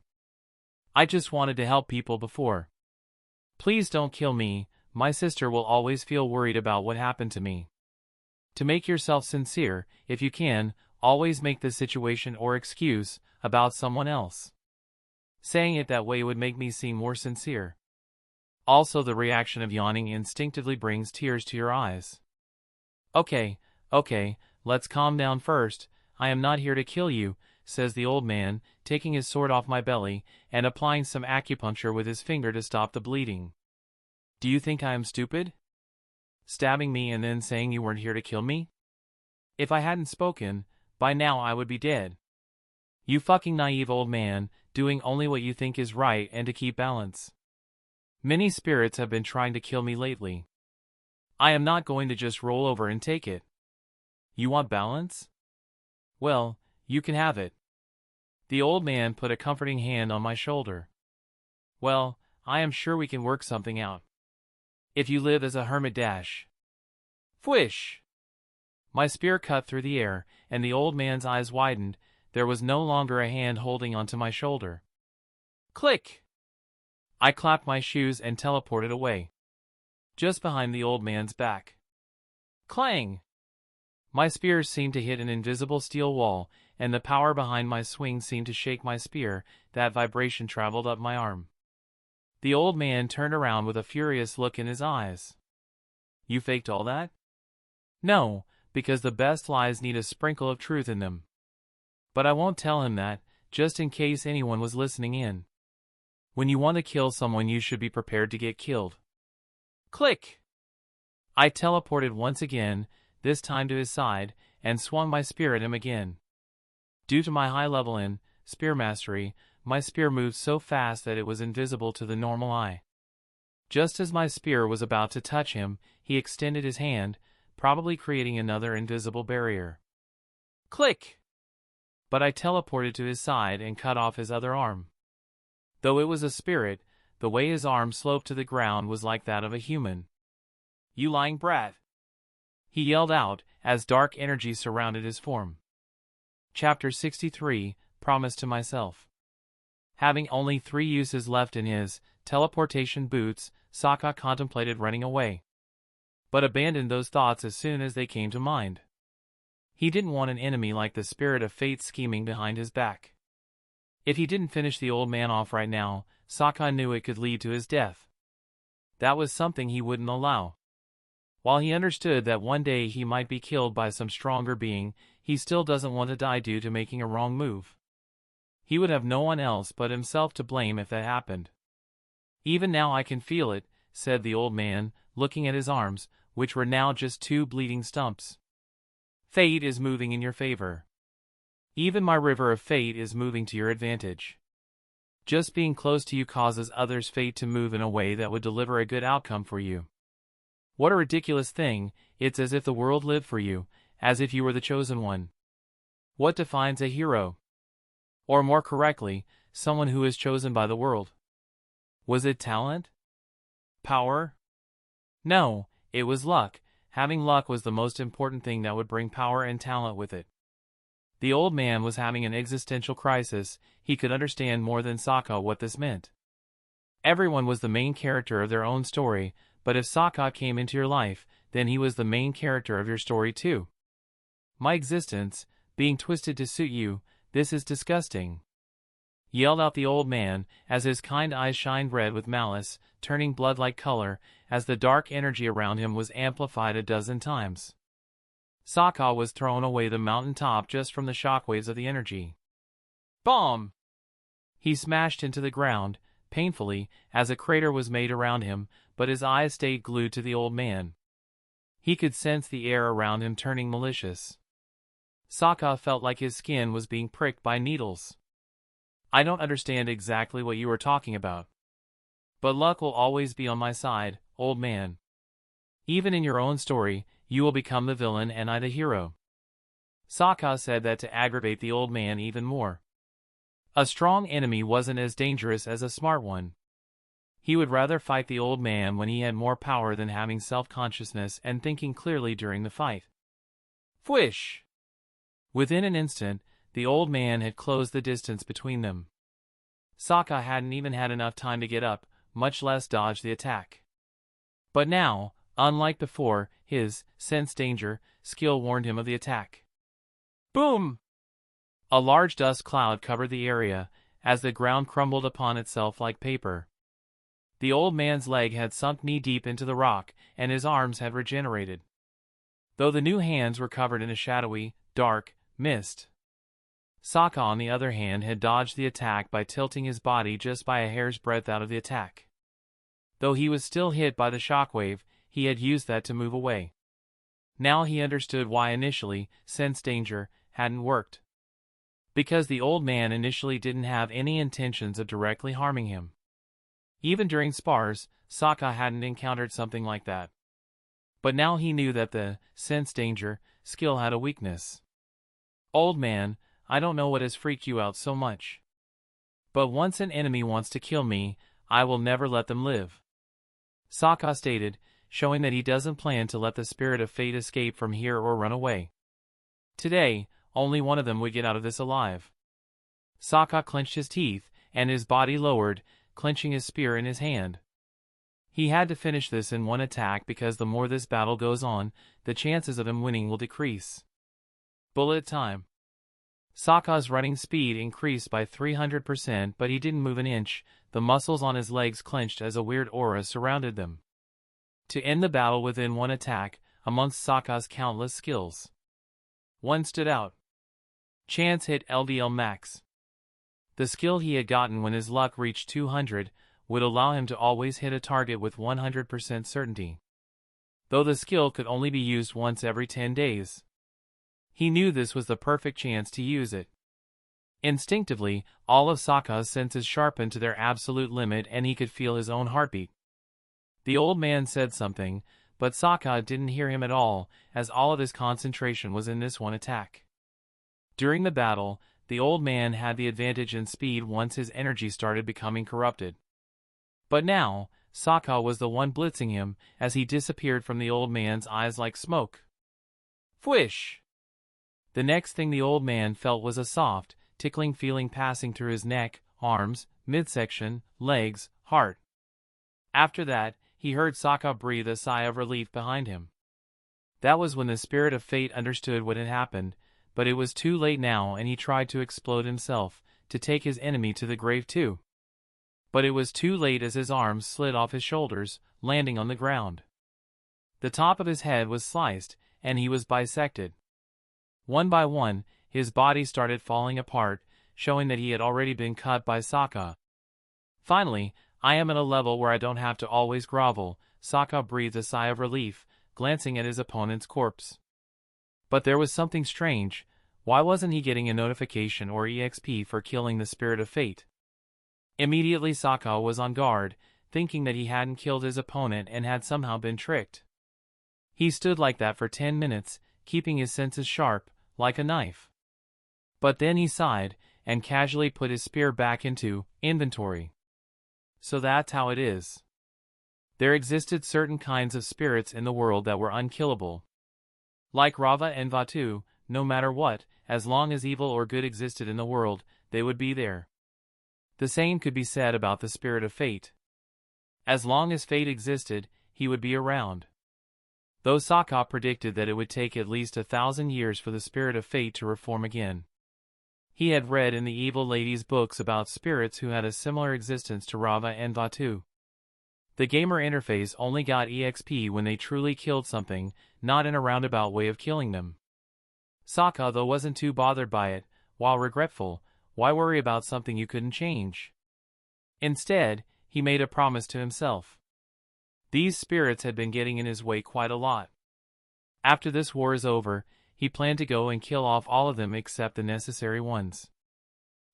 I just wanted to help people before. Please don't kill me, my sister will always feel worried about what happened to me. To make yourself sincere, if you can, always make the situation or excuse about someone else. Saying it that way would make me seem more sincere. Also, the reaction of yawning instinctively brings tears to your eyes. Okay, let's calm down first. I am not here to kill you, says the old man, taking his sword off my belly and applying some acupuncture with his finger to stop the bleeding. Do you think I am stupid? Stabbing me and then saying you weren't here to kill me? If I hadn't spoken, by now I would be dead. You fucking naive old man, doing only what you think is right and to keep balance. Many spirits have been trying to kill me lately. I am not going to just roll over and take it. You want balance? Well, you can have it. The old man put a comforting hand on my shoulder. Well, I am sure we can work something out. If you live as a hermit dash. Fwish! My spear cut through the air, and the old man's eyes widened. There was no longer a hand holding onto my shoulder. Click! I clapped my shoes and teleported away. Just behind the old man's back. Clang! My spear seemed to hit an invisible steel wall, and the power behind my swing seemed to shake my spear. That vibration traveled up my arm. The old man turned around with a furious look in his eyes. You faked all that? No, because the best lies need a sprinkle of truth in them. But I won't tell him that, just in case anyone was listening in. When you want to kill someone, you should be prepared to get killed. Click! I teleported once again, this time to his side, and swung my spear at him again. Due to my high level in spear mastery, my spear moved so fast that it was invisible to the normal eye. Just as my spear was about to touch him, he extended his hand, probably creating another invisible barrier. Click! But I teleported to his side and cut off his other arm. Though it was a spirit, the way his arm sloped to the ground was like that of a human. You lying brat! He yelled out, as dark energy surrounded his form. Chapter 63, Promise to Myself. Having only 3 uses left in his teleportation boots, Soka contemplated running away, but abandoned those thoughts as soon as they came to mind. He didn't want an enemy like the spirit of fate scheming behind his back. If he didn't finish the old man off right now, Soka knew it could lead to his death. That was something he wouldn't allow. While he understood that one day he might be killed by some stronger being, he still doesn't want to die due to making a wrong move. He would have no one else but himself to blame if that happened. Even now I can feel it, said the old man, looking at his arms, which were now just 2 bleeding stumps. Fate is moving in your favor. Even my river of fate is moving to your advantage. Just being close to you causes others' fate to move in a way that would deliver a good outcome for you. What a ridiculous thing, it's as if the world lived for you, as if you were the chosen one. What defines a hero? Or more correctly, someone who is chosen by the world? Was it talent? Power? No, it was luck. Having luck was the most important thing that would bring power and talent with it. The old man was having an existential crisis. He could understand more than Soka what this meant. Everyone was the main character of their own story, but if Soka came into your life, then he was the main character of your story too. My existence, being twisted to suit you, this is disgusting, yelled out the old man, as his kind eyes shined red with malice, turning blood-like color, as the dark energy around him was amplified a dozen times. Soka was thrown away the mountain top just from the shockwaves of the energy. Bomb! He smashed into the ground, painfully, as a crater was made around him, but his eyes stayed glued to the old man. He could sense the air around him turning malicious. Soka felt like his skin was being pricked by needles. I don't understand exactly what you are talking about. But luck will always be on my side, old man. Even in your own story, you will become the villain and I the hero. Soka said that to aggravate the old man even more. A strong enemy wasn't as dangerous as a smart one. He would rather fight the old man when he had more power than having self-consciousness and thinking clearly during the fight. Fwish! Within an instant, the old man had closed the distance between them. Soka hadn't even had enough time to get up, much less dodge the attack. But now, unlike before, his sense danger skill warned him of the attack. Boom! A large dust cloud covered the area, as the ground crumbled upon itself like paper. The old man's leg had sunk knee-deep into the rock, and his arms had regenerated, though the new hands were covered in a shadowy, dark mist. Soka, on the other hand, had dodged the attack by tilting his body just by a hair's breadth out of the attack. Though he was still hit by the shockwave, he had used that to move away. Now he understood why initially, sense danger, hadn't worked. Because the old man initially didn't have any intentions of directly harming him. Even during spars, Soka hadn't encountered something like that. But now he knew that the sense danger skill had a weakness. Old man, I don't know what has freaked you out so much. But once an enemy wants to kill me, I will never let them live. Soka stated, showing that he doesn't plan to let the spirit of fate escape from here or run away. Today, only one of them would get out of this alive. Soka clenched his teeth, and his body lowered, clenching his spear in his hand. He had to finish this in one attack because the more this battle goes on, the chances of him winning will decrease. Bullet time. Soka's running speed increased by 300%, but he didn't move an inch. The muscles on his legs clenched as a weird aura surrounded them. To end the battle within one attack, amongst Soka's countless skills, one stood out. Chance hit LDL max. The skill he had gotten when his luck reached 200 would allow him to always hit a target with 100% certainty. Though the skill could only be used once every 10 days. He knew this was the perfect chance to use it. Instinctively, all of Soka's senses sharpened to their absolute limit and he could feel his own heartbeat. The old man said something, but Soka didn't hear him at all, as all of his concentration was in this one attack. During the battle, the old man had the advantage in speed once his energy started becoming corrupted. But now, Soka was the one blitzing him, as he disappeared from the old man's eyes like smoke. Fwish! The next thing the old man felt was a soft, tickling feeling passing through his neck, arms, midsection, legs, heart. After that, he heard Soka breathe a sigh of relief behind him. That was when the spirit of fate understood what had happened, but it was too late now and he tried to explode himself, to take his enemy to the grave too. But it was too late as his arms slid off his shoulders, landing on the ground. The top of his head was sliced, and he was bisected. One by one, his body started falling apart, showing that he had already been cut by Soka. Finally, I am at a level where I don't have to always grovel, Soka breathed a sigh of relief, glancing at his opponent's corpse. But there was something strange. Why wasn't he getting a notification or EXP for killing the spirit of fate? Immediately Soka was on guard, thinking that he hadn't killed his opponent and had somehow been tricked. He stood like that for 10 minutes, keeping his senses sharp, like a knife. But then he sighed, and casually put his spear back into inventory. So that's how it is. There existed certain kinds of spirits in the world that were unkillable. Like Rava and Vatu, no matter what, as long as evil or good existed in the world, they would be there. The same could be said about the spirit of fate. As long as fate existed, he would be around. Though Soka predicted that it would take at least 1,000 years for the spirit of fate to reform again. He had read in the evil lady's books about spirits who had a similar existence to Rava and Vatu. The gamer interface only got EXP when they truly killed something, not in a roundabout way of killing them. Soka though wasn't too bothered by it, while regretful. Why worry about something you couldn't change? Instead, he made a promise to himself. These spirits had been getting in his way quite a lot. After this war is over, he planned to go and kill off all of them except the necessary ones.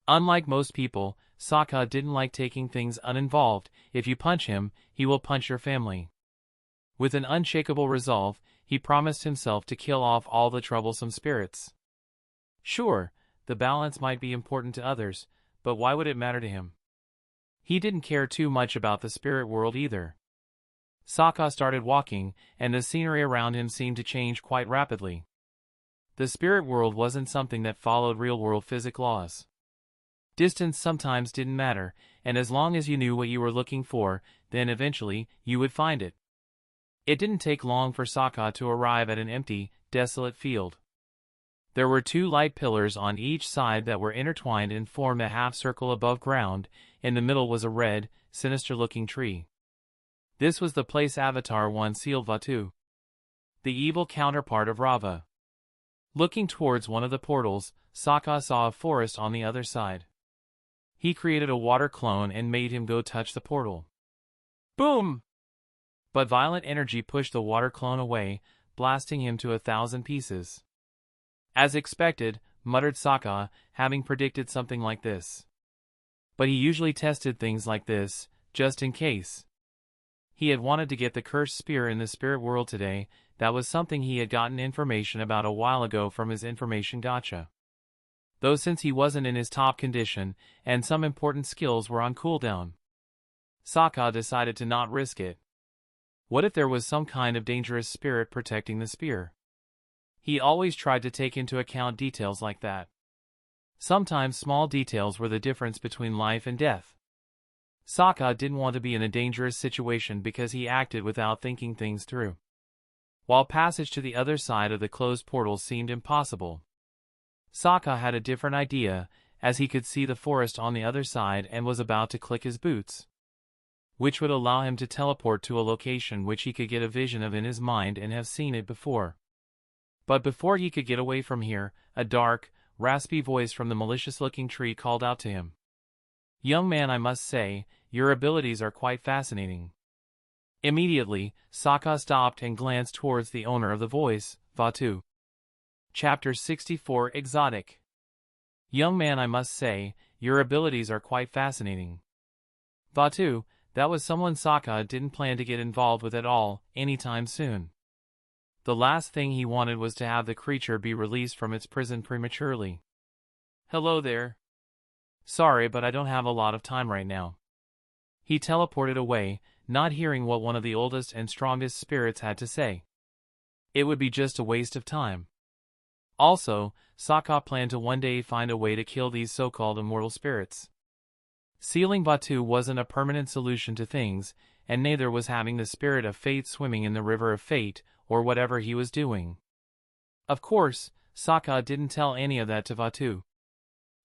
Unlike most people, Soka didn't like taking things uninvolved. If you punch him, he will punch your family. With an unshakable resolve, he promised himself to kill off all the troublesome spirits. Sure, the balance might be important to others, but why would it matter to him? He didn't care too much about the spirit world either. Soka started walking, and the scenery around him seemed to change quite rapidly. The spirit world wasn't something that followed real-world physics laws. Distance sometimes didn't matter, and as long as you knew what you were looking for, then eventually, you would find it. It didn't take long for Soka to arrive at an empty, desolate field. There were 2 light pillars on each side that were intertwined and formed a half-circle above ground. In the middle was a red, sinister-looking tree. This was the place Avatar 1 sealed Vatu, the evil counterpart of Rava. Looking towards one of the portals, Soka saw a forest on the other side. He created a water clone and made him go touch the portal. Boom! But violent energy pushed the water clone away, blasting him to 1,000 pieces. As expected, muttered Soka, having predicted something like this. But he usually tested things like this, just in case. He had wanted to get the cursed spear in the spirit world today. That was something he had gotten information about a while ago from his information gacha. Though since he wasn't in his top condition, and some important skills were on cooldown, Soka decided to not risk it. What if there was some kind of dangerous spirit protecting the spear? He always tried to take into account details like that. Sometimes small details were the difference between life and death. Soka didn't want to be in a dangerous situation because he acted without thinking things through. While passage to the other side of the closed portal seemed impossible, Soka had a different idea, as he could see the forest on the other side and was about to click his boots, which would allow him to teleport to a location which he could get a vision of in his mind and have seen it before. But before he could get away from here, a dark, raspy voice from the malicious-looking tree called out to him. "Young man, I must say, your abilities are quite fascinating." Immediately, Soka stopped and glanced towards the owner of the voice, Vaatu. Chapter 64 Exotic. "Young man, I must say, your abilities are quite fascinating." Vaatu, that was someone Soka didn't plan to get involved with at all, anytime soon. The last thing he wanted was to have the creature be released from its prison prematurely. "Hello there. Sorry, but I don't have a lot of time right now." He teleported away, not hearing what one of the oldest and strongest spirits had to say. It would be just a waste of time. Also, Soka planned to one day find a way to kill these so-called immortal spirits. Sealing Vaatu wasn't a permanent solution to things, and neither was having the spirit of fate swimming in the river of fate, or whatever he was doing. Of course, Soka didn't tell any of that to Vaatu.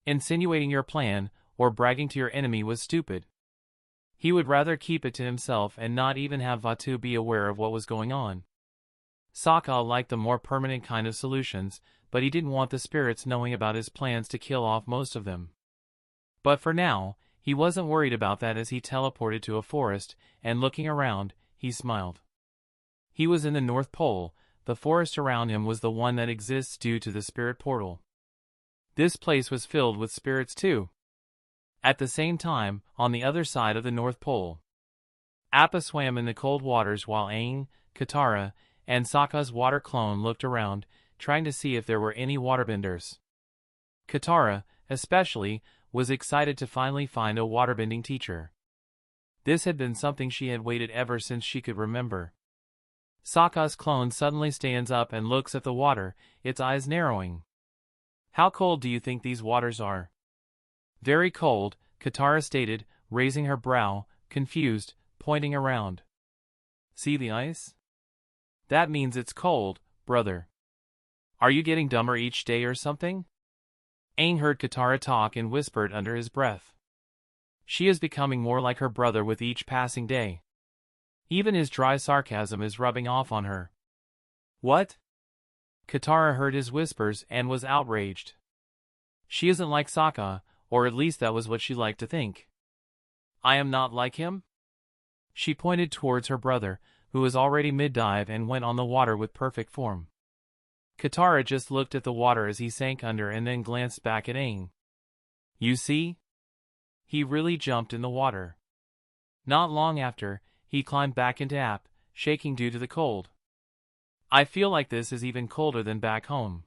Insinuating your plan, or bragging to your enemy was stupid. He would rather keep it to himself and not even have Vaatu be aware of what was going on. Soka liked the more permanent kind of solutions, but he didn't want the spirits knowing about his plans to kill off most of them. But for now, he wasn't worried about that as he teleported to a forest, and looking around, he smiled. He was in the North Pole. The forest around him was the one that exists due to the spirit portal. This place was filled with spirits too. At the same time, on the other side of the North Pole, Appa swam in the cold waters while Aang, Katara, and Sokka's water clone looked around, trying to see if there were any waterbenders. Katara, especially, was excited to finally find a waterbending teacher. This had been something she had waited ever since she could remember. Sokka's clone suddenly stands up and looks at the water, its eyes narrowing. "How cold do you think these waters are?" "Very cold," Katara stated, raising her brow, confused, pointing around. "See the ice? That means it's cold, brother. Are you getting dumber each day or something?" Aang heard Katara talk and whispered under his breath. She is becoming more like her brother with each passing day. Even his dry sarcasm is rubbing off on her. "What?" Katara heard his whispers and was outraged. She isn't like Sokka, or at least that was what she liked to think. "I am not like him?" She pointed towards her brother, who was already mid-dive and went on the water with perfect form. Katara just looked at the water as he sank under and then glanced back at Aang. "You see? He really jumped in the water." Not long after, he climbed back into App, shaking due to the cold. "I feel like this is even colder than back home.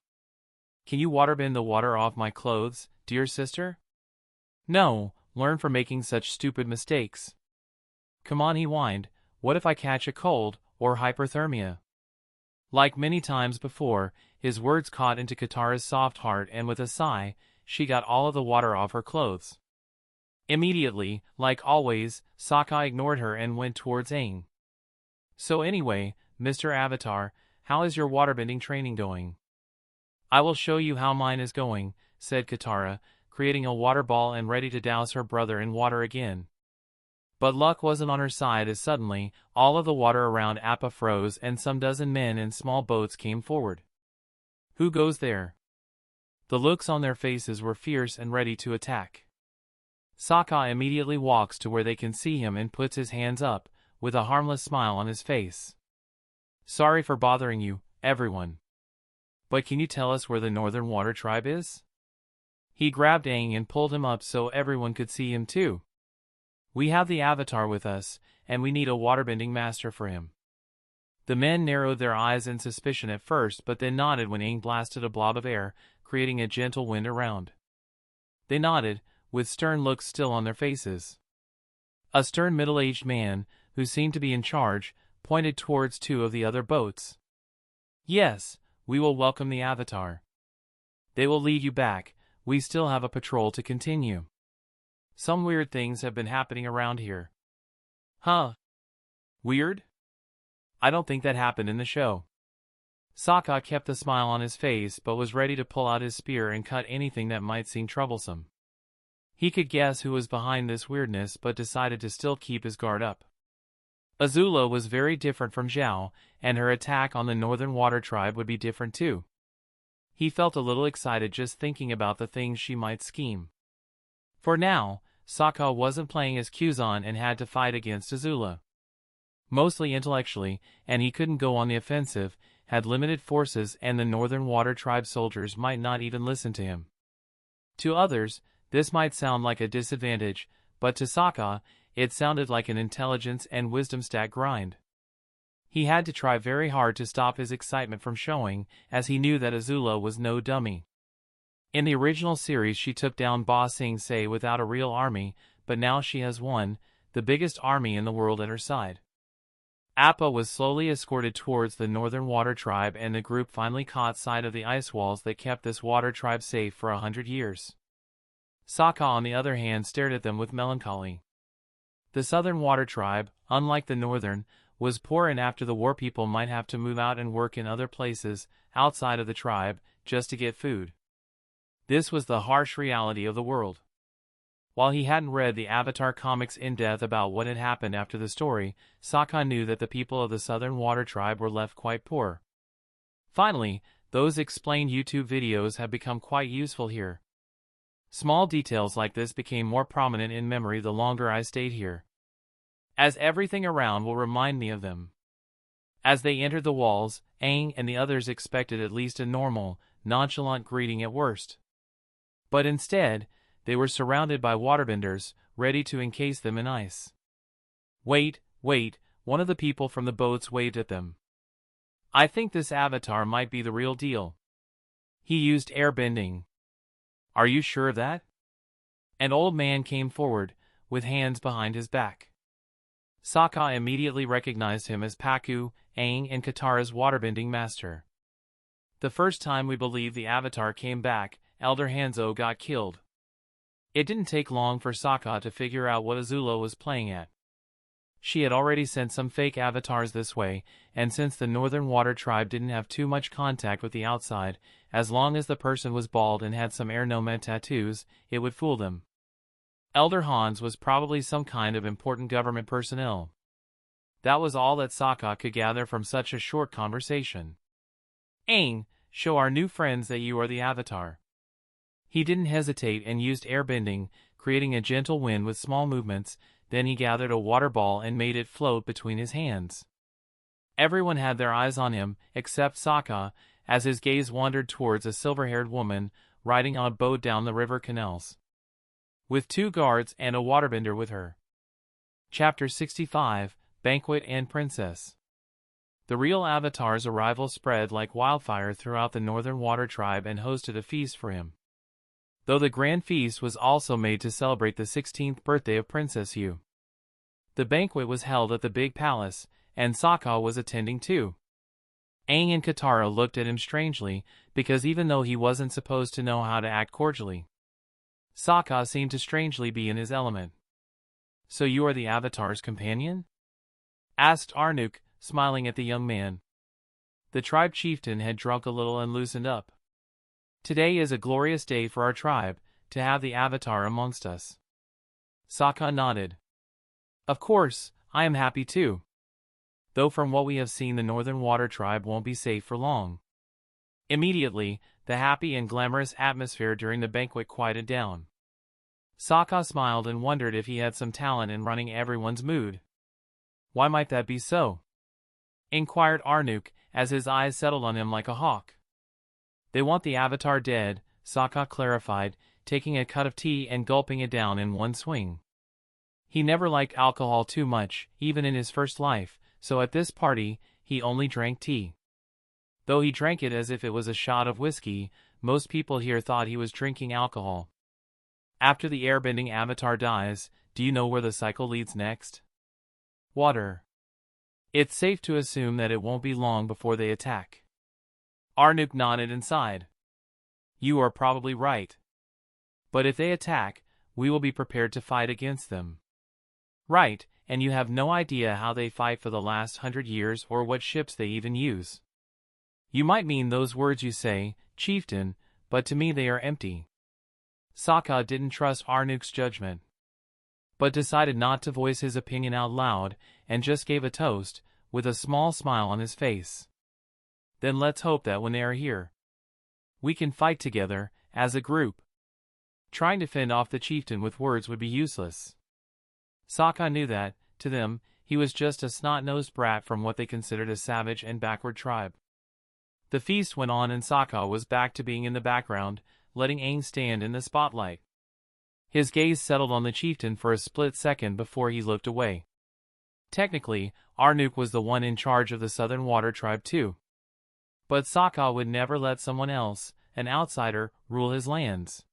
Can you waterbend the water off my clothes, dear sister?" "No, learn from making such stupid mistakes." "Come on," he whined, "what if I catch a cold, or hyperthermia?" Like many times before, his words caught into Katara's soft heart and with a sigh, she got all of the water off her clothes. Immediately, like always, Sokka ignored her and went towards Aang. "So anyway, Mr. Avatar, how is your waterbending training going?" "I will show you how mine is going," said Katara, creating a water ball and ready to douse her brother in water again. But luck wasn't on her side as suddenly, all of the water around Appa froze and some dozen men in small boats came forward. "Who goes there?" The looks on their faces were fierce and ready to attack. Sokka immediately walks to where they can see him and puts his hands up, with a harmless smile on his face. "Sorry for bothering you, everyone. But can you tell us where the Northern Water Tribe is?" He grabbed Aang and pulled him up so everyone could see him too. "We have the Avatar with us, and we need a waterbending master for him." The men narrowed their eyes in suspicion at first but then nodded when Aang blasted a blob of air, creating a gentle wind around. They nodded, with stern looks still on their faces. A stern middle-aged man, who seemed to be in charge, pointed towards two of the other boats. "Yes, we will welcome the Avatar. They will lead you back. We still have a patrol to continue. Some weird things have been happening around here." "Huh? Weird? I don't think that happened in the show." Sokka kept the smile on his face but was ready to pull out his spear and cut anything that might seem troublesome. He could guess who was behind this weirdness but decided to still keep his guard up. Azula was very different from Zhao, and her attack on the Northern Water Tribe would be different too. He felt a little excited just thinking about the things she might scheme. For now, Soka wasn't playing as Kuzan and had to fight against Azula. Mostly intellectually, and he couldn't go on the offensive, had limited forces, and the Northern Water Tribe soldiers might not even listen to him. To others, this might sound like a disadvantage, but to Soka, it sounded like an intelligence and wisdom stat grind. He had to try very hard to stop his excitement from showing, as he knew that Azula was no dummy. In the original series she took down Ba Sing Se without a real army, but now she has one, the biggest army in the world at her side. Appa was slowly escorted towards the Northern Water Tribe, and the group finally caught sight of the ice walls that kept this water tribe safe for 100 years. Soka, on the other hand, stared at them with melancholy. The Southern Water Tribe, unlike the Northern, was poor, and after the war people might have to move out and work in other places, outside of the tribe, just to get food. This was the harsh reality of the world. While he hadn't read the Avatar comics in depth about what had happened after the story, Soka knew that the people of the Southern Water Tribe were left quite poor. Finally, those explained YouTube videos have become quite useful here. Small details like this became more prominent in memory the longer I stayed here, as everything around will remind me of them. As they entered the walls, Aang and the others expected at least a normal, nonchalant greeting at worst. But instead, they were surrounded by waterbenders, ready to encase them in ice. Wait, one of the people from the boats waved at them. I think this Avatar might be the real deal. He used airbending. Are you sure of that? An old man came forward, with hands behind his back. Soka immediately recognized him as Pakku, Aang and Katara's waterbending master. The first time we believed the Avatar came back, Elder Hanzo got killed. It didn't take long for Soka to figure out what Azula was playing at. She had already sent some fake avatars this way, and since the Northern Water Tribe didn't have too much contact with the outside, as long as the person was bald and had some air nomad tattoos, it would fool them. Elder Hans was probably some kind of important government personnel. That was all that Soka could gather from such a short conversation. Aang, show our new friends that you are the Avatar. He didn't hesitate and used airbending, creating a gentle wind with small movements. Then he gathered a water ball and made it float between his hands. Everyone had their eyes on him, except Soka, as his gaze wandered towards a silver-haired woman, riding on a boat down the river canals, with 2 guards and a waterbender with her. Chapter 65, Banquet and Princess. The real Avatar's arrival spread like wildfire throughout the Northern Water Tribe and hosted a feast for him. Though the grand feast was also made to celebrate the 16th birthday of Princess Yu. The banquet was held at the big palace, and Soka was attending too. Aang and Katara looked at him strangely, because even though he wasn't supposed to know how to act cordially, Soka seemed to strangely be in his element. So you are the Avatar's companion? Asked Arnuk, smiling at the young man. The tribe chieftain had drunk a little and loosened up. Today is a glorious day for our tribe, to have the Avatar amongst us. Soka nodded. Of course, I am happy too. Though from what we have seen the Northern Water Tribe won't be safe for long. Immediately, the happy and glamorous atmosphere during the banquet quieted down. Soka smiled and wondered if he had some talent in running everyone's mood. Why might that be so? Inquired Arnuk, as his eyes settled on him like a hawk. They want the Avatar dead, Soka clarified, taking a cup of tea and gulping it down in one swing. He never liked alcohol too much, even in his first life, so at this party, he only drank tea. Though he drank it as if it was a shot of whiskey, most people here thought he was drinking alcohol. After the airbending Avatar dies, do you know where the cycle leads next? Water. It's safe to assume that it won't be long before they attack. Arnuk nodded and sighed. You are probably right. But if they attack, we will be prepared to fight against them. Right, and you have no idea how they fight for the last 100 years or what ships they even use. You might mean those words you say, chieftain, but to me they are empty. Soka didn't trust Arnuk's judgment, but decided not to voice his opinion out loud, and just gave a toast, with a small smile on his face. Then let's hope that when they are here, We can fight together, as a group. Trying to fend off the chieftain with words would be useless. Soka knew that, to them, he was just a snot-nosed brat from what they considered a savage and backward tribe. The feast went on and Soka was back to being in the background, letting Aang stand in the spotlight. His gaze settled on the chieftain for a split second before he looked away. Technically, Arnook was the one in charge of the Southern Water Tribe too. But Soka would never let someone else, an outsider, rule his lands.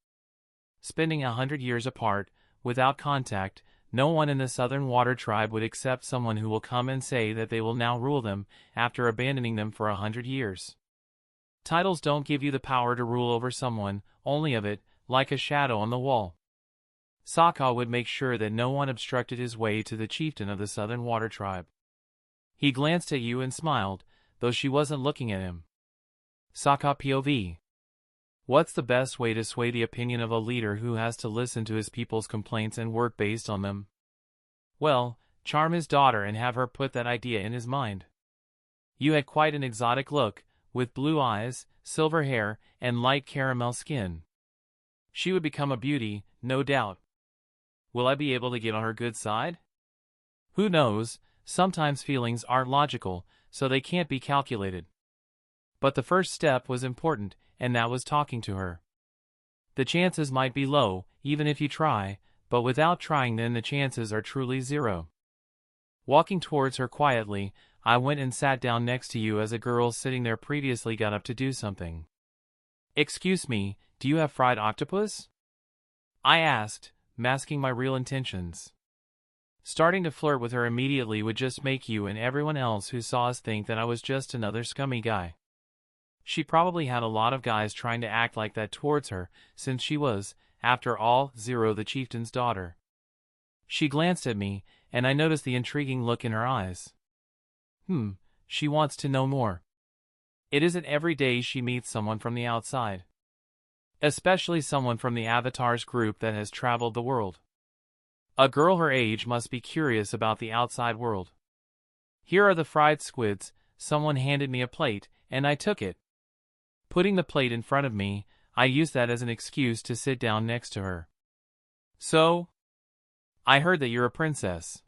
Spending 100 years apart, without contact, no one in the Southern Water Tribe would accept someone who will come and say that they will now rule them after abandoning them for 100 years. Titles don't give you the power to rule over someone, only of it, like a shadow on the wall. Soka would make sure that no one obstructed his way to the chieftain of the Southern Water Tribe. He glanced at you and smiled, though she wasn't looking at him. Soka POV. What's the best way to sway the opinion of a leader who has to listen to his people's complaints and work based on them? Well, charm his daughter and have her put that idea in his mind. You had quite an exotic look, with blue eyes, silver hair, and light caramel skin. She would become a beauty, no doubt. Will I be able to get on her good side? Who knows, sometimes feelings aren't logical, so they can't be calculated. But the first step was important, and that was talking to her. The chances might be low, even if you try, but without trying then the chances are truly zero. Walking towards her quietly, I went and sat down next to you as a girl sitting there previously got up to do something. Excuse me, do you have fried octopus? I asked, masking my real intentions. Starting to flirt with her immediately would just make you and everyone else who saw us think that I was just another scummy guy. She probably had a lot of guys trying to act like that towards her, since she was, after all, Zero the chieftain's daughter. She glanced at me, and I noticed the intriguing look in her eyes. She wants to know more. It isn't every day she meets someone from the outside. Especially someone from the Avatar's group that has traveled the world. A girl her age must be curious about the outside world. Here are the fried squids. Someone handed me a plate, and I took it. Putting the plate in front of me, I used that as an excuse to sit down next to her. So? I heard that you're a princess.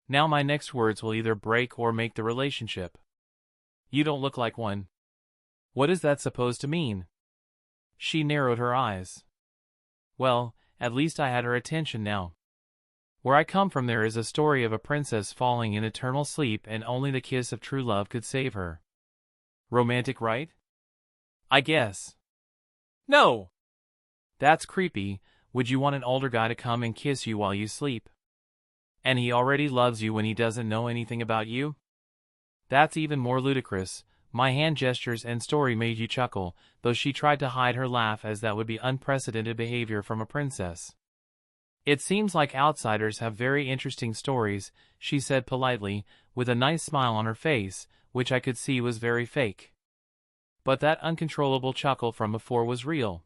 Now my next words will either break or make the relationship. You don't look like one. What is that supposed to mean? She narrowed her eyes. Well, at least I had her attention now. Where I come from there is a story of a princess falling in eternal sleep and only the kiss of true love could save her. Romantic, right? I guess. No! That's creepy. Would you want an older guy to come and kiss you while you sleep? And he already loves you when he doesn't know anything about you? That's even more ludicrous. My hand gestures and story made you chuckle, though she tried to hide her laugh as that would be unprecedented behavior from a princess. It seems like outsiders have very interesting stories, she said politely, with a nice smile on her face, which I could see was very fake. But that uncontrollable chuckle from before was real.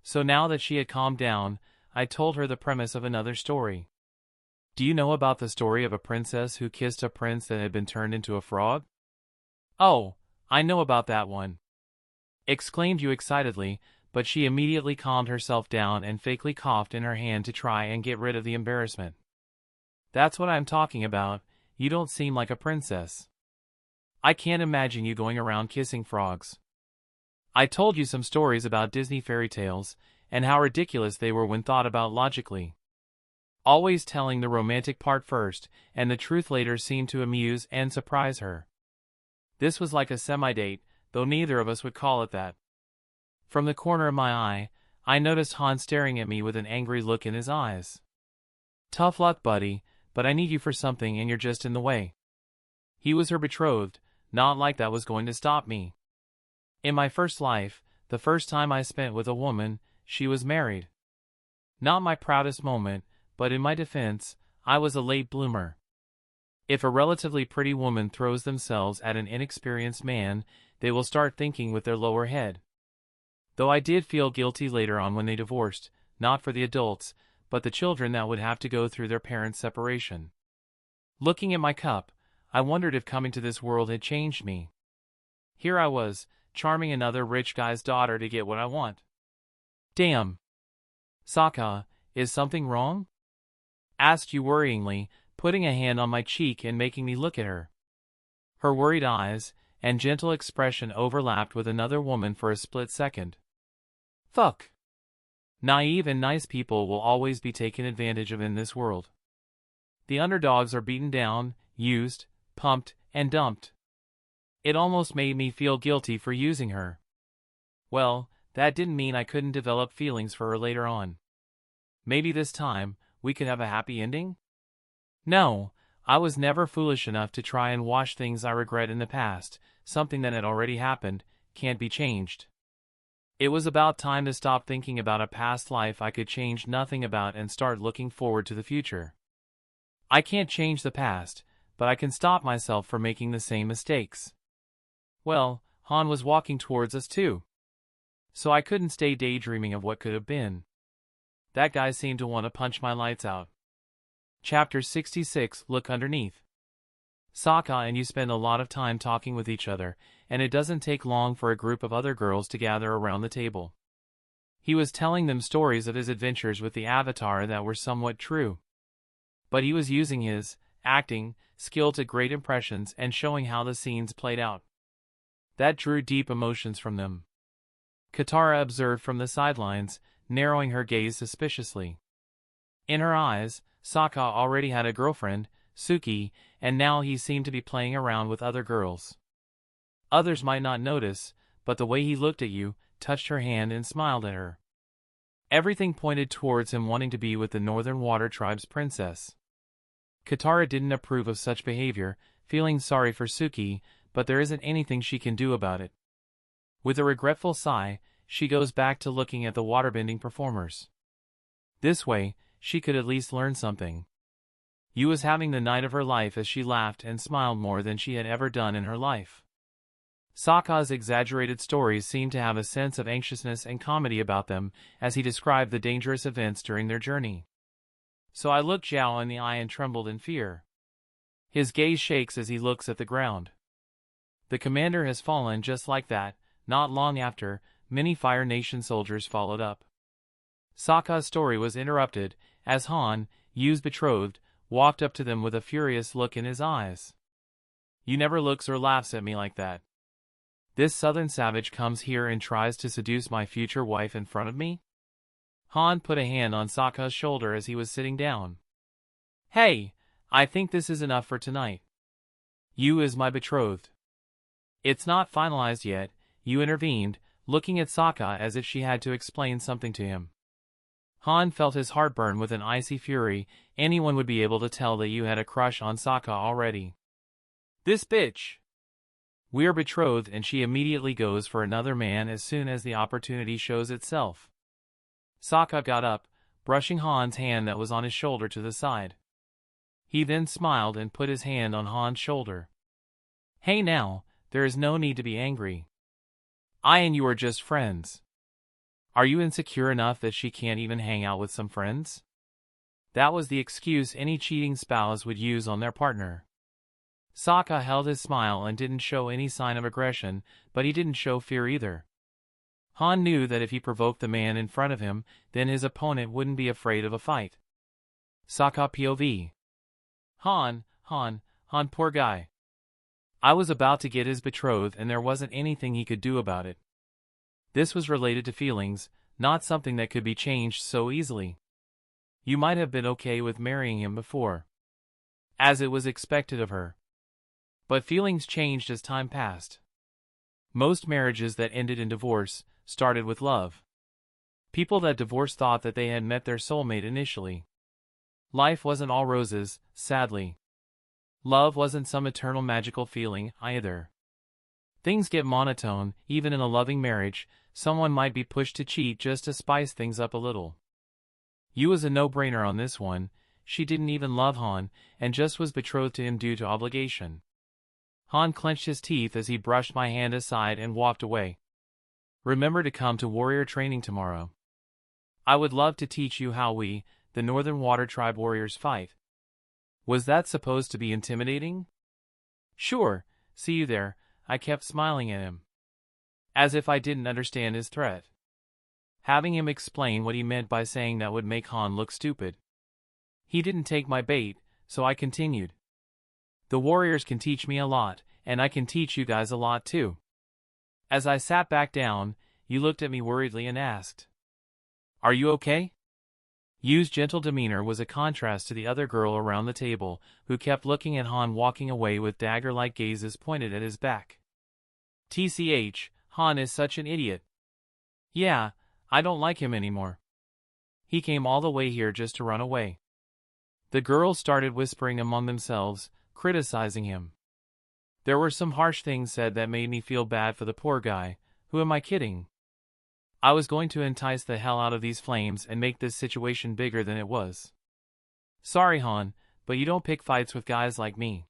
So now that she had calmed down, I told her the premise of another story. Do you know about the story of a princess who kissed a prince that had been turned into a frog? Oh, I know about that one. Exclaimed you excitedly, but she immediately calmed herself down and fakely coughed in her hand to try and get rid of the embarrassment. That's what I'm talking about. You don't seem like a princess. I can't imagine you going around kissing frogs. I told you some stories about Disney fairy tales, and how ridiculous they were when thought about logically. Always telling the romantic part first, and the truth later seemed to amuse and surprise her. This was like a semi-date, though neither of us would call it that. From the corner of my eye, I noticed Han staring at me with an angry look in his eyes. Tough luck, buddy, but I need you for something and you're just in the way. He was her betrothed, not like that was going to stop me. In my first life, the first time I spent with a woman, she was married. Not my proudest moment, but in my defense, I was a late bloomer. If a relatively pretty woman throws themselves at an inexperienced man, they will start thinking with their lower head. Though I did feel guilty later on when they divorced, not for the adults, but the children that would have to go through their parents' separation. Looking at my cup, I wondered if coming to this world had changed me. Here I was, charming another rich guy's daughter to get what I want. Damn. Soka, is something wrong? Asked Yu worryingly, putting a hand on my cheek and making me look at her. Her worried eyes and gentle expression overlapped with another woman for a split second. Fuck. Naive and nice people will always be taken advantage of in this world. The underdogs are beaten down, used, pumped, and dumped. It almost made me feel guilty for using her. Well, that didn't mean I couldn't develop feelings for her later on. Maybe this time, we could have a happy ending? No, I was never foolish enough to try and wash things I regret in the past. Something that had already happened can't be changed. It was about time to stop thinking about a past life I could change nothing about and start looking forward to the future. I can't change the past, but I can stop myself from making the same mistakes. Well, Han was walking towards us too. So I couldn't stay daydreaming of what could have been. That guy seemed to want to punch my lights out. Chapter 66, Look Underneath. Soka and you spend a lot of time talking with each other, and it doesn't take long for a group of other girls to gather around the table. He was telling them stories of his adventures with the Avatar that were somewhat true. But he was using his acting skill to great impressions and showing how the scenes played out. That drew deep emotions from them. Katara observed from the sidelines, narrowing her gaze suspiciously. In her eyes, Soka already had a girlfriend, Suki, and now he seemed to be playing around with other girls. Others might not notice, but the way he looked at you, touched her hand and smiled at her. Everything pointed towards him wanting to be with the Northern Water Tribe's princess. Katara didn't approve of such behavior, feeling sorry for Suki, but there isn't anything she can do about it. With a regretful sigh, she goes back to looking at the waterbending performers. This way, she could at least learn something. Yu was having the night of her life as she laughed and smiled more than she had ever done in her life. Sokka's exaggerated stories seemed to have a sense of anxiousness and comedy about them as he described the dangerous events during their journey. So I looked Zhao in the eye and trembled in fear. His gaze shakes as he looks at the ground. The commander has fallen just like that. Not long after, many Fire Nation soldiers followed up. Sokka's story was interrupted as Han, Yu's betrothed, walked up to them with a furious look in his eyes. You never looks or laughs at me like that. This southern savage comes here and tries to seduce my future wife in front of me? Han put a hand on Sokka's shoulder as he was sitting down. Hey, I think this is enough for tonight. Yu is my betrothed. It's not finalized yet, Yu intervened, looking at Sokka as if she had to explain something to him. Han felt his heart burn with an icy fury. Anyone would be able to tell that Yu had a crush on Sokka already. This bitch! We're betrothed and she immediately goes for another man as soon as the opportunity shows itself. Sokka got up, brushing Han's hand that was on his shoulder to the side. He then smiled and put his hand on Han's shoulder. Hey now, there is no need to be angry. I and you are just friends. Are you insecure enough that she can't even hang out with some friends? That was the excuse any cheating spouse would use on their partner. Sokka held his smile and didn't show any sign of aggression, but he didn't show fear either. Han knew that if he provoked the man in front of him, then his opponent wouldn't be afraid of a fight. Sokka POV. Han, poor guy. I was about to get his betrothed and there wasn't anything he could do about it. This was related to feelings, not something that could be changed so easily. You might have been okay with marrying him before, as it was expected of her. But feelings changed as time passed. Most marriages that ended in divorce started with love. People that divorced thought that they had met their soulmate initially. Life wasn't all roses, sadly. Love wasn't some eternal magical feeling, either. Things get monotone, even in a loving marriage. Someone might be pushed to cheat just to spice things up a little. Yu was a no-brainer on this one. She didn't even love Han, and just was betrothed to him due to obligation. Han clenched his teeth as he brushed my hand aside and walked away. Remember to come to warrior training tomorrow. I would love to teach you how we, the Northern Water Tribe warriors, fight. Was that supposed to be intimidating? Sure, see you there. I kept smiling at him. As if I didn't understand his threat. Having him explain what he meant by saying that would make Han look stupid. He didn't take my bait, so I continued. The warriors can teach me a lot, and I can teach you guys a lot too. As I sat back down, you looked at me worriedly and asked, "Are you okay?" Yu's gentle demeanor was a contrast to the other girl around the table, who kept looking at Han walking away with dagger-like gazes pointed at his back. TCH, Han is such an idiot. Yeah, I don't like him anymore. He came all the way here just to run away. The girls started whispering among themselves, criticizing him. There were some harsh things said that made me feel bad for the poor guy. Who am I kidding? I was going to entice the hell out of these flames and make this situation bigger than it was. Sorry, Han, but you don't pick fights with guys like me.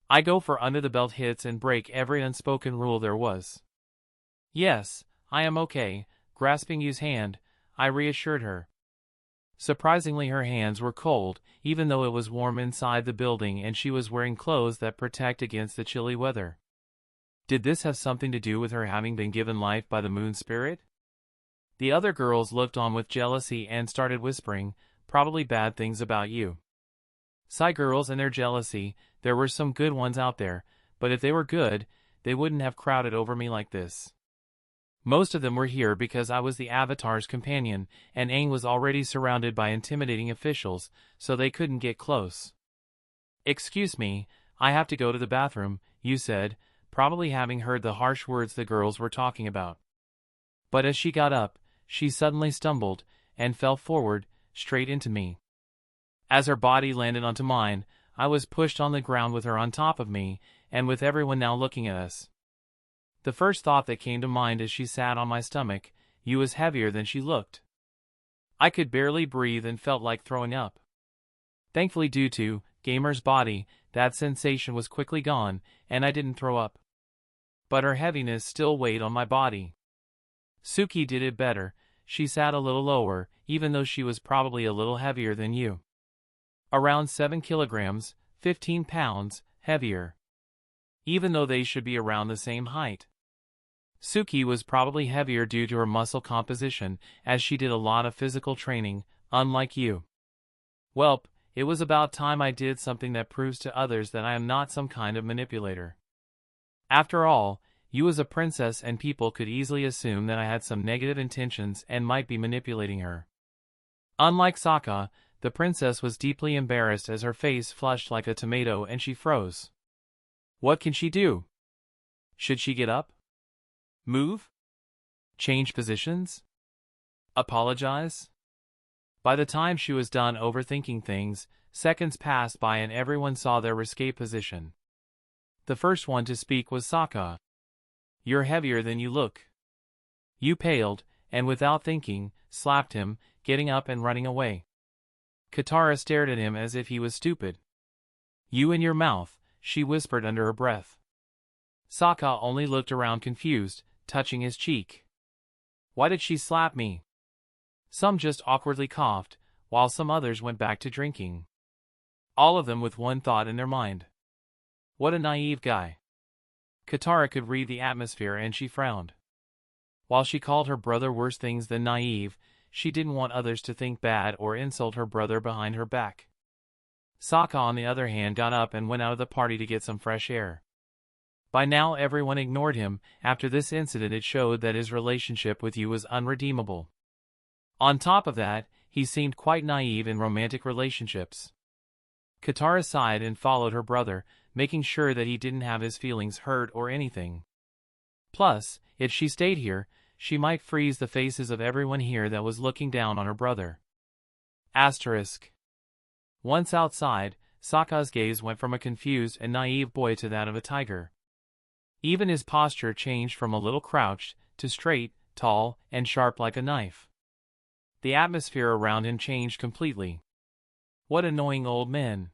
I go for under-the-belt hits and break every unspoken rule there was. Yes, I am okay. Grasping Yu's hand, I reassured her. Surprisingly, her hands were cold, even though it was warm inside the building and she was wearing clothes that protect against the chilly weather. Did this have something to do with her having been given life by the moon spirit? The other girls looked on with jealousy and started whispering, probably bad things about you. Sigh girls and their jealousy, there were some good ones out there, but if they were good, they wouldn't have crowded over me like this. Most of them were here because I was the Avatar's companion, and Aang was already surrounded by intimidating officials, so they couldn't get close. Excuse me, I have to go to the bathroom, Yu said, probably having heard the harsh words the girls were talking about. But as she got up, she suddenly stumbled, and fell forward, straight into me. As her body landed onto mine, I was pushed on the ground with her on top of me, and with everyone now looking at us. The first thought that came to mind as she sat on my stomach, Yu was heavier than she looked. I could barely breathe and felt like throwing up. Thankfully, due to Gamer's body, that sensation was quickly gone, and I didn't throw up. But her heaviness still weighed on my body. Suki did it better. She sat a little lower, even though she was probably a little heavier than you. Around 7 kilograms, 15 pounds, heavier. Even though they should be around the same height. Suki was probably heavier due to her muscle composition, as she did a lot of physical training, unlike you. Welp, it was about time I did something that proves to others that I am not some kind of manipulator. After all, you was a princess and people could easily assume that I had some negative intentions and might be manipulating her. Unlike Soka, the princess was deeply embarrassed as her face flushed like a tomato and she froze. What can she do? Should she get up? Move? Change positions? Apologize? By the time she was done overthinking things, seconds passed by and everyone saw their risque position. The first one to speak was Soka. You're heavier than you look. You paled, and without thinking, slapped him, getting up and running away. Katara stared at him as if he was stupid. You in your mouth, she whispered under her breath. Soka only looked around confused, touching his cheek. Why did she slap me? Some just awkwardly coughed, while some others went back to drinking. All of them with one thought in their mind. What a naive guy. Katara could read the atmosphere and she frowned. While she called her brother worse things than naive, she didn't want others to think bad or insult her brother behind her back. Soka on the other hand got up and went out of the party to get some fresh air. By now everyone ignored him. After this incident it showed that his relationship with you was unredeemable. On top of that, he seemed quite naive in romantic relationships. Katara sighed and followed her brother, making sure that he didn't have his feelings hurt or anything. Plus, if she stayed here, she might freeze the faces of everyone here that was looking down on her brother. Asterisk. Once outside, Sokka's gaze went from a confused and naive boy to that of a tiger. Even his posture changed from a little crouched, to straight, tall, and sharp like a knife. The atmosphere around him changed completely. What annoying old men.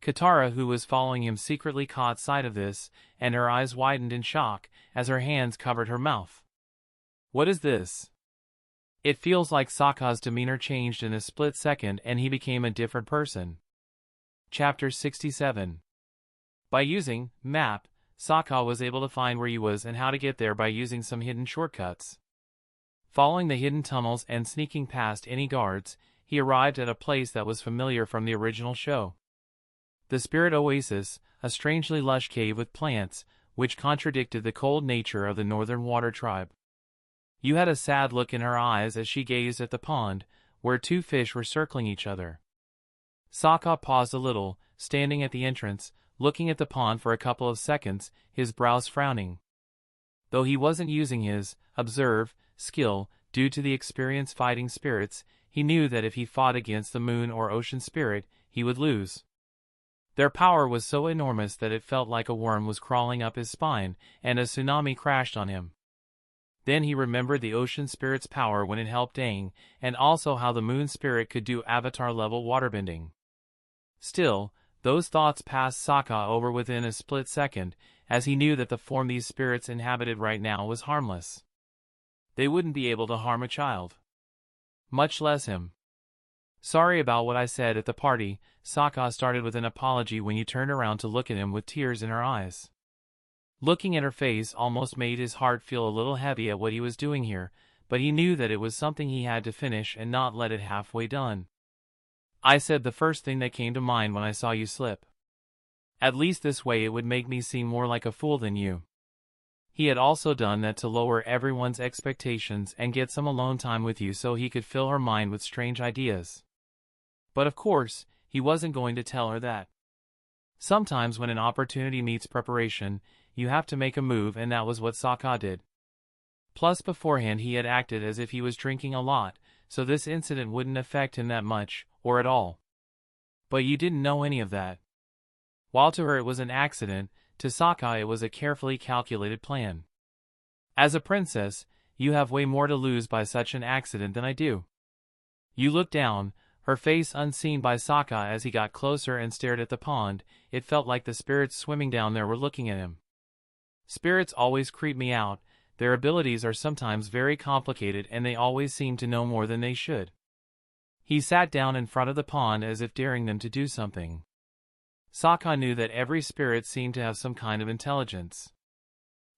Katara, who was following him, secretly caught sight of this, and her eyes widened in shock, as her hands covered her mouth. What is this? It feels like Sokka's demeanor changed in a split second and he became a different person. Chapter 67. By using map, Soka was able to find where he was and how to get there by using some hidden shortcuts. Following the hidden tunnels and sneaking past any guards, he arrived at a place that was familiar from the original show. The Spirit Oasis, a strangely lush cave with plants, which contradicted the cold nature of the Northern Water Tribe. You had a sad look in her eyes as she gazed at the pond, where two fish were circling each other. Soka paused a little, standing at the entrance, looking at the pond for a couple of seconds, his brows frowning. Though he wasn't using his skill, due to the experience fighting spirits, he knew that if he fought against the moon or ocean spirit, he would lose. Their power was so enormous that it felt like a worm was crawling up his spine, and a tsunami crashed on him. Then he remembered the ocean spirit's power when it helped Aang, and also how the moon spirit could do avatar-level waterbending. Still, those thoughts passed Soka over within a split second, as he knew that the form these spirits inhabited right now was harmless. They wouldn't be able to harm a child. Much less him. Sorry about what I said at the party, Soka started with an apology when you turned around to look at him with tears in her eyes. Looking at her face almost made his heart feel a little heavy at what he was doing here, but he knew that it was something he had to finish and not let it halfway done. I said the first thing that came to mind when I saw you slip. At least this way it would make me seem more like a fool than you. He had also done that to lower everyone's expectations and get some alone time with you so he could fill her mind with strange ideas. But of course, he wasn't going to tell her that. Sometimes when an opportunity meets preparation, you have to make a move, and that was what Soka did. Plus beforehand he had acted as if he was drinking a lot, so this incident wouldn't affect him that much, or at all. But you didn't know any of that. While to her it was an accident, to Soka it was a carefully calculated plan. As a princess, you have way more to lose by such an accident than I do. You looked down, her face unseen by Soka as he got closer and stared at the pond. It felt like the spirits swimming down there were looking at him. Spirits always creep me out, their abilities are sometimes very complicated and they always seem to know more than they should. He sat down in front of the pond as if daring them to do something. Soka knew that every spirit seemed to have some kind of intelligence.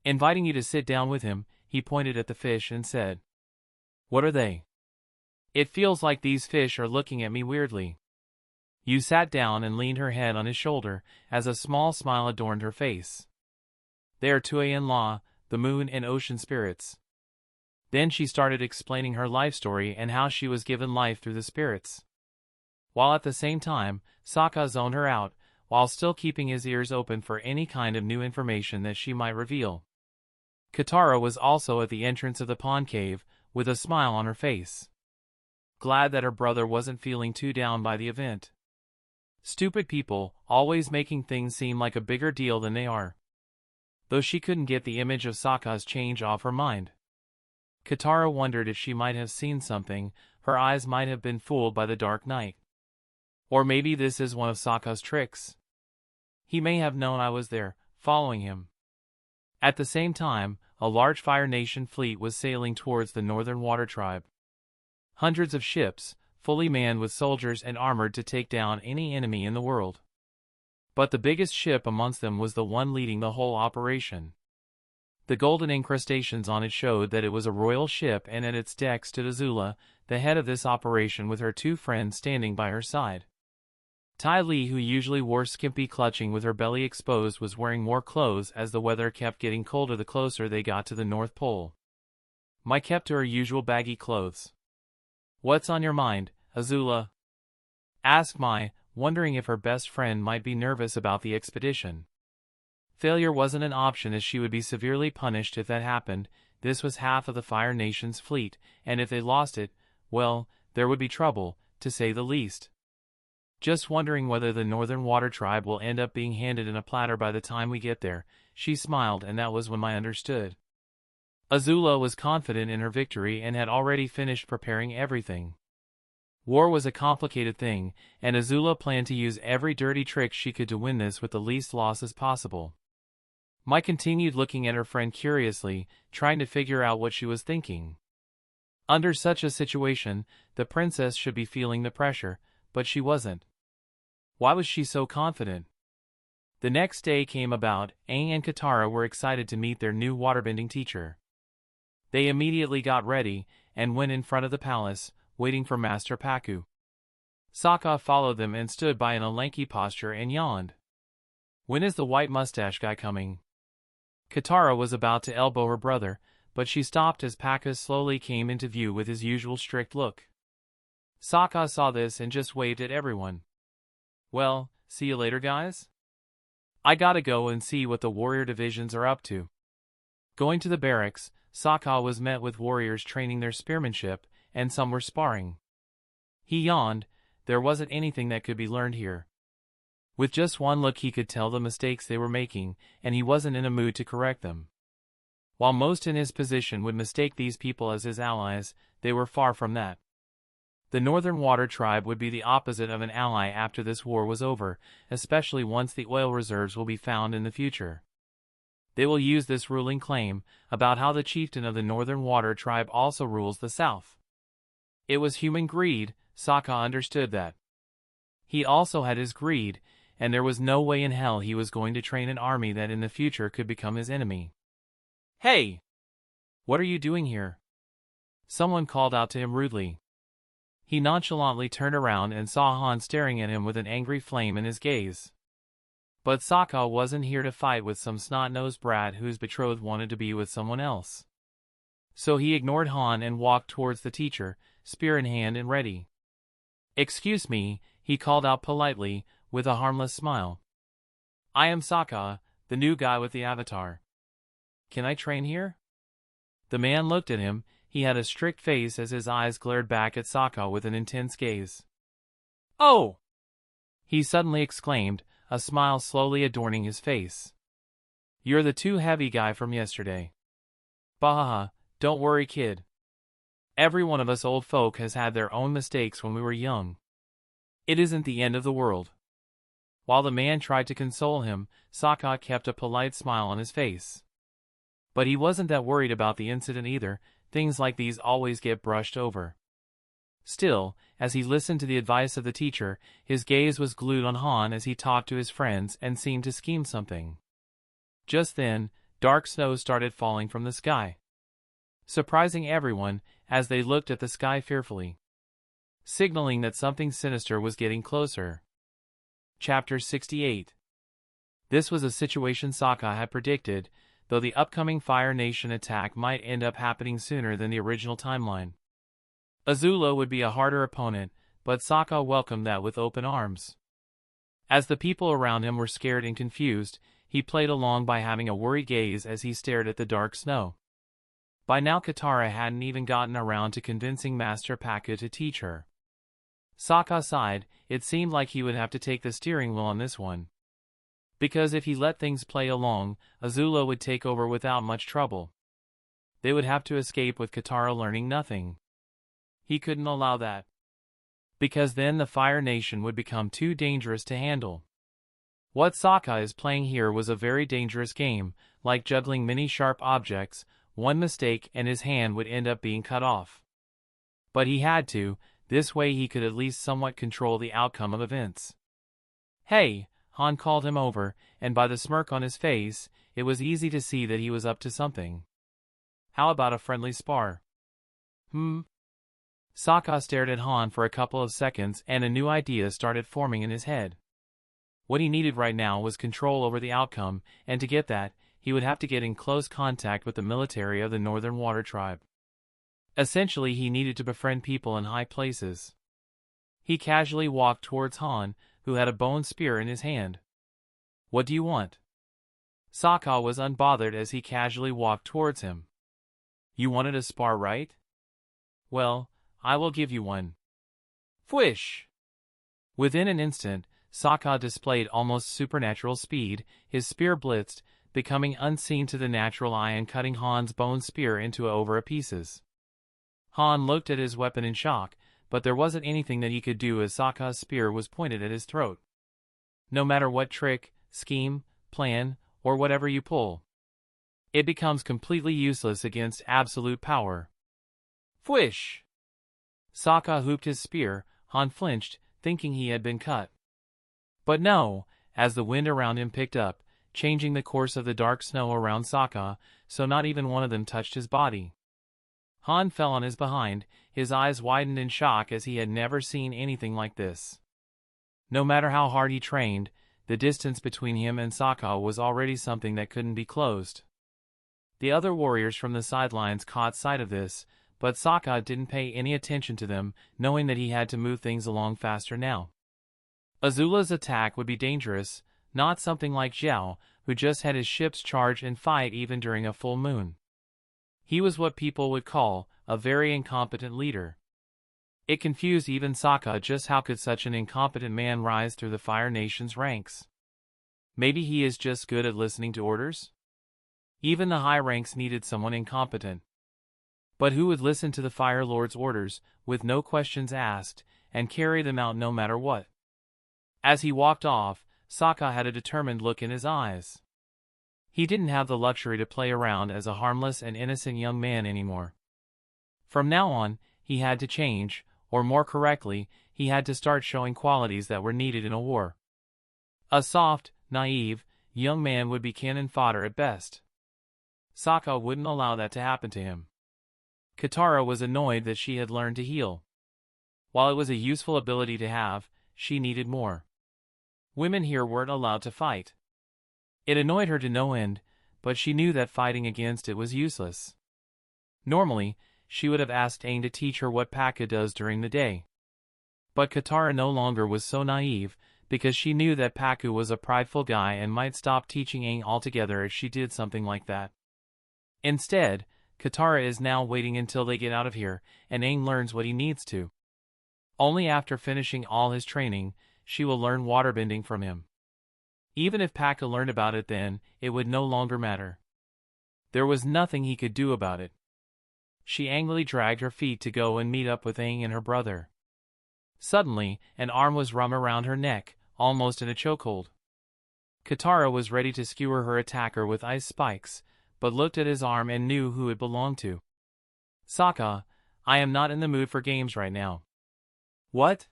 Inviting you to sit down with him, he pointed at the fish and said, "What are they? It feels like these fish are looking at me weirdly." You sat down and leaned her head on his shoulder, as a small smile adorned her face. "They are Tui and La, the moon and ocean spirits." Then she started explaining her life story and how she was given life through the spirits. While at the same time, Soka zoned her out, while still keeping his ears open for any kind of new information that she might reveal. Katara was also at the entrance of the pond cave, with a smile on her face. Glad that her brother wasn't feeling too down by the event. Stupid people, always making things seem like a bigger deal than they are. Though she couldn't get the image of Sokka's change off her mind. Katara wondered if she might have seen something, her eyes might have been fooled by the dark night. Or maybe this is one of Sokka's tricks. He may have known I was there, following him. At the same time, a large Fire Nation fleet was sailing towards the Northern Water Tribe. Hundreds of ships, fully manned with soldiers and armored to take down any enemy in the world. But the biggest ship amongst them was the one leading the whole operation. The golden incrustations on it showed that it was a royal ship, and at its deck stood Azula, the head of this operation, with her two friends standing by her side. Ty Lee, who usually wore skimpy clutching with her belly exposed, was wearing more clothes as the weather kept getting colder the closer they got to the North Pole. Mai kept to her usual baggy clothes. "What's on your mind, Azula?" asked Mai, wondering if her best friend might be nervous about the expedition. Failure wasn't an option, as she would be severely punished if that happened. This was half of the Fire Nation's fleet, and if they lost it, well, there would be trouble, to say the least. "Just wondering whether the Northern Water Tribe will end up being handed in a platter by the time we get there," she smiled, and that was when Mai understood. Azula was confident in her victory and had already finished preparing everything. War was a complicated thing, and Azula planned to use every dirty trick she could to win this with the least losses possible. Mai continued looking at her friend curiously, trying to figure out what she was thinking. Under such a situation, the princess should be feeling the pressure, but she wasn't. Why was she so confident? The next day came about. Aang and Katara were excited to meet their new waterbending teacher. They immediately got ready and went in front of the palace, waiting for Master Pakku. Sokka followed them and stood by in a lanky posture and yawned. "When is the white mustache guy coming?" Katara was about to elbow her brother, but she stopped as Pakku slowly came into view with his usual strict look. Sokka saw this and just waved at everyone. "Well, see you later, guys. I gotta go and see what the warrior divisions are up to." Going to the barracks, Sokka was met with warriors training their spearmanship, and some were sparring. He yawned. There wasn't anything that could be learned here. With just one look he could tell the mistakes they were making, and he wasn't in a mood to correct them. While most in his position would mistake these people as his allies, they were far from that. The Northern Water Tribe would be the opposite of an ally after this war was over, especially once the oil reserves will be found in the future. They will use this ruling claim about how the chieftain of the Northern Water Tribe also rules the South. It was human greed. Sokka understood that. He also had his greed, and there was no way in hell he was going to train an army that in the future could become his enemy. "Hey! What are you doing here?" Someone called out to him rudely. He nonchalantly turned around and saw Han staring at him with an angry flame in his gaze. But Sokka wasn't here to fight with some snot-nosed brat whose betrothed wanted to be with someone else. So he ignored Han and walked towards the teacher, spear in hand and ready. "Excuse me," he called out politely, with a harmless smile. "I am Sokka, the new guy with the avatar. Can I train here?" The man looked at him. He had a strict face as his eyes glared back at Sokka with an intense gaze. "Oh!" he suddenly exclaimed, a smile slowly adorning his face. "You're the too heavy guy from yesterday." "Bahaha, don't worry, kid. Every one of us old folk has had their own mistakes when we were young. It isn't the end of the world." While the man tried to console him, Sokka kept a polite smile on his face. But he wasn't that worried about the incident either. Things like these always get brushed over. Still, as he listened to the advice of the teacher, his gaze was glued on Han as he talked to his friends and seemed to scheme something. Just then, dark snow started falling from the sky, surprising everyone as they looked at the sky fearfully, signaling that something sinister was getting closer. Chapter 68. This was a situation Sokka had predicted, though the upcoming Fire Nation attack might end up happening sooner than the original timeline. Azula would be a harder opponent, but Sokka welcomed that with open arms. As the people around him were scared and confused, he played along by having a worried gaze as he stared at the dark snow. By now Katara hadn't even gotten around to convincing Master Pakku to teach her. Sokka sighed. It seemed like he would have to take the steering wheel on this one. Because if he let things play along, Azula would take over without much trouble. They would have to escape with Katara learning nothing. He couldn't allow that. Because then the Fire Nation would become too dangerous to handle. What Sokka is playing here was a very dangerous game, like juggling many sharp objects. One mistake and his hand would end up being cut off. But he had to. This way he could at least somewhat control the outcome of events. "Hey!" Han called him over, and by the smirk on his face, it was easy to see that he was up to something. "How about a friendly spar?" Sokka stared at Han for a couple of seconds and a new idea started forming in his head. What he needed right now was control over the outcome, and to get that, he would have to get in close contact with the military of the Northern Water Tribe. Essentially, he needed to befriend people in high places. He casually walked towards Han, who had a bone spear in his hand. "What do you want?" Sokka was unbothered as he casually walked towards him. "You wanted a spar, right? Well, I will give you one." Fwish! Within an instant, Sokka displayed almost supernatural speed. His spear blitzed, becoming unseen to the natural eye and cutting Han's bone spear into over pieces. Han looked at his weapon in shock, but there wasn't anything that he could do as Sokka's spear was pointed at his throat. No matter what trick, scheme, plan, or whatever you pull, it becomes completely useless against absolute power. Fwish! Sokka hooped his spear. Han flinched, thinking he had been cut. But no, as the wind around him picked up, changing the course of the dark snow around Soka, so not even one of them touched his body. Han fell on his behind, his eyes widened in shock as he had never seen anything like this. No matter how hard he trained, the distance between him and Soka was already something that couldn't be closed. The other warriors from the sidelines caught sight of this, but Soka didn't pay any attention to them, knowing that he had to move things along faster now. Azula's attack would be dangerous, not something like Zhao, who just had his ships charge and fight even during a full moon. He was what people would call a very incompetent leader. It confused even Soka just how could such an incompetent man rise through the Fire Nation's ranks. Maybe he is just good at listening to orders? Even the high ranks needed someone incompetent. But who would listen to the Fire Lord's orders, with no questions asked, and carry them out no matter what? As he walked off, Soka had a determined look in his eyes. He didn't have the luxury to play around as a harmless and innocent young man anymore. From now on, he had to change, or more correctly, he had to start showing qualities that were needed in a war. A soft, naive, young man would be cannon fodder at best. Soka wouldn't allow that to happen to him. Katara was annoyed that she had learned to heal. While it was a useful ability to have, she needed more. Women here weren't allowed to fight. It annoyed her to no end, but she knew that fighting against it was useless. Normally, she would have asked Aang to teach her what Pakka does during the day. But Katara no longer was so naive, because she knew that Pakku was a prideful guy and might stop teaching Aang altogether if she did something like that. Instead, Katara is now waiting until they get out of here, and Aang learns what he needs to. Only after finishing all his training, she will learn waterbending from him. Even if Pakka learned about it then, it would no longer matter. There was nothing he could do about it. She angrily dragged her feet to go and meet up with Aang and her brother. Suddenly, an arm was wrung around her neck, almost in a chokehold. Katara was ready to skewer her attacker with ice spikes, but looked at his arm and knew who it belonged to. Soka, I am not in the mood for games right now. What?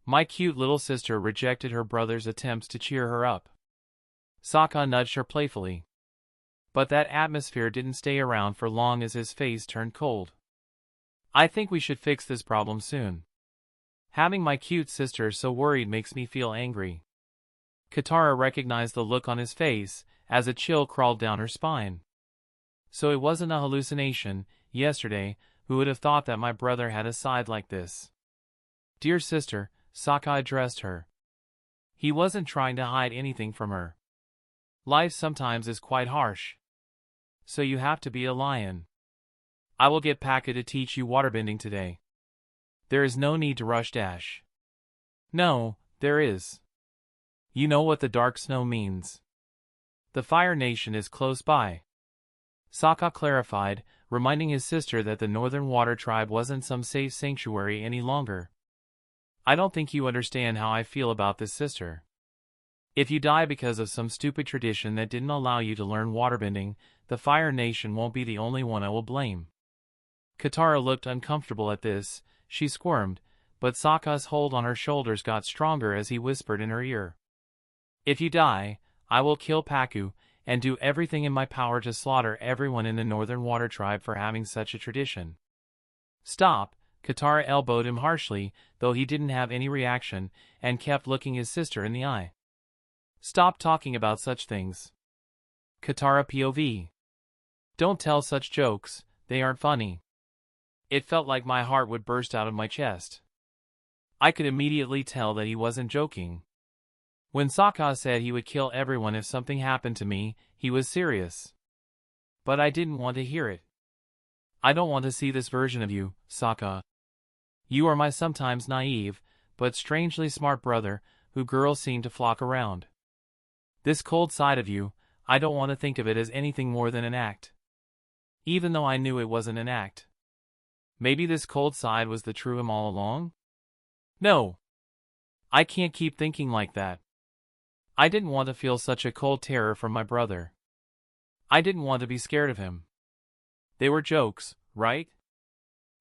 My cute little sister rejected her brother's attempts to cheer her up. Soka nudged her playfully. But that atmosphere didn't stay around for long as his face turned cold. I think we should fix this problem soon. Having my cute sister so worried makes me feel angry. Katara recognized the look on his face, as a chill crawled down her spine. So it wasn't a hallucination. Yesterday, who would have thought that my brother had a side like this? Dear sister, Soka addressed her. He wasn't trying to hide anything from her. Life sometimes is quite harsh. So you have to be a lion. I will get Pakka to teach you waterbending today. There is no need to rush dash. No, there is. You know what the dark snow means. The Fire Nation is close by. Soka clarified, reminding his sister that the Northern Water Tribe wasn't some safe sanctuary any longer. I don't think you understand how I feel about this, sister. If you die because of some stupid tradition that didn't allow you to learn waterbending, the Fire Nation won't be the only one I will blame. Katara looked uncomfortable at this. She squirmed, but Sokka's hold on her shoulders got stronger as he whispered in her ear. If you die, I will kill Pakku, and do everything in my power to slaughter everyone in the Northern Water Tribe for having such a tradition. Stop, Katara elbowed him harshly, though he didn't have any reaction, and kept looking his sister in the eye. Stop talking about such things. Katara POV. Don't tell such jokes, they aren't funny. It felt like my heart would burst out of my chest. I could immediately tell that he wasn't joking. When Sokka said he would kill everyone if something happened to me, he was serious. But I didn't want to hear it. I don't want to see this version of you, Sokka. You are my sometimes naive, but strangely smart brother, who girls seem to flock around. This cold side of you, I don't want to think of it as anything more than an act. Even though I knew it wasn't an act. Maybe this cold side was the true him all along? No. I can't keep thinking like that. I didn't want to feel such a cold terror from my brother. I didn't want to be scared of him. They were jokes, right?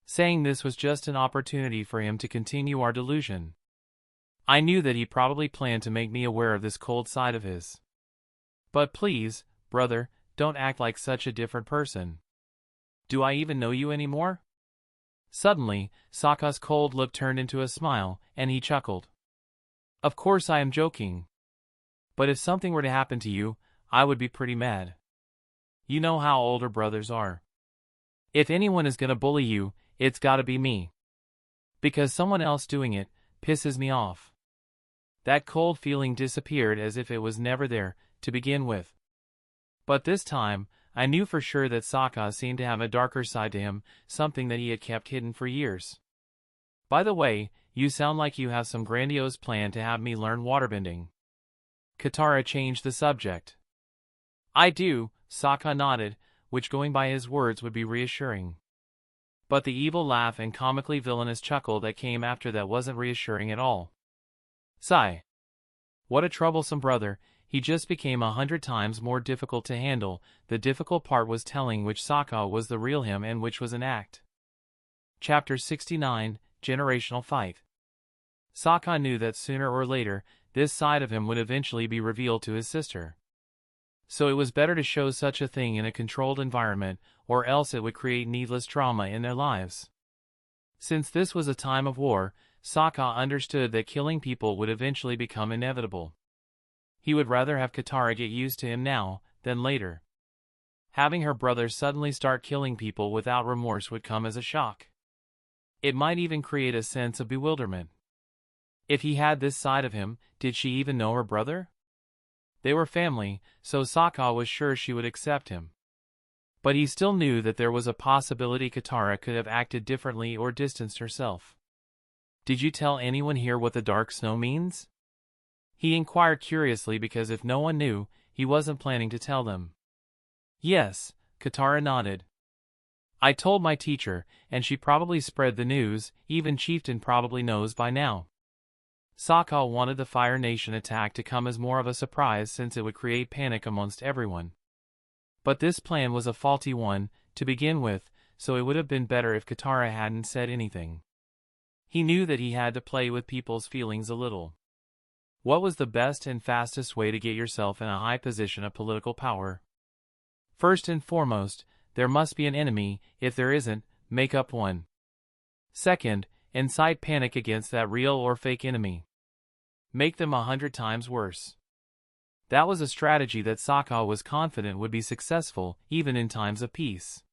Saying this was just an opportunity for him to continue our delusion. I knew that he probably planned to make me aware of this cold side of his. But please, brother, don't act like such a different person. Do I even know you anymore? Suddenly, Soka's cold look turned into a smile, and he chuckled. Of course I am joking. But if something were to happen to you, I would be pretty mad. You know how older brothers are. If anyone is gonna bully you, it's gotta be me. Because someone else doing it pisses me off. That cold feeling disappeared as if it was never there to begin with. But this time, I knew for sure that Soka seemed to have a darker side to him, something that he had kept hidden for years. By the way, you sound like you have some grandiose plan to have me learn waterbending. Katara changed the subject. I do, Soka nodded, which going by his words would be reassuring. But the evil laugh and comically villainous chuckle that came after that wasn't reassuring at all. Sigh. What a troublesome brother, he just became 100 times more difficult to handle. The difficult part was telling which Soka was the real him and which was an act. Chapter 69, Generational Fight. Soka knew that sooner or later, this side of him would eventually be revealed to his sister. So it was better to show such a thing in a controlled environment, or else it would create needless trauma in their lives. Since this was a time of war, Soka understood that killing people would eventually become inevitable. He would rather have Katara get used to him now, than later. Having her brother suddenly start killing people without remorse would come as a shock. It might even create a sense of bewilderment. If he had this side of him, did she even know her brother? They were family, so Soka was sure she would accept him. But he still knew that there was a possibility Katara could have acted differently or distanced herself. Did you tell anyone here what the dark snow means? He inquired curiously because if no one knew, he wasn't planning to tell them. Yes, Katara nodded. I told my teacher, and she probably spread the news, even Chieftain probably knows by now. Soka wanted the Fire Nation attack to come as more of a surprise since it would create panic amongst everyone. But this plan was a faulty one, to begin with, so it would have been better if Katara hadn't said anything. He knew that he had to play with people's feelings a little. What was the best and fastest way to get yourself in a high position of political power? First and foremost, there must be an enemy. If there isn't, make up one. Second, incite panic against that real or fake enemy. Make them 100 times worse. That was a strategy that Soka was confident would be successful, even in times of peace.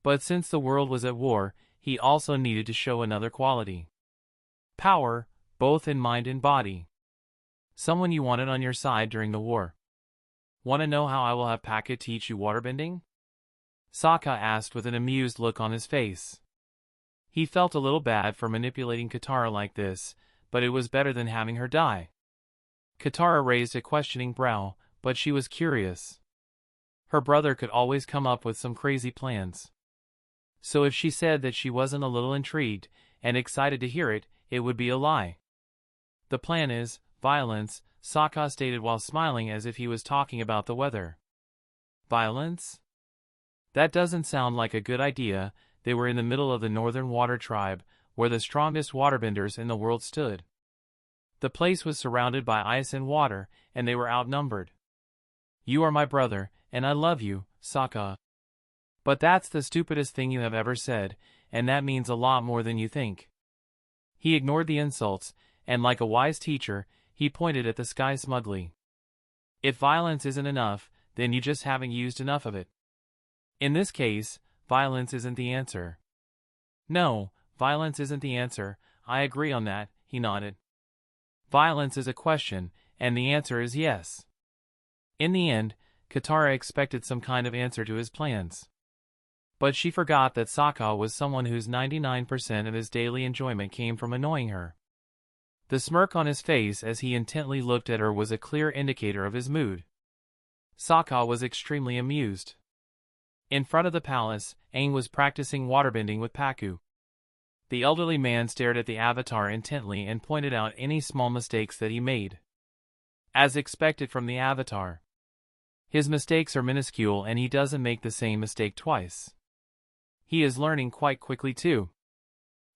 But since the world was at war, he also needed to show another quality. Power, both in mind and body. Someone you wanted on your side during the war. Want to know how I will have Pakka teach you waterbending? Soka asked with an amused look on his face. He felt a little bad for manipulating Katara like this, but it was better than having her die. Katara raised a questioning brow, but she was curious. Her brother could always come up with some crazy plans. So if she said that she wasn't a little intrigued and excited to hear it, it would be a lie. The plan is violence, Soka stated while smiling as if he was talking about the weather. Violence? That doesn't sound like a good idea. They were in the middle of the Northern Water Tribe, where the strongest waterbenders in the world stood. The place was surrounded by ice and water, and they were outnumbered. You are my brother, and I love you, Soka. But that's the stupidest thing you have ever said, and that means a lot more than you think. He ignored the insults, and like a wise teacher, he pointed at the sky smugly. If violence isn't enough, then you just haven't used enough of it. In this case, violence isn't the answer. No, violence isn't the answer, I agree on that, he nodded. Violence is a question, and the answer is yes. In the end, Katara expected some kind of answer to his plans. But she forgot that Soka was someone whose 99% of his daily enjoyment came from annoying her. The smirk on his face as he intently looked at her was a clear indicator of his mood. Soka was extremely amused. In front of the palace, Aang was practicing waterbending with Pakku. The elderly man stared at the avatar intently and pointed out any small mistakes that he made. As expected from the avatar. His mistakes are minuscule and he doesn't make the same mistake twice. He is learning quite quickly too.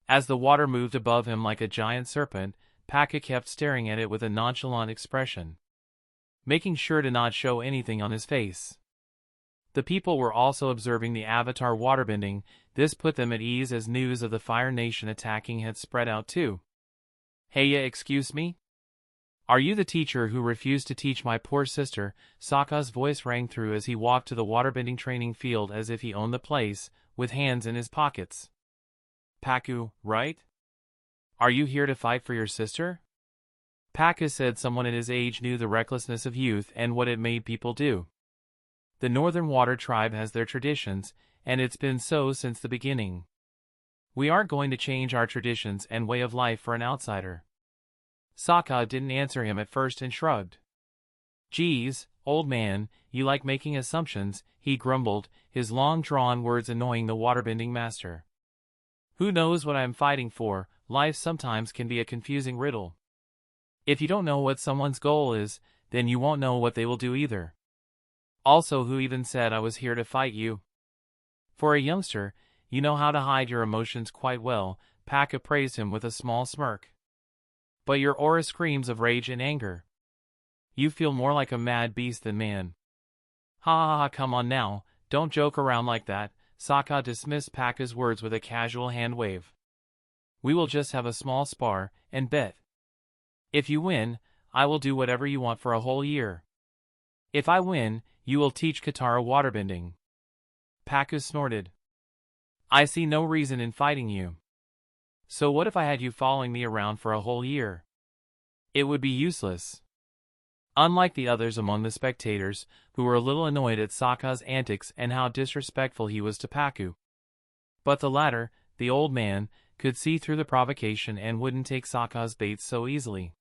As the water moved above him like a giant serpent, Paka kept staring at it with a nonchalant expression, making sure to not show anything on his face. The people were also observing the Avatar waterbending. This put them at ease as news of the Fire Nation attacking had spread out too. "Hey, excuse me? Are you the teacher who refused to teach my poor sister?" Sokka's voice rang through as he walked to the waterbending training field as if he owned the place, with hands in his pockets. "Paku, right? Are you here to fight for your sister?" Paka said someone at his age knew the recklessness of youth and what it made people do. The Northern Water Tribe has their traditions, and it's been so since the beginning. We aren't going to change our traditions and way of life for an outsider. Sokka didn't answer him at first and shrugged. "Geez, old man, you like making assumptions," he grumbled, his long-drawn words annoying the waterbending master. "Who knows what I'm fighting for? Life sometimes can be a confusing riddle. If you don't know what someone's goal is, then you won't know what they will do either. Also, who even said I was here to fight you? For a youngster, you know how to hide your emotions quite well," Paka praised him with a small smirk. "But your aura screams of rage and anger. You feel more like a mad beast than man." "Ha ha ha, come on now, don't joke around like that." Sokka dismissed Paka's words with a casual hand wave. "We will just have a small spar, and bet. If you win, I will do whatever you want for a whole year. If I win, you will teach Katara waterbending." Paka snorted. "I see no reason in fighting you. So what if I had you following me around for a whole year? It would be useless." Unlike the others among the spectators, who were a little annoyed at Sokka's antics and how disrespectful he was to Paku. But the latter, the old man, could see through the provocation and wouldn't take Sokka's bait so easily.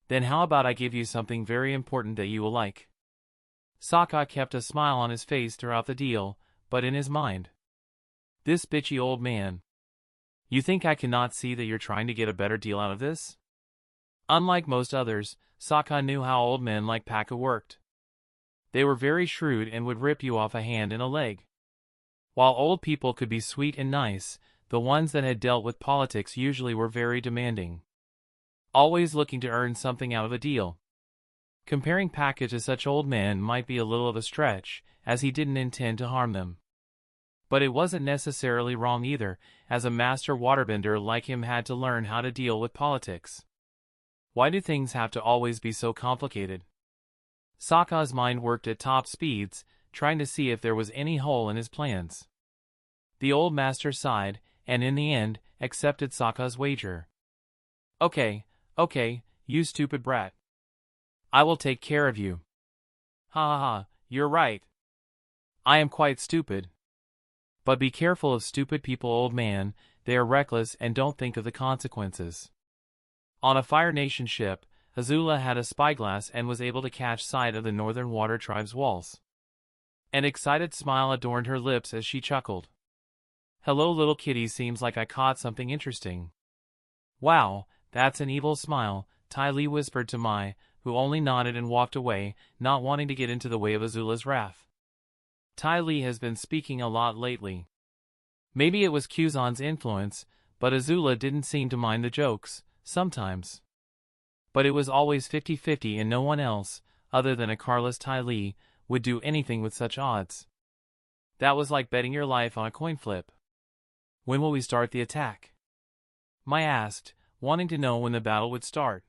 "Then how about I give you something very important that you will like?" Sokka kept a smile on his face throughout the deal, but in his mind, "This bitchy old man. You think I cannot see that you're trying to get a better deal out of this?" Unlike most others, Sokka knew how old men like Paka worked. They were very shrewd and would rip you off a hand and a leg. While old people could be sweet and nice, the ones that had dealt with politics usually were very demanding, always looking to earn something out of a deal. Comparing Paka to such old men might be a little of a stretch, as he didn't intend to harm them. But it wasn't necessarily wrong either, as a master waterbender like him had to learn how to deal with politics. Why do things have to always be so complicated? Sokka's mind worked at top speeds, trying to see if there was any hole in his plans. The old master sighed, and in the end, accepted Sokka's wager. Okay, you stupid brat. I will take care of you." "Ha ha ha, you're right. I am quite stupid. But be careful of stupid people, old man, they are reckless and don't think of the consequences." On a Fire Nation ship, Azula had a spyglass and was able to catch sight of the Northern Water Tribe's walls. An excited smile adorned her lips as she chuckled. "Hello little kitty, seems like I caught something interesting." "Wow, that's an evil smile," Ty Lee whispered to Mai, who only nodded and walked away, not wanting to get into the way of Azula's wrath. Ty Lee has been speaking a lot lately. Maybe it was Kuzan's influence, but Azula didn't seem to mind the jokes, sometimes. But it was always 50-50 and no one else, other than a carless Ty Lee, would do anything with such odds. That was like betting your life on a coin flip. "When will we start the attack?" Mai asked, wanting to know when the battle would start.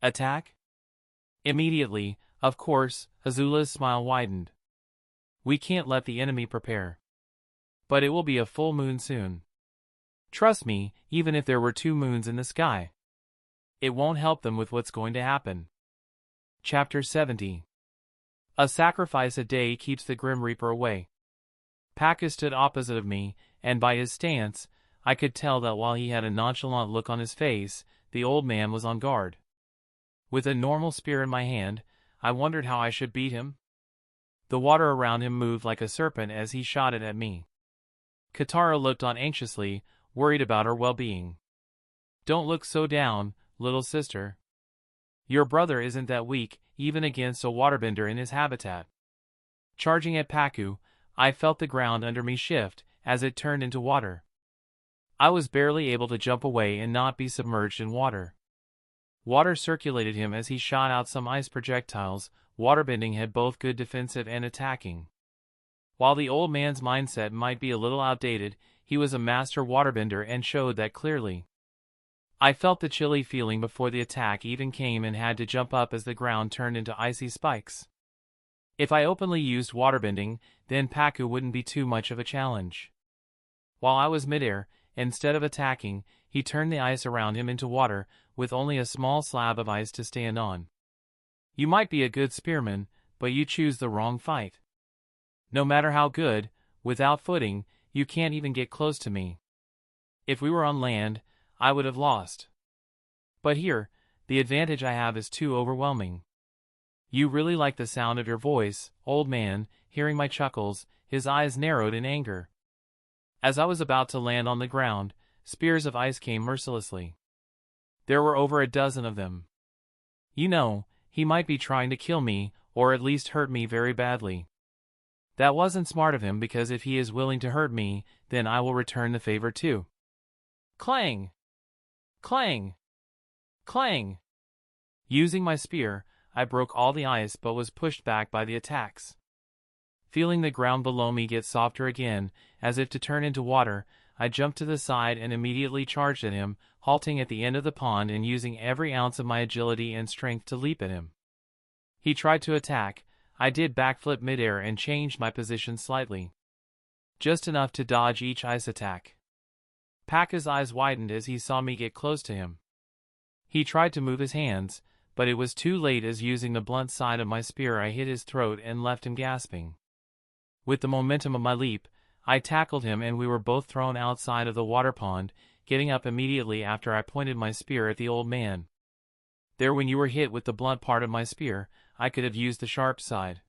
"Attack? Immediately, of course," Azula's smile widened. "We can't let the enemy prepare. But it will be a full moon soon. Trust me, even if there were 2 moons in the sky, it won't help them with what's going to happen." Chapter 70. A sacrifice a day keeps the Grim Reaper away. Paka stood opposite of me, and by his stance, I could tell that while he had a nonchalant look on his face, the old man was on guard. With a normal spear in my hand, I wondered how I should beat him. The water around him moved like a serpent as he shot it at me. Katara looked on anxiously, worried about her well-being. "Don't look so down, little sister. Your brother isn't that weak, even against a waterbender in his habitat." Charging at Paku, I felt the ground under me shift as it turned into water. I was barely able to jump away and not be submerged in water. Water circulated him as he shot out some ice projectiles. Waterbending had both good defensive and attacking. While the old man's mindset might be a little outdated, he was a master waterbender and showed that clearly. I felt the chilly feeling before the attack even came and had to jump up as the ground turned into icy spikes. If I openly used waterbending, then Paku wouldn't be too much of a challenge. While I was midair, instead of attacking, he turned the ice around him into water, with only a small slab of ice to stand on. You might be a good spearman, but you choose the wrong fight. No matter how good, without footing, you can't even get close to me. If we were on land, I would have lost. But here, the advantage I have is too overwhelming. You really like the sound of your voice, old man. Hearing my chuckles, his eyes narrowed in anger. As I was about to land on the ground, spears of ice came mercilessly. There were over a dozen of them. You know, he might be trying to kill me, or at least hurt me very badly. That wasn't smart of him, because if he is willing to hurt me, then I will return the favor too. Clang! Clang! Clang! Using my spear, I broke all the ice but was pushed back by the attacks. Feeling the ground below me get softer again, as if to turn into water, I jumped to the side and immediately charged at him, halting at the end of the pond and using every ounce of my agility and strength to leap at him. He tried to attack. I did backflip midair and changed my position slightly. Just enough to dodge each ice attack. Paku's eyes widened as he saw me get close to him. He tried to move his hands, but it was too late, as using the blunt side of my spear I hit his throat and left him gasping. With the momentum of my leap, I tackled him and we were both thrown outside of the water pond, getting up immediately after I pointed my spear at the old man. There, when you were hit with the blunt part of my spear, I could have used the sharp side.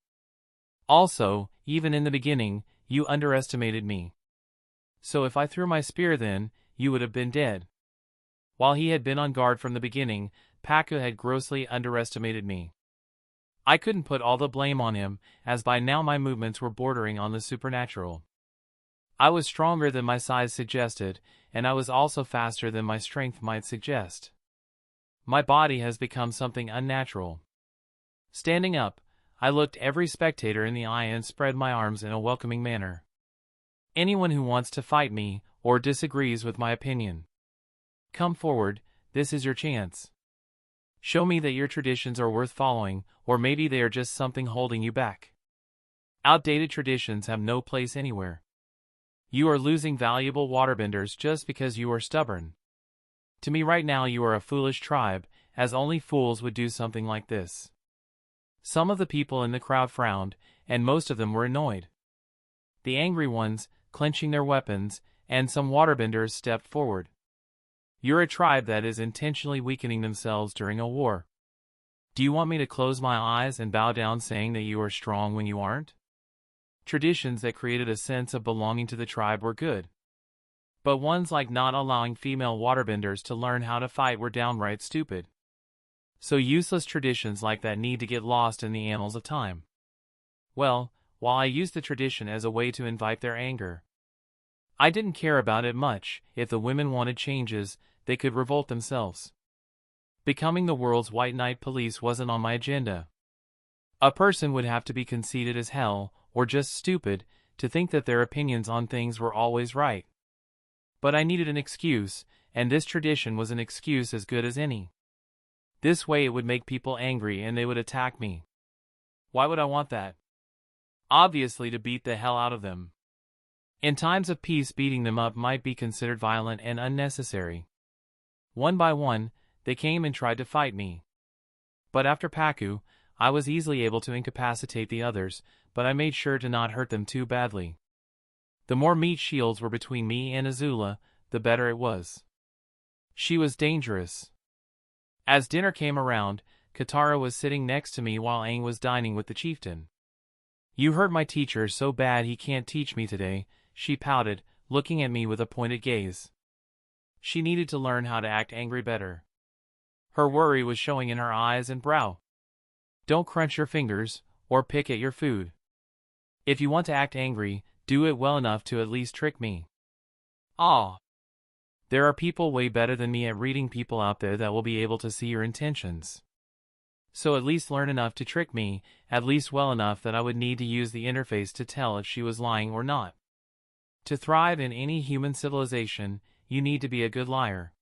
Also, even in the beginning, you underestimated me. So if I threw my spear then, you would have been dead. While he had been on guard from the beginning, Paku had grossly underestimated me. I couldn't put all the blame on him, as by now my movements were bordering on the supernatural. I was stronger than my size suggested, and I was also faster than my strength might suggest. My body has become something unnatural. Standing up, I looked every spectator in the eye and spread my arms in a welcoming manner. Anyone who wants to fight me, or disagrees with my opinion, come forward, this is your chance. Show me that your traditions are worth following, or maybe they are just something holding you back. Outdated traditions have no place anywhere. You are losing valuable waterbenders just because you are stubborn. To me right now you are a foolish tribe, as only fools would do something like this. Some of the people in the crowd frowned, and most of them were annoyed. The angry ones, clenching their weapons, and some waterbenders stepped forward. You're a tribe that is intentionally weakening themselves during a war. Do you want me to close my eyes and bow down, saying that you are strong when you aren't? Traditions that created a sense of belonging to the tribe were good. But ones like not allowing female waterbenders to learn how to fight were downright stupid. So useless traditions like that need to get lost in the annals of time. Well, while I used the tradition as a way to invite their anger, I didn't care about it much. If the women wanted changes, they could revolt themselves. Becoming the world's white knight police wasn't on my agenda. A person would have to be conceited as hell, or just stupid, to think that their opinions on things were always right. But I needed an excuse, and this tradition was an excuse as good as any. This way it would make people angry and they would attack me. Why would I want that? Obviously to beat the hell out of them. In times of peace, beating them up might be considered violent and unnecessary. One by one, they came and tried to fight me. But after Paku, I was easily able to incapacitate the others, but I made sure to not hurt them too badly. The more meat shields were between me and Azula, the better it was. She was dangerous. As dinner came around, Katara was sitting next to me while Aang was dining with the chieftain. You hurt my teacher so bad he can't teach me today, she pouted, looking at me with a pointed gaze. She needed to learn how to act angry better. Her worry was showing in her eyes and brow. Don't crunch your fingers, or pick at your food. If you want to act angry, do it well enough to at least trick me. Ah! There are people way better than me at reading people out there that will be able to see your intentions. So at least learn enough to trick me, at least well enough that I would need to use the interface to tell if she was lying or not. To thrive in any human civilization, you need to be a good liar.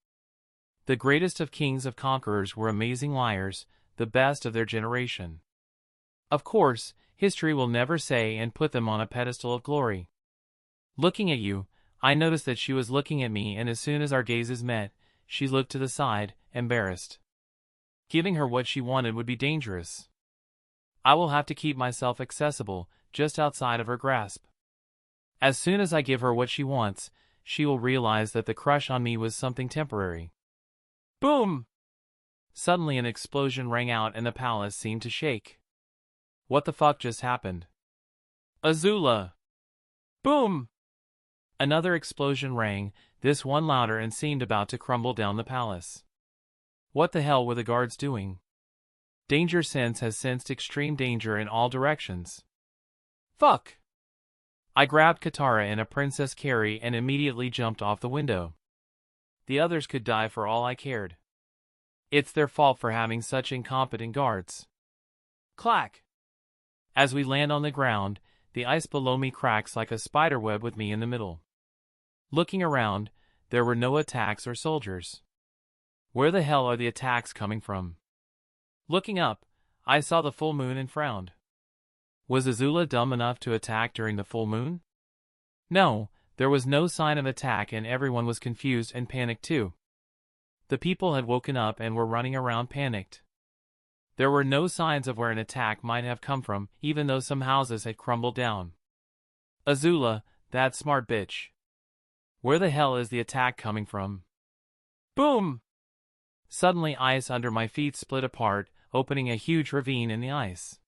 The greatest of kings of conquerors were amazing liars, the best of their generation. Of course, history will never say and put them on a pedestal of glory. Looking at you, I noticed that she was looking at me, and as soon as our gazes met, she looked to the side, embarrassed. Giving her what she wanted would be dangerous. I will have to keep myself accessible, just outside of her grasp. As soon as I give her what she wants, she will realize that the crush on me was something temporary. Boom! Suddenly an explosion rang out and the palace seemed to shake. What the fuck just happened? Azula! Boom! Another explosion rang, this one louder, and seemed about to crumble down the palace. What the hell were the guards doing? Danger Sense has sensed extreme danger in all directions. Fuck! I grabbed Katara and a Princess Carrie and immediately jumped off the window. The others could die for all I cared. It's their fault for having such incompetent guards. Clack! As we land on the ground, the ice below me cracks like a spider web with me in the middle. Looking around, there were no attacks or soldiers. Where the hell are the attacks coming from? Looking up, I saw the full moon and frowned. Was Azula dumb enough to attack during the full moon? No, there was no sign of attack and everyone was confused and panicked too. The people had woken up and were running around panicked. There were no signs of where an attack might have come from, even though some houses had crumbled down. Azula, that smart bitch. Where the hell is the attack coming from? Boom! Suddenly ice under my feet split apart, opening a huge ravine in the ice.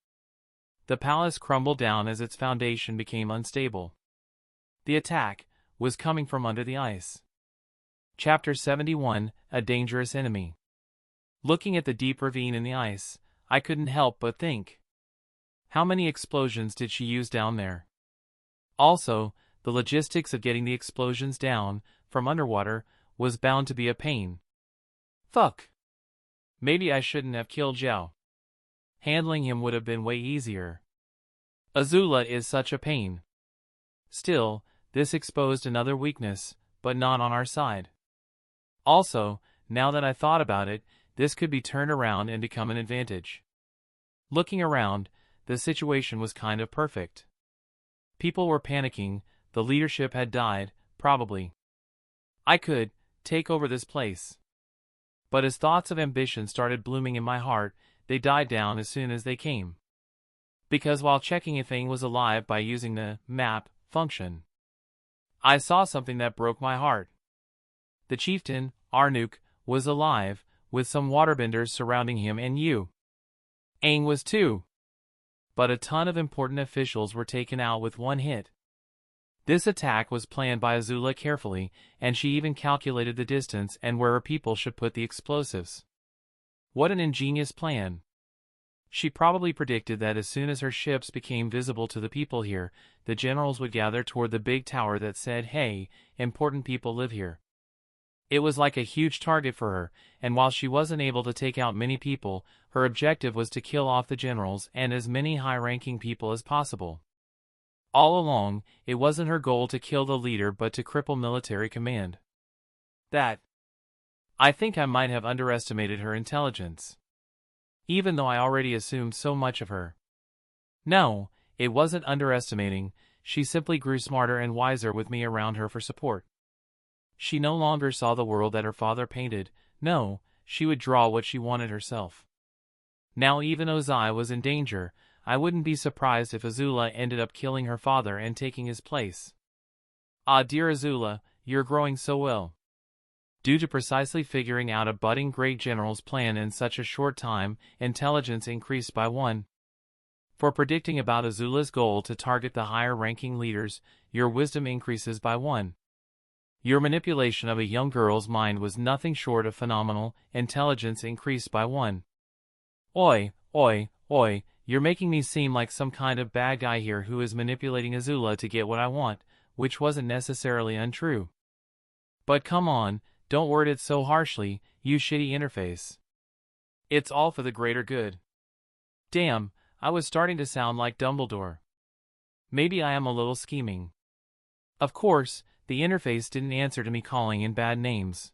The palace crumbled down as its foundation became unstable. The attack was coming from under the ice. Chapter 71, A Dangerous Enemy. Looking at the deep ravine in the ice, I couldn't help but think. How many explosions did she use down there? Also, the logistics of getting the explosions down from underwater was bound to be a pain. Fuck. Maybe I shouldn't have killed Zhao. Handling him would have been way easier. Azula is such a pain. Still, this exposed another weakness, but not on our side. Also, now that I thought about it, this could be turned around and become an advantage. Looking around, the situation was kind of perfect. People were panicking, the leadership had died, probably. I could take over this place. But as thoughts of ambition started blooming in my heart, they died down as soon as they came. Because while checking if anything was alive by using the map function, I saw something that broke my heart. The chieftain, Arnuk, was alive, with some waterbenders surrounding him, and Aang was too. But a ton of important officials were taken out with one hit. This attack was planned by Azula carefully, and she even calculated the distance and where her people should put the explosives. What an ingenious plan. She probably predicted that as soon as her ships became visible to the people here, the generals would gather toward the big tower that said, "Hey, important people live here." It was like a huge target for her, and while she wasn't able to take out many people, her objective was to kill off the generals and as many high-ranking people as possible. All along, it wasn't her goal to kill the leader but to cripple military command. I think I might have underestimated her intelligence. Even though I already assumed so much of her. No, it wasn't underestimating, she simply grew smarter and wiser with me around her for support. She no longer saw the world that her father painted, no, she would draw what she wanted herself. Now even Ozai was in danger, I wouldn't be surprised if Azula ended up killing her father and taking his place. Ah, dear Azula, you're growing so well. Due to precisely figuring out a budding great general's plan in such a short time, intelligence increased by 1. For predicting about Azula's goal to target the higher-ranking leaders, your wisdom increases by 1. Your manipulation of a young girl's mind was nothing short of phenomenal, intelligence increased by 1. Oi, you're making me seem like some kind of bad guy here who is manipulating Azula to get what I want, which wasn't necessarily untrue. But come on, don't word it so harshly, you shitty interface. It's all for the greater good. Damn, I was starting to sound like Dumbledore. Maybe I am a little scheming. Of course, the interface didn't answer to me calling in bad names.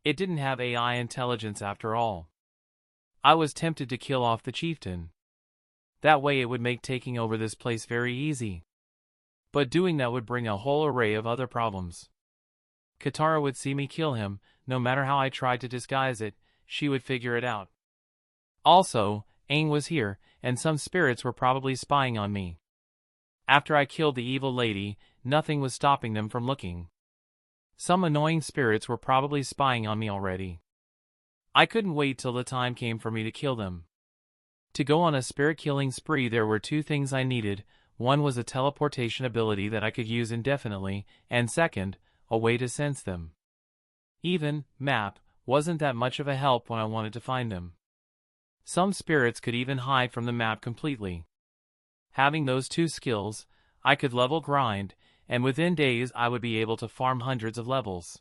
It didn't have AI intelligence after all. I was tempted to kill off the chieftain. That way it would make taking over this place very easy. But doing that would bring a whole array of other problems. Katara would see me kill him, no matter how I tried to disguise it, she would figure it out. Also, Aang was here, and some spirits were probably spying on me. After I killed the evil lady, nothing was stopping them from looking. Some annoying spirits were probably spying on me already. I couldn't wait till the time came for me to kill them. To go on a spirit-killing spree there were two things I needed. One was a teleportation ability that I could use indefinitely, and second, a way to sense them. Even map wasn't that much of a help when I wanted to find them. Some spirits could even hide from the map completely. Having those two skills, I could level grind, and within days I would be able to farm hundreds of levels.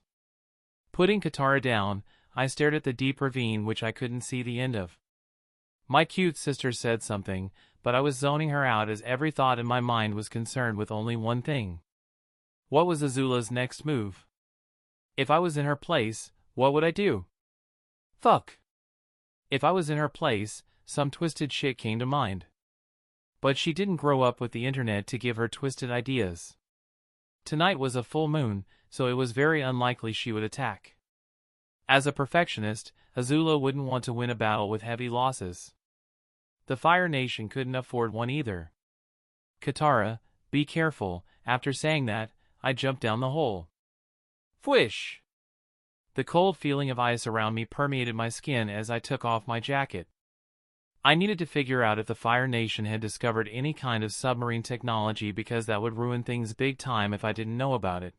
Putting Katara down, I stared at the deep ravine which I couldn't see the end of. My cute sister said something, but I was zoning her out as every thought in my mind was concerned with only one thing. What was Azula's next move? If I was in her place, what would I do? Fuck. If I was in her place, some twisted shit came to mind. But she didn't grow up with the internet to give her twisted ideas. Tonight was a full moon, so it was very unlikely she would attack. As a perfectionist, Azula wouldn't want to win a battle with heavy losses. The Fire Nation couldn't afford one either. Katara, be careful. After saying that, I jumped down the hole. Fwish! The cold feeling of ice around me permeated my skin as I took off my jacket. I needed to figure out if the Fire Nation had discovered any kind of submarine technology because that would ruin things big time if I didn't know about it.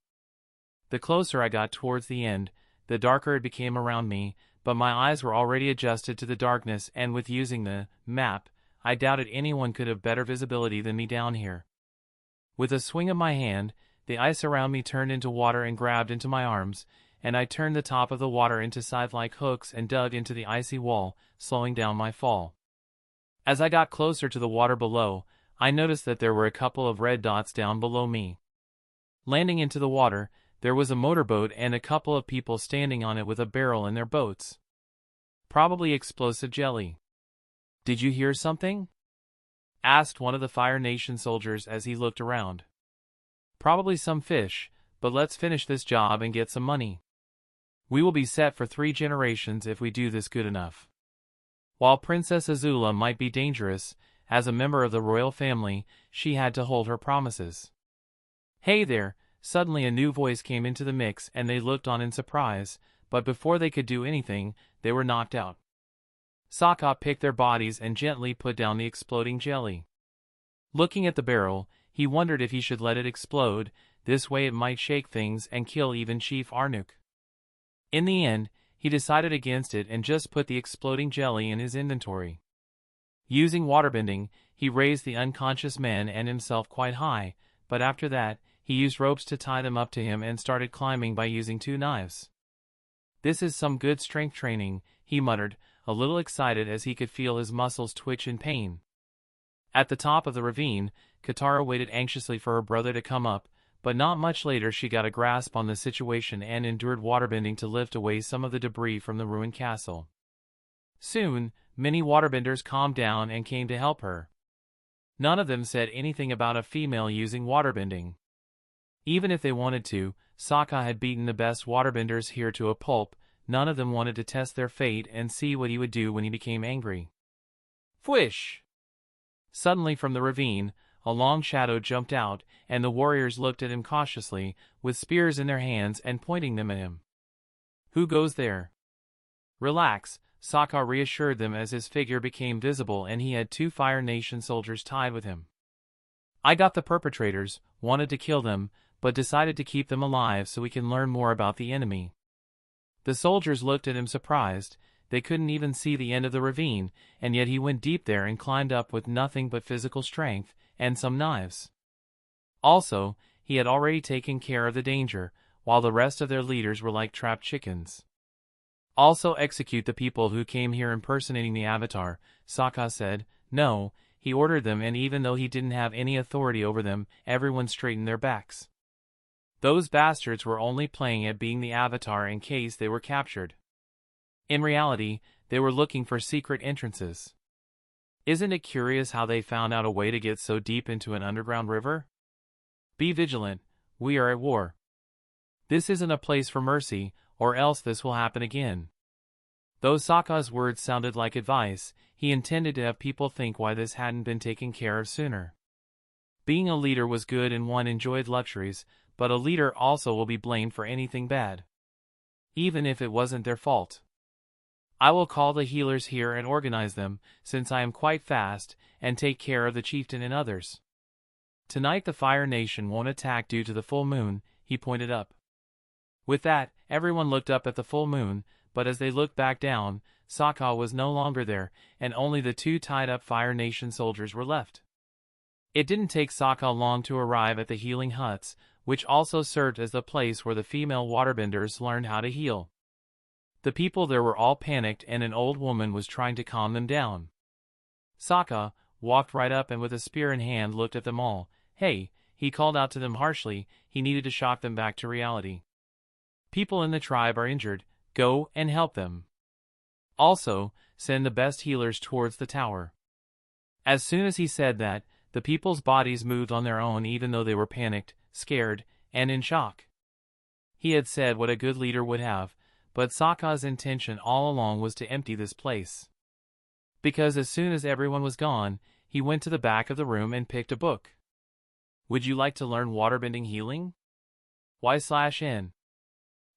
The closer I got towards the end, the darker it became around me, but my eyes were already adjusted to the darkness, and with using the map, I doubted anyone could have better visibility than me down here. With a swing of my hand, the ice around me turned into water and grabbed into my arms, and I turned the top of the water into scythe-like hooks and dug into the icy wall, slowing down my fall. As I got closer to the water below, I noticed that there were a couple of red dots down below me. Landing into the water, there was a motorboat and a couple of people standing on it with a barrel in their boats. Probably explosive jelly. "Did you hear something?" asked one of the Fire Nation soldiers as he looked around. "Probably some fish, but let's finish this job and get some money. We will be set for 3 generations if we do this good enough." While Princess Azula might be dangerous, as a member of the royal family, she had to hold her promises. "Hey there!" Suddenly a new voice came into the mix and they looked on in surprise, but before they could do anything, they were knocked out. Soka picked their bodies and gently put down the exploding jelly. Looking at the barrel, he wondered if he should let it explode. This way it might shake things and kill even Chief Arnook. In the end, he decided against it and just put the exploding jelly in his inventory. Using waterbending, he raised the unconscious men and himself quite high, but after that, he used ropes to tie them up to him and started climbing by using 2 knives. "This is some good strength training," he muttered, a little excited as he could feel his muscles twitch in pain. At the top of the ravine, Katara waited anxiously for her brother to come up, but not much later she got a grasp on the situation and endured waterbending to lift away some of the debris from the ruined castle. Soon, many waterbenders calmed down and came to help her. None of them said anything about a female using waterbending. Even if they wanted to, Soka had beaten the best waterbenders here to a pulp. None of them wanted to test their fate and see what he would do when he became angry. Fwish! Suddenly from the ravine, a long shadow jumped out, and the warriors looked at him cautiously, with spears in their hands and pointing them at him. "Who goes there?" "Relax," Soka reassured them as his figure became visible and he had 2 Fire Nation soldiers tied with him. "I got the perpetrators, wanted to kill them, but decided to keep them alive so we can learn more about the enemy." The soldiers looked at him surprised. They couldn't even see the end of the ravine, and yet he went deep there and climbed up with nothing but physical strength and some knives. Also, he had already taken care of the danger. while the rest of their leaders were like trapped chickens. Also execute the people who came here impersonating the Avatar, Soka said. No, he ordered them, and even though he didn't have any authority over them, everyone straightened their backs. Those bastards were only playing at being the Avatar in case they were captured. In reality, they were looking for secret entrances. Isn't it curious how they found out a way to get so deep into an underground river? Be vigilant, we are at war. This isn't a place for mercy, or else this will happen again. Though Sokka's words sounded like advice, he intended to have people think why this hadn't been taken care of sooner. Being a leader was good and one enjoyed luxuries, but a leader also will be blamed for anything bad, even if it wasn't their fault. I will call the healers here and organize them, since I am quite fast, and take care of the chieftain and others. Tonight the Fire Nation won't attack due to the full moon, he pointed up. With that, everyone looked up at the full moon, but as they looked back down, Sokka was no longer there, and only the two tied-up Fire Nation soldiers were left. It didn't take Sokka long to arrive at the healing huts, which also served as the place where the female waterbenders learned how to heal. The people there were all panicked, and an old woman was trying to calm them down. Sokka walked right up and with a spear in hand looked at them all. Hey, he called out to them harshly. He needed to shock them back to reality. People in the tribe are injured. Go and help them. Also, send the best healers towards the tower. As soon as he said that, the people's bodies moved on their own even though they were panicked, scared, and in shock. He had said what a good leader would have, but Sokka's intention all along was to empty this place. Because as soon as everyone was gone, he went to the back of the room and picked a book. Would you like to learn waterbending healing? Y/N.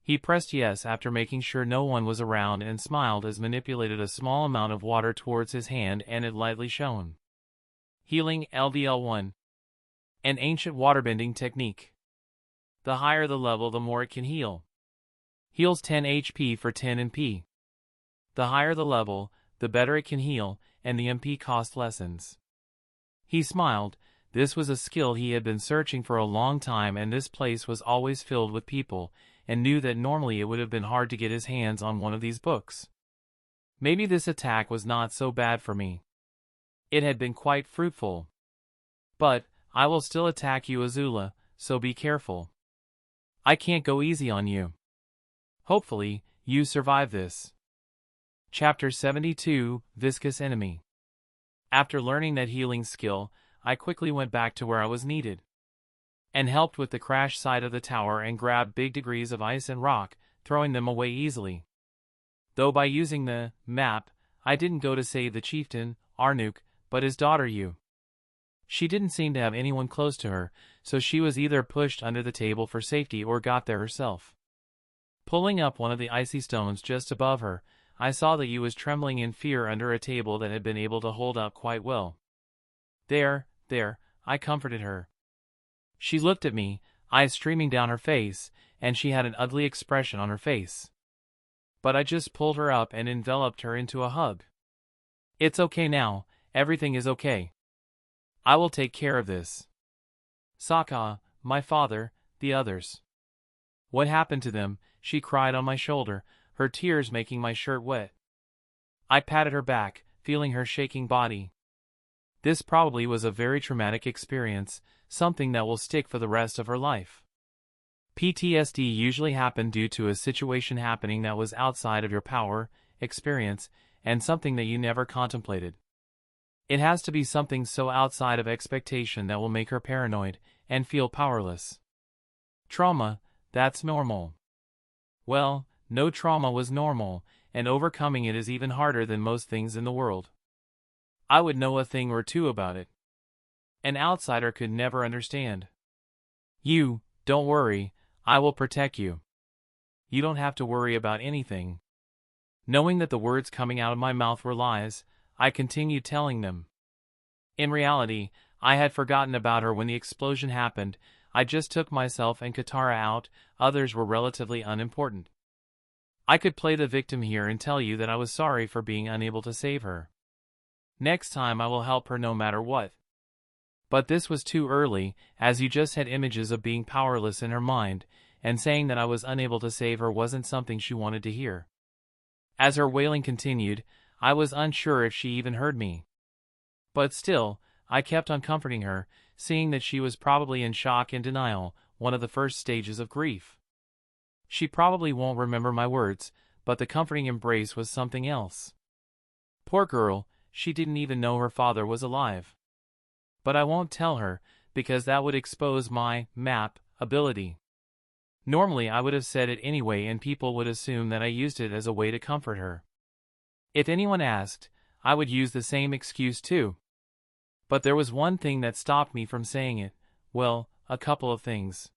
He pressed yes after making sure no one was around and smiled as manipulated a small amount of water towards his hand and it lightly shone. Healing LDL1. An ancient waterbending technique. The higher the level, the more it can heal. Heals 10 HP for 10 MP. The higher the level, the better it can heal, and the MP cost lessens. He smiled. This was a skill he had been searching for a long time, and this place was always filled with people, and knew that normally it would have been hard to get his hands on one of these books. Maybe this attack was not so bad for me. It had been quite fruitful. But I will still attack you, Azula, so be careful. I can't go easy on you. Hopefully, you survive this. Chapter 72, Viscous Enemy. After learning that healing skill, I quickly went back to where I was needed, and helped with the crash side of the tower and grabbed big degrees of ice and rock, throwing them away easily. Though by using the map, I didn't go to save the chieftain, Arnuk, but his daughter Yu. She didn't seem to have anyone close to her, so she was either pushed under the table for safety or got there herself. Pulling up one of the icy stones just above her, I saw that Yu was trembling in fear under a table that had been able to hold up quite well. There, I comforted her. She looked at me, eyes streaming down her face, and she had an ugly expression on her face. But I just pulled her up and enveloped her into a hug. It's okay now, everything is okay. I will take care of this. Sokka, my father, the others. What happened to them? She cried on my shoulder, her tears making my shirt wet. I patted her back, feeling her shaking body. This probably was a very traumatic experience, something that will stick for the rest of her life. PTSD usually happened due to a situation happening that was outside of your power, experience, and something that you never contemplated. It has to be something so outside of expectation that will make her paranoid and feel powerless. Trauma, that's normal. Well, no trauma was normal, and overcoming it is even harder than most things in the world. I would know a thing or two about it. An outsider could never understand. You, don't worry, I will protect you. You don't have to worry about anything. Knowing that the words coming out of my mouth were lies, I continued telling them. In reality, I had forgotten about her when the explosion happened. I just took myself and Katara out, others were relatively unimportant. I could play the victim here and tell you that I was sorry for being unable to save her. Next time I will help her no matter what. But this was too early, as you just had images of being powerless in her mind, and saying that I was unable to save her wasn't something she wanted to hear. As her wailing continued, I was unsure if she even heard me. But still, I kept on comforting her, seeing that she was probably in shock and denial, one of the first stages of grief. She probably won't remember my words, but the comforting embrace was something else. Poor girl, she didn't even know her father was alive. But I won't tell her, because that would expose my map ability. Normally I would have said it anyway and people would assume that I used it as a way to comfort her. If anyone asked, I would use the same excuse too. But there was one thing that stopped me from saying it. Well, a couple of things.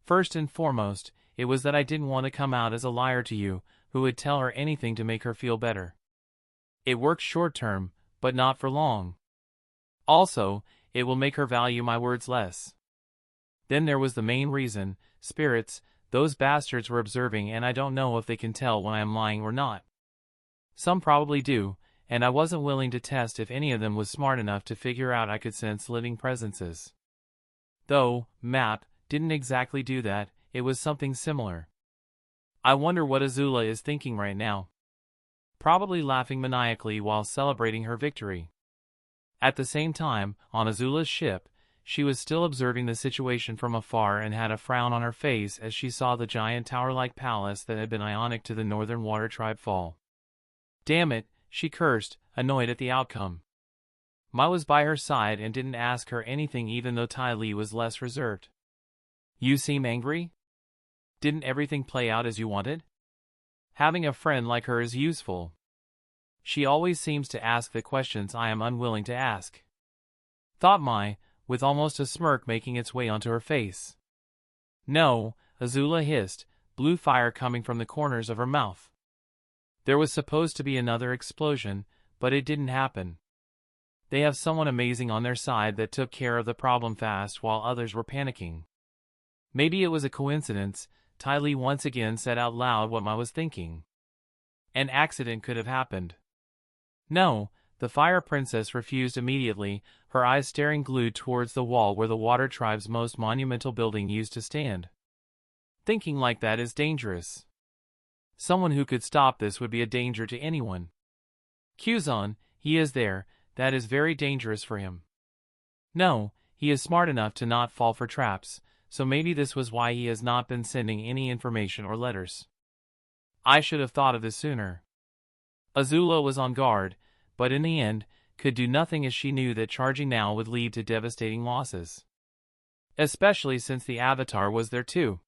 First and foremost, it was that I didn't want to come out as a liar to you, who would tell her anything to make her feel better. It works short term, but not for long. Also, it will make her value my words less. Then there was the main reason: spirits. Those bastards were observing and I don't know if they can tell when I am lying or not. Some probably do, and I wasn't willing to test if any of them was smart enough to figure out I could sense living presences. Though, map didn't exactly do that, it was something similar. I wonder what Azula is thinking right now. Probably laughing maniacally while celebrating her victory. At the same time, on Azula's ship, she was still observing the situation from afar and had a frown on her face as she saw the giant tower-like palace that had been Ionic to the Northern Water Tribe fall. Damn it, she cursed, annoyed at the outcome. Ma was by her side and didn't ask her anything even though Ty Lee was less reserved. You seem angry? Didn't everything play out as you wanted? Having a friend like her is useful. She always seems to ask the questions I am unwilling to ask. Thought Mai, with almost a smirk making its way onto her face. No, Azula hissed, blue fire coming from the corners of her mouth. There was supposed to be another explosion, but it didn't happen. They have someone amazing on their side that took care of the problem fast while others were panicking. Maybe it was a coincidence. Ty Lee once again said out loud what Ma was thinking. An accident could have happened. No, the Fire Princess refused immediately, her eyes staring glued towards the wall where the Water Tribe's most monumental building used to stand. Thinking like that is dangerous. Someone who could stop this would be a danger to anyone. Kuzan, he is there, that is very dangerous for him. No, he is smart enough to not fall for traps, so maybe this was why he has not been sending any information or letters. I should have thought of this sooner. Azula was on guard, but in the end, could do nothing as she knew that charging now would lead to devastating losses. Especially since the Avatar was there too.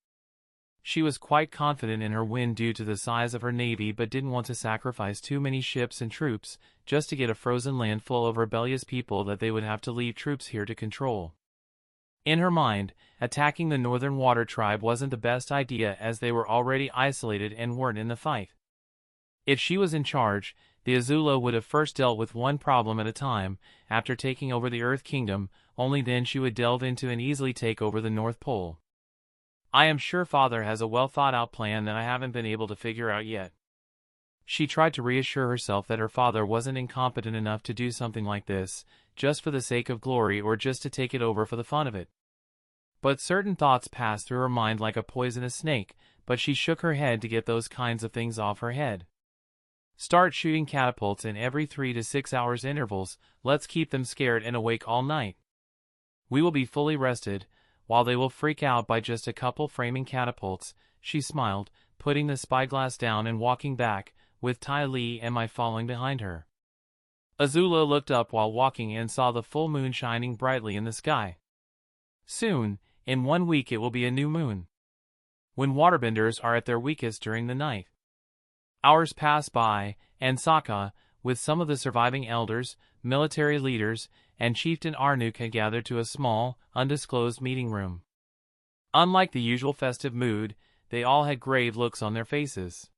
She was quite confident in her win due to the size of her navy but didn't want to sacrifice too many ships and troops just to get a frozen land full of rebellious people that they would have to leave troops here to control. In her mind, attacking the Northern Water Tribe wasn't the best idea as they were already isolated and weren't in the fight. If she was in charge, the Azula would have first dealt with one problem at a time. After taking over the Earth Kingdom, only then she would delve into and easily take over the North Pole. I am sure Father has a well-thought-out plan that I haven't been able to figure out yet. She tried to reassure herself that her father wasn't incompetent enough to do something like this, just for the sake of glory or just to take it over for the fun of it. But certain thoughts passed through her mind like a poisonous snake, but she shook her head to get those kinds of things off her head. Start shooting catapults in every 3 to 6 hours intervals. Let's keep them scared and awake all night. We will be fully rested, while they will freak out by just a couple framing catapults. She smiled, putting the spyglass down and walking back, with Ty Lee and Mai following behind her. Azula looked up while walking and saw the full moon shining brightly in the sky. Soon, in 1 week it will be a new moon, when waterbenders are at their weakest during the night. Hours passed by, and Soka, with some of the surviving elders, military leaders, and Chieftain Arnuk had gathered to a small, undisclosed meeting room. Unlike the usual festive mood, they all had grave looks on their faces.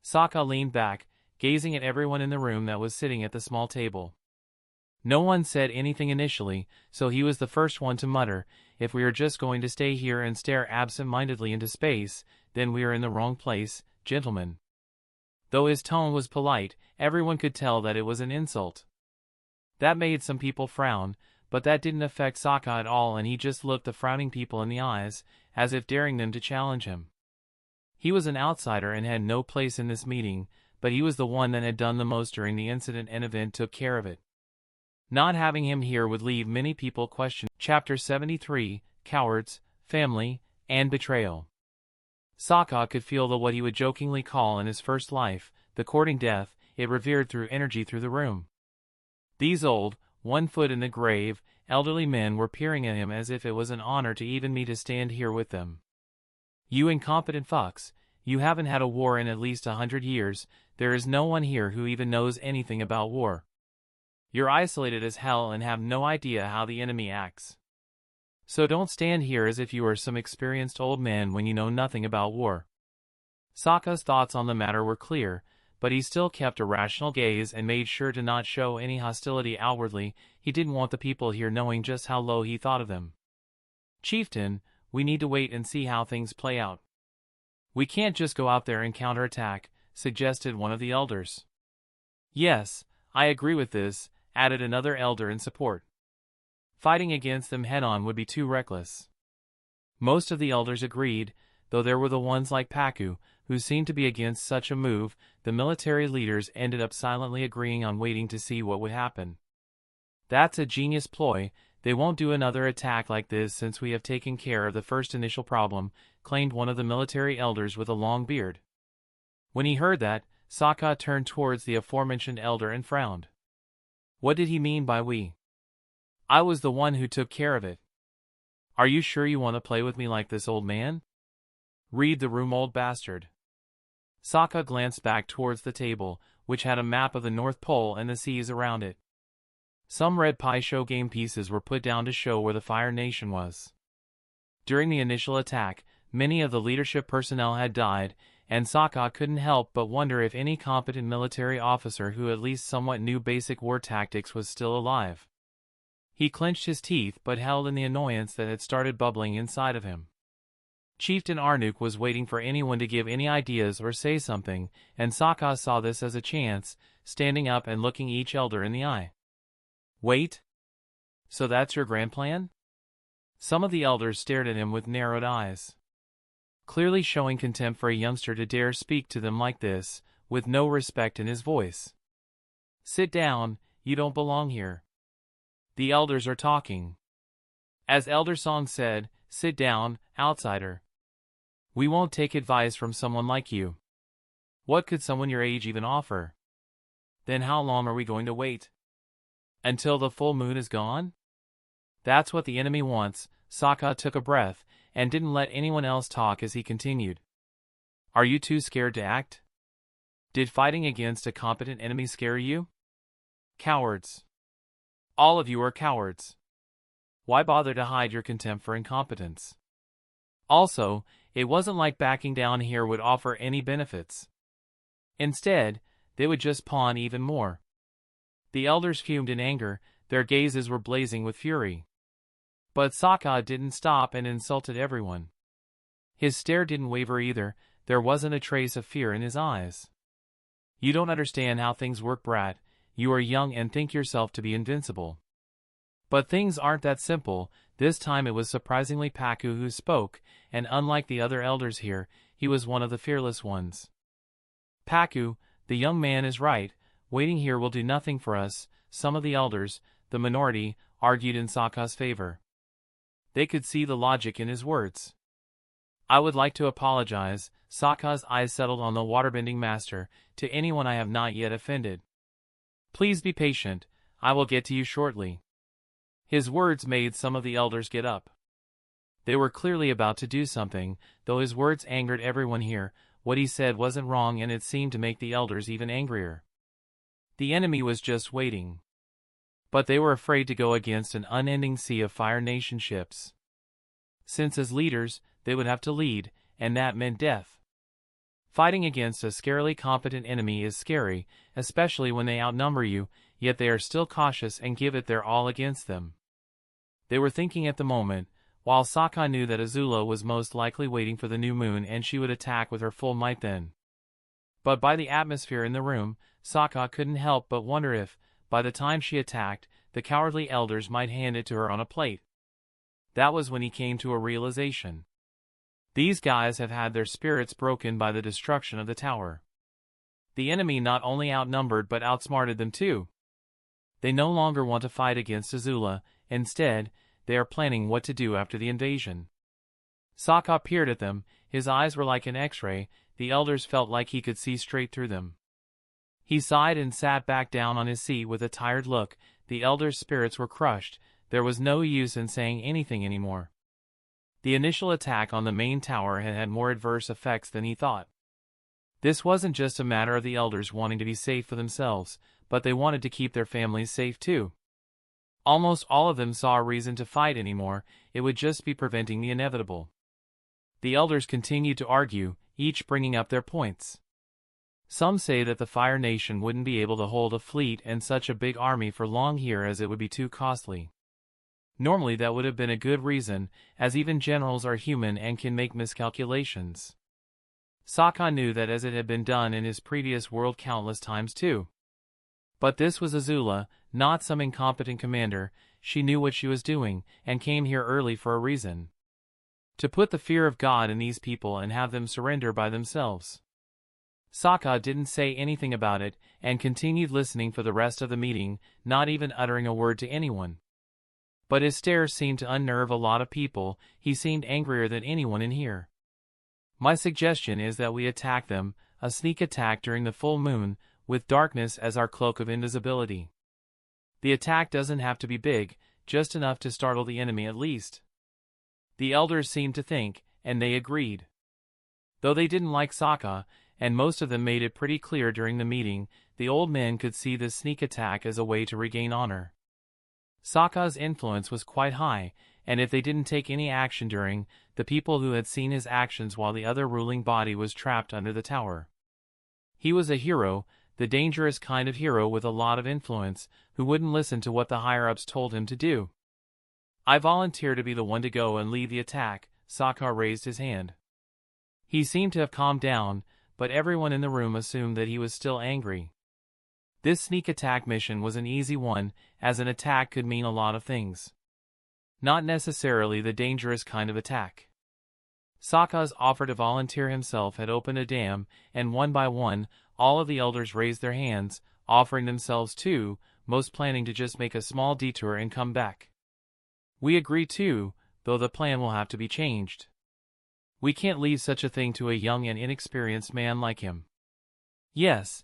Soka leaned back, gazing at everyone in the room that was sitting at the small table. No one said anything initially, so he was the first one to mutter, "If we are just going to stay here and stare absent-mindedly into space, then we are in the wrong place, gentlemen." Though his tone was polite, everyone could tell that it was an insult. That made some people frown, But that didn't affect Soka at all, and he just looked the frowning people in the eyes, as if daring them to challenge him. He was an outsider and had no place in this meeting, but he was the one that had done the most during the incident, and Event took care of it. Not having him here would leave many people questioning. Chapter 73, Cowards, Family, and Betrayal. Soka could feel what he would jokingly call in his first life, the courting death. It revered through energy through the room. These old, 1 foot in the grave, elderly men were peering at him as if it was an honor to even me to stand here with them. You incompetent fucks, you haven't had a war in at least 100 years, there is no one here who even knows anything about war. You're isolated as hell and have no idea how the enemy acts. So don't stand here as if you are some experienced old man when you know nothing about war. Soka's thoughts on the matter were clear, but he still kept a rational gaze and made sure to not show any hostility outwardly. He didn't want the people here knowing just how low he thought of them. Chieftain, we need to wait and see how things play out. We can't just go out there and counterattack, suggested one of the elders. Yes, I agree with this, added another elder in support. Fighting against them head-on would be too reckless. Most of the elders agreed, though there were the ones like Paku, who seemed to be against such a move. The military leaders ended up silently agreeing on waiting to see what would happen. That's a genius ploy. They won't do another attack like this since we have taken care of the first initial problem, claimed one of the military elders with a long beard. When he heard that, Soka turned towards the aforementioned elder and frowned. What did he mean by we? I was the one who took care of it. Are you sure you want to play with me like this, old man? Read the room, old bastard. Soka glanced back towards the table, which had a map of the North Pole and the seas around it. Some red pie show game pieces were put down to show where the Fire Nation was. During the initial attack, many of the leadership personnel had died, and Soka couldn't help but wonder if any competent military officer who at least somewhat knew basic war tactics was still alive. He clenched his teeth but held in the annoyance that had started bubbling inside of him. Chieftain Arnuk was waiting for anyone to give any ideas or say something, and Soka saw this as a chance, standing up and looking each elder in the eye. Wait? So that's your grand plan? Some of the elders stared at him with narrowed eyes, clearly showing contempt for a youngster to dare speak to them like this, with no respect in his voice. Sit down, you don't belong here. The elders are talking. As Elder Song said, sit down, outsider. We won't take advice from someone like you. What could someone your age even offer? Then how long are we going to wait? Until the full moon is gone? That's what the enemy wants. Soka took a breath, and didn't let anyone else talk as he continued. Are you too scared to act? Did fighting against a competent enemy scare you? Cowards. All of you are cowards. Why bother to hide your contempt for incompetence? Also, it wasn't like backing down here would offer any benefits. Instead, they would just pawn even more. The elders fumed in anger, their gazes were blazing with fury. But Soka didn't stop and insulted everyone. His stare didn't waver either, there wasn't a trace of fear in his eyes. You don't understand how things work, brat. You are young and think yourself to be invincible. But things aren't that simple. This time it was surprisingly Paku who spoke, and unlike the other elders here, he was one of the fearless ones. Paku, the young man is right. Waiting here will do nothing for us. Some of the elders, the minority, argued in Soka's favor. They could see the logic in his words. I would like to apologize. Soka's eyes settled on the waterbending master, to anyone I have not yet offended. Please be patient, I will get to you shortly. His words made some of the elders get up. They were clearly about to do something, though his words angered everyone here. What he said wasn't wrong, and it seemed to make the elders even angrier. The enemy was just waiting. But they were afraid to go against an unending sea of Fire Nation ships. Since as leaders, they would have to lead, and that meant death. Fighting against a scarily competent enemy is scary, especially when they outnumber you, yet they are still cautious and give it their all against them. They were thinking at the moment, while Soka knew that Azula was most likely waiting for the new moon and she would attack with her full might then. But by the atmosphere in the room, Soka couldn't help but wonder if, by the time she attacked, the cowardly elders might hand it to her on a plate. That was when he came to a realization. These guys have had their spirits broken by the destruction of the tower. The enemy not only outnumbered but outsmarted them too. They no longer want to fight against Azula. Instead, they are planning what to do after the invasion. Soka peered at them. His eyes were like an X-ray. The elders felt like he could see straight through them. He sighed and sat back down on his seat with a tired look. The elders' spirits were crushed. There was no use in saying anything anymore. The initial attack on the main tower had had more adverse effects than he thought. This wasn't just a matter of the elders wanting to be safe for themselves, but they wanted to keep their families safe too. Almost all of them saw a reason to fight anymore. It would just be preventing the inevitable. The elders continued to argue, each bringing up their points. Some say that the Fire Nation wouldn't be able to hold a fleet and such a big army for long here, as it would be too costly. Normally that would have been a good reason, as even generals are human and can make miscalculations. Soka knew that, as it had been done in his previous world countless times too. But this was Azula, not some incompetent commander. She knew what she was doing, and came here early for a reason. To put the fear of God in these people and have them surrender by themselves. Soka didn't say anything about it, and continued listening for the rest of the meeting, not even uttering a word to anyone. But his stare seemed to unnerve a lot of people. He seemed angrier than anyone in here. My suggestion is that we attack them, a sneak attack during the full moon, with darkness as our cloak of invisibility. The attack doesn't have to be big, just enough to startle the enemy at least. The elders seemed to think, and they agreed. Though they didn't like Soka, and most of them made it pretty clear during the meeting, the old men could see this sneak attack as a way to regain honor. Sokka's influence was quite high, and if they didn't take any action during, the people who had seen his actions while the other ruling body was trapped under the tower. He was a hero, the dangerous kind of hero with a lot of influence, who wouldn't listen to what the higher-ups told him to do. I volunteer to be the one to go and lead the attack. Sokka raised his hand. He seemed to have calmed down, but everyone in the room assumed that he was still angry. This sneak attack mission was an easy one, as an attack could mean a lot of things. Not necessarily the dangerous kind of attack. Sokka's offer to volunteer himself had opened a dam, and one by one, all of the elders raised their hands, offering themselves too, most planning to just make a small detour and come back. We agree too, though the plan will have to be changed. We can't leave such a thing to a young and inexperienced man like him. Yes,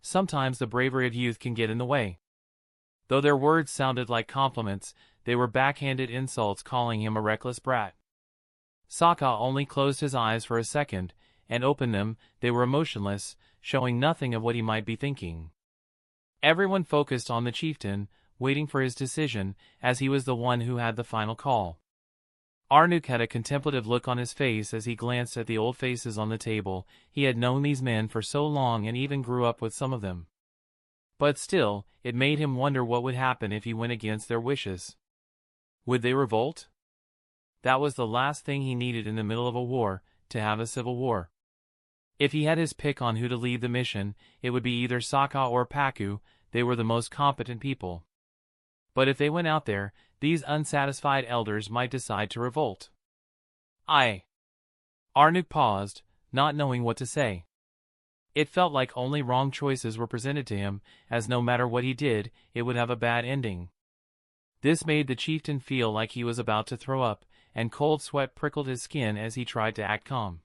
sometimes the bravery of youth can get in the way. Though their words sounded like compliments, they were backhanded insults, calling him a reckless brat. Sokka only closed his eyes for a second, and opened them. They were emotionless, showing nothing of what he might be thinking. Everyone focused on the chieftain, waiting for his decision, as he was the one who had the final call. Arnuk had a contemplative look on his face as he glanced at the old faces on the table. He had known these men for so long and even grew up with some of them. But still, it made him wonder what would happen if he went against their wishes. Would they revolt? That was the last thing he needed in the middle of a war, to have a civil war. If he had his pick on who to lead the mission, it would be either Sokka or Pakku. They were the most competent people. But if they went out there, these unsatisfied elders might decide to revolt. Arnuk paused, not knowing what to say. It felt like only wrong choices were presented to him, as no matter what he did, it would have a bad ending. This made the chieftain feel like he was about to throw up, and cold sweat prickled his skin as he tried to act calm.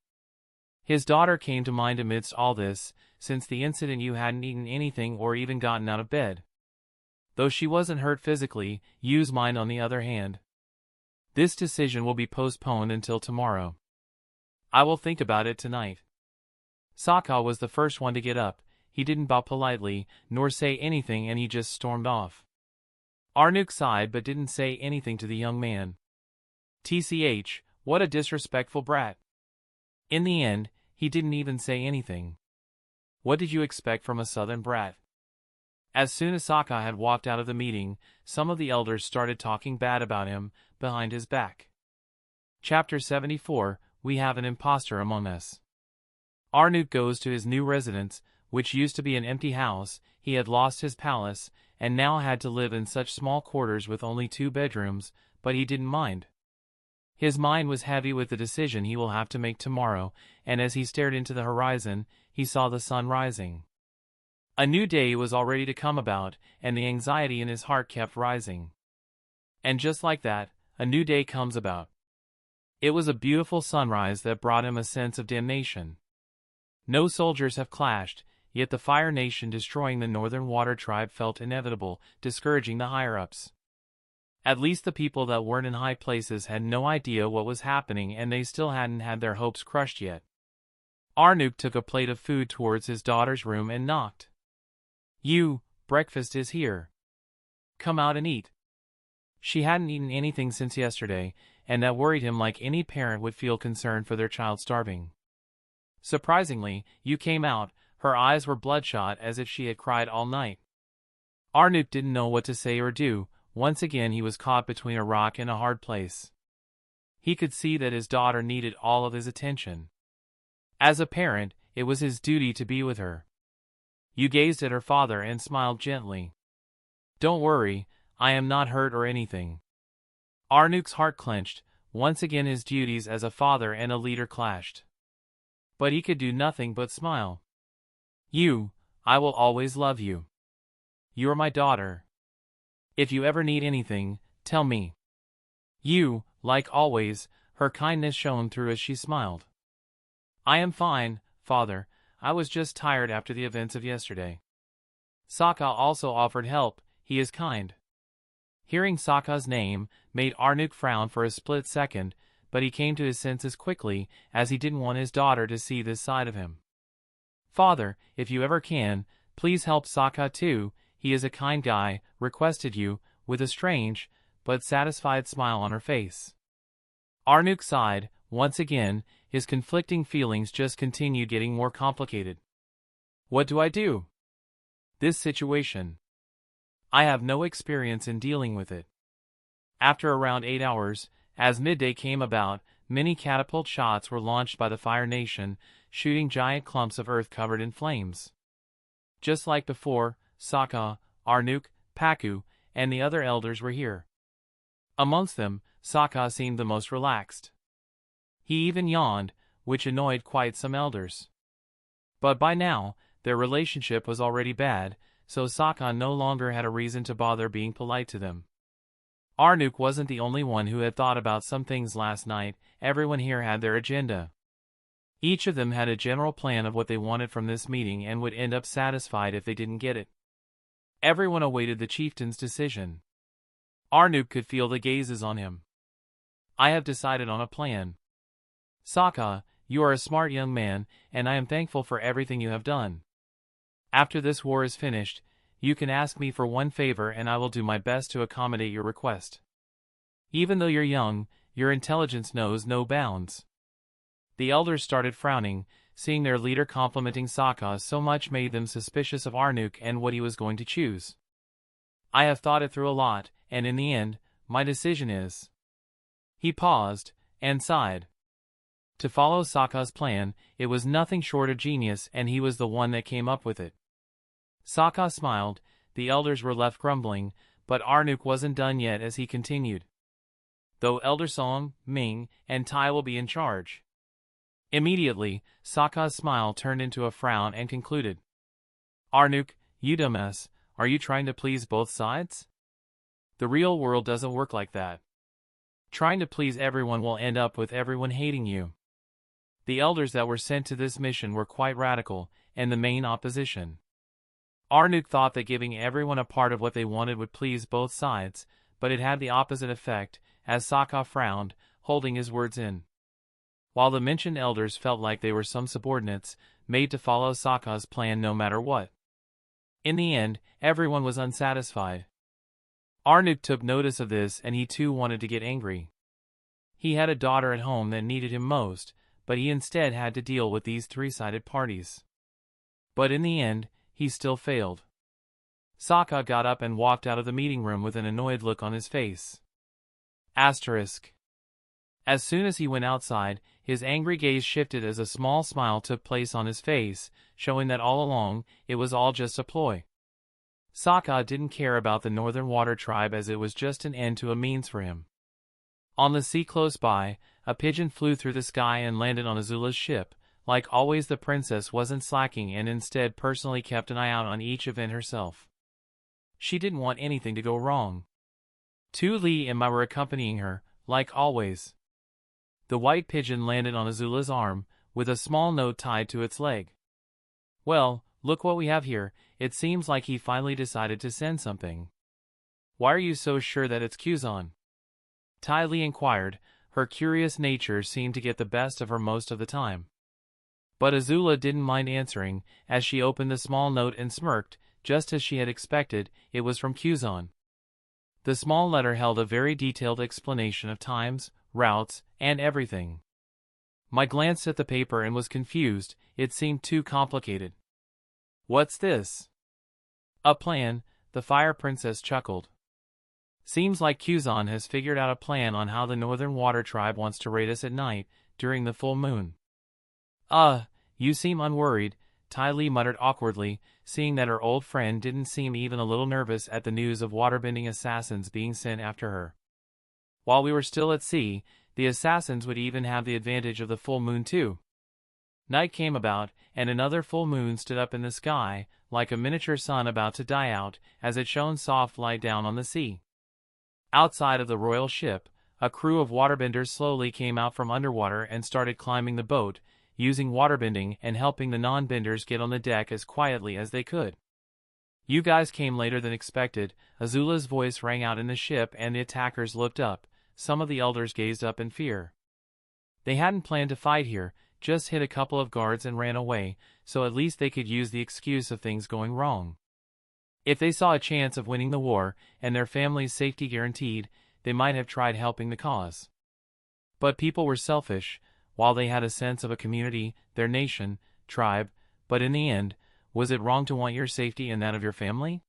His daughter came to mind amidst all this. Since the incident, you hadn't eaten anything or even gotten out of bed. Though she wasn't hurt physically, Yu's mind on the other hand. This decision will be postponed until tomorrow. I will think about it tonight. Sokka was the first one to get up. He didn't bow politely, nor say anything, and he just stormed off. Arnuk sighed but didn't say anything to the young man. TCH, what a disrespectful brat. In the end, he didn't even say anything. What did you expect from a southern brat? As soon as Sokka had walked out of the meeting, some of the elders started talking bad about him, behind his back. Chapter 74, We Have an Imposter Among Us. Arnuk goes to his new residence, which used to be an empty house. He had lost his palace, and now had to live in such small quarters with only 2 bedrooms, but he didn't mind. His mind was heavy with the decision he will have to make tomorrow, and as he stared into the horizon, he saw the sun rising. A new day was already to come about, and the anxiety in his heart kept rising. And just like that, a new day comes about. It was a beautiful sunrise that brought him a sense of damnation. No soldiers have clashed, yet the Fire Nation destroying the Northern Water Tribe felt inevitable, discouraging the higher-ups. At least the people that weren't in high places had no idea what was happening, and they still hadn't had their hopes crushed yet. Arnook took a plate of food towards his daughter's room and knocked. Breakfast is here. Come out and eat." She hadn't eaten anything since yesterday, and that worried him like any parent would feel concerned for their child starving. Surprisingly, you came out. Her eyes were bloodshot as if she had cried all night. Arnook didn't know what to say or do. Once again he was caught between a rock and a hard place. He could see that his daughter needed all of his attention. As a parent, it was his duty to be with her. You gazed at her father and smiled gently. "Don't worry, I am not hurt or anything." Arnook's heart clenched. Once again his duties as a father and a leader clashed. But he could do nothing but smile. I will always love you. You're my daughter. If you ever need anything, tell me." Like always, her kindness shone through as she smiled. "I am fine, father. I was just tired after the events of yesterday." Soka also offered help. He is kind. Hearing Soka's name made Arnook frown for a split second, but he came to his senses quickly, as he didn't want his daughter to see this side of him. "Father, if you ever can, please help Soka too. He is a kind guy," requested you, with a strange, but satisfied smile on her face. Arnook sighed. Once again, his conflicting feelings just continued getting more complicated. "What do I do? This situation. I have no experience in dealing with it." After around 8 hours, as midday came about, many catapult shots were launched by the Fire Nation, shooting giant clumps of earth covered in flames. Just like before, Soka, Arnook, Paku, and the other elders were here. Amongst them, Soka seemed the most relaxed. He even yawned, which annoyed quite some elders. But by now, their relationship was already bad, so Soka no longer had a reason to bother being polite to them. Arnook wasn't the only one who had thought about some things last night. Everyone here had their agenda. Each of them had a general plan of what they wanted from this meeting and would end up satisfied if they didn't get it. Everyone awaited the chieftain's decision. Arnook could feel the gazes on him. "I have decided on a plan. Soka, you are a smart young man, and I am thankful for everything you have done. After this war is finished, you can ask me for one favor and I will do my best to accommodate your request. Even though you're young, your intelligence knows no bounds." The elders started frowning. Seeing their leader complimenting Soka so much made them suspicious of Arnook and what he was going to choose. "I have thought it through a lot, and in the end, my decision is..." He paused, and sighed. To follow Soka's plan, it was nothing short of genius, and he was the one that came up with it. Soka smiled. The elders were left grumbling, but Arnook wasn't done yet as he continued. "Though Elder Song, Ming, and Tai will be in charge." Immediately, Soka's smile turned into a frown and concluded. "Arnook, you dumbass, are you trying to please both sides? The real world doesn't work like that. Trying to please everyone will end up with everyone hating you." The elders that were sent to this mission were quite radical, and the main opposition. Arnook thought that giving everyone a part of what they wanted would please both sides, but it had the opposite effect, as Soka frowned, holding his words in. While the mentioned elders felt like they were some subordinates, made to follow Soka's plan no matter what. In the end, everyone was unsatisfied. Arnook took notice of this and he too wanted to get angry. He had a daughter at home that needed him most, but he instead had to deal with these three-sided parties. But in the end, he still failed. Soka got up and walked out of the meeting room with an annoyed look on his face. Asterisk. As soon as he went outside, his angry gaze shifted as a small smile took place on his face, showing that all along, it was all just a ploy. Soka didn't care about the Northern Water Tribe as it was just an end to a means for him. On the sea close by, a pigeon flew through the sky and landed on Azula's ship. Like always, the princess wasn't slacking and instead personally kept an eye out on each event herself. She didn't want anything to go wrong. Tu Li and Mai were accompanying her, like always. The white pigeon landed on Azula's arm, with a small note tied to its leg. "Well, look what we have here. It seems like he finally decided to send something." "Why are you so sure that it's Kuzan?" Tai Li inquired. Her curious nature seemed to get the best of her most of the time. But Azula didn't mind answering, as she opened the small note and smirked. Just as she had expected, it was from Kuzan. The small letter held a very detailed explanation of times, routes, and everything. Mai glanced at the paper and was confused. It seemed too complicated. "What's this?" "A plan," the Fire Princess chuckled. "Seems like Kuzan has figured out a plan on how the Northern Water Tribe wants to raid us at night, during the full moon." You seem unworried," Tai Li muttered awkwardly, seeing that her old friend didn't seem even a little nervous at the news of waterbending assassins being sent after her. "While we were still at sea, the assassins would even have the advantage of the full moon too." Night came about, and another full moon stood up in the sky, like a miniature sun about to die out, as it shone soft light down on the sea. Outside of the royal ship, a crew of waterbenders slowly came out from underwater and started climbing the boat, using waterbending and helping the non-benders get on the deck as quietly as they could. "You guys came later than expected," Azula's voice rang out in the ship, and the attackers looked up. Some of the elders gazed up in fear. They hadn't planned to fight here, just hit a couple of guards and ran away, so at least they could use the excuse of things going wrong. If they saw a chance of winning the war, and their family's safety guaranteed, they might have tried helping the cause. But people were selfish. While they had a sense of a community, their nation, tribe, but in the end, was it wrong to want your safety and that of your family?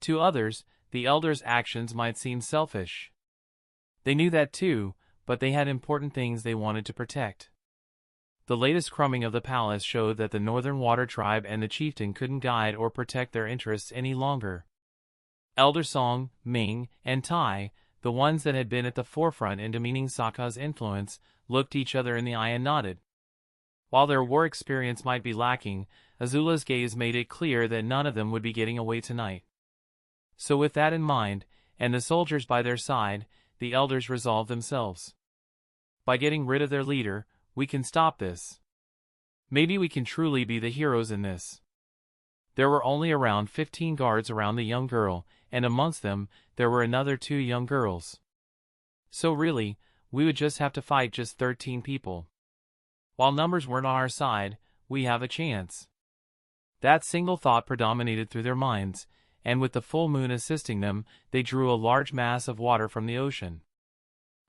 To others, the elders' actions might seem selfish. They knew that too, but they had important things they wanted to protect. The latest crumbing of the palace showed that the Northern Water Tribe and the chieftain couldn't guide or protect their interests any longer. Elder Song, Ming, and Tai, the ones that had been at the forefront in demeaning Sokka's influence, looked each other in the eye and nodded. While their war experience might be lacking, Azula's gaze made it clear that none of them would be getting away tonight. So with that in mind, and the soldiers by their side, the elders resolved themselves. By getting rid of their leader, we can stop this. Maybe we can truly be the heroes in this. There were only around 15 guards around the young girl, and amongst them, there were another 2 young girls. So really, we would just have to fight just 13 people. While numbers weren't on our side, we have a chance. That single thought predominated through their minds, and with the full moon assisting them, they drew a large mass of water from the ocean.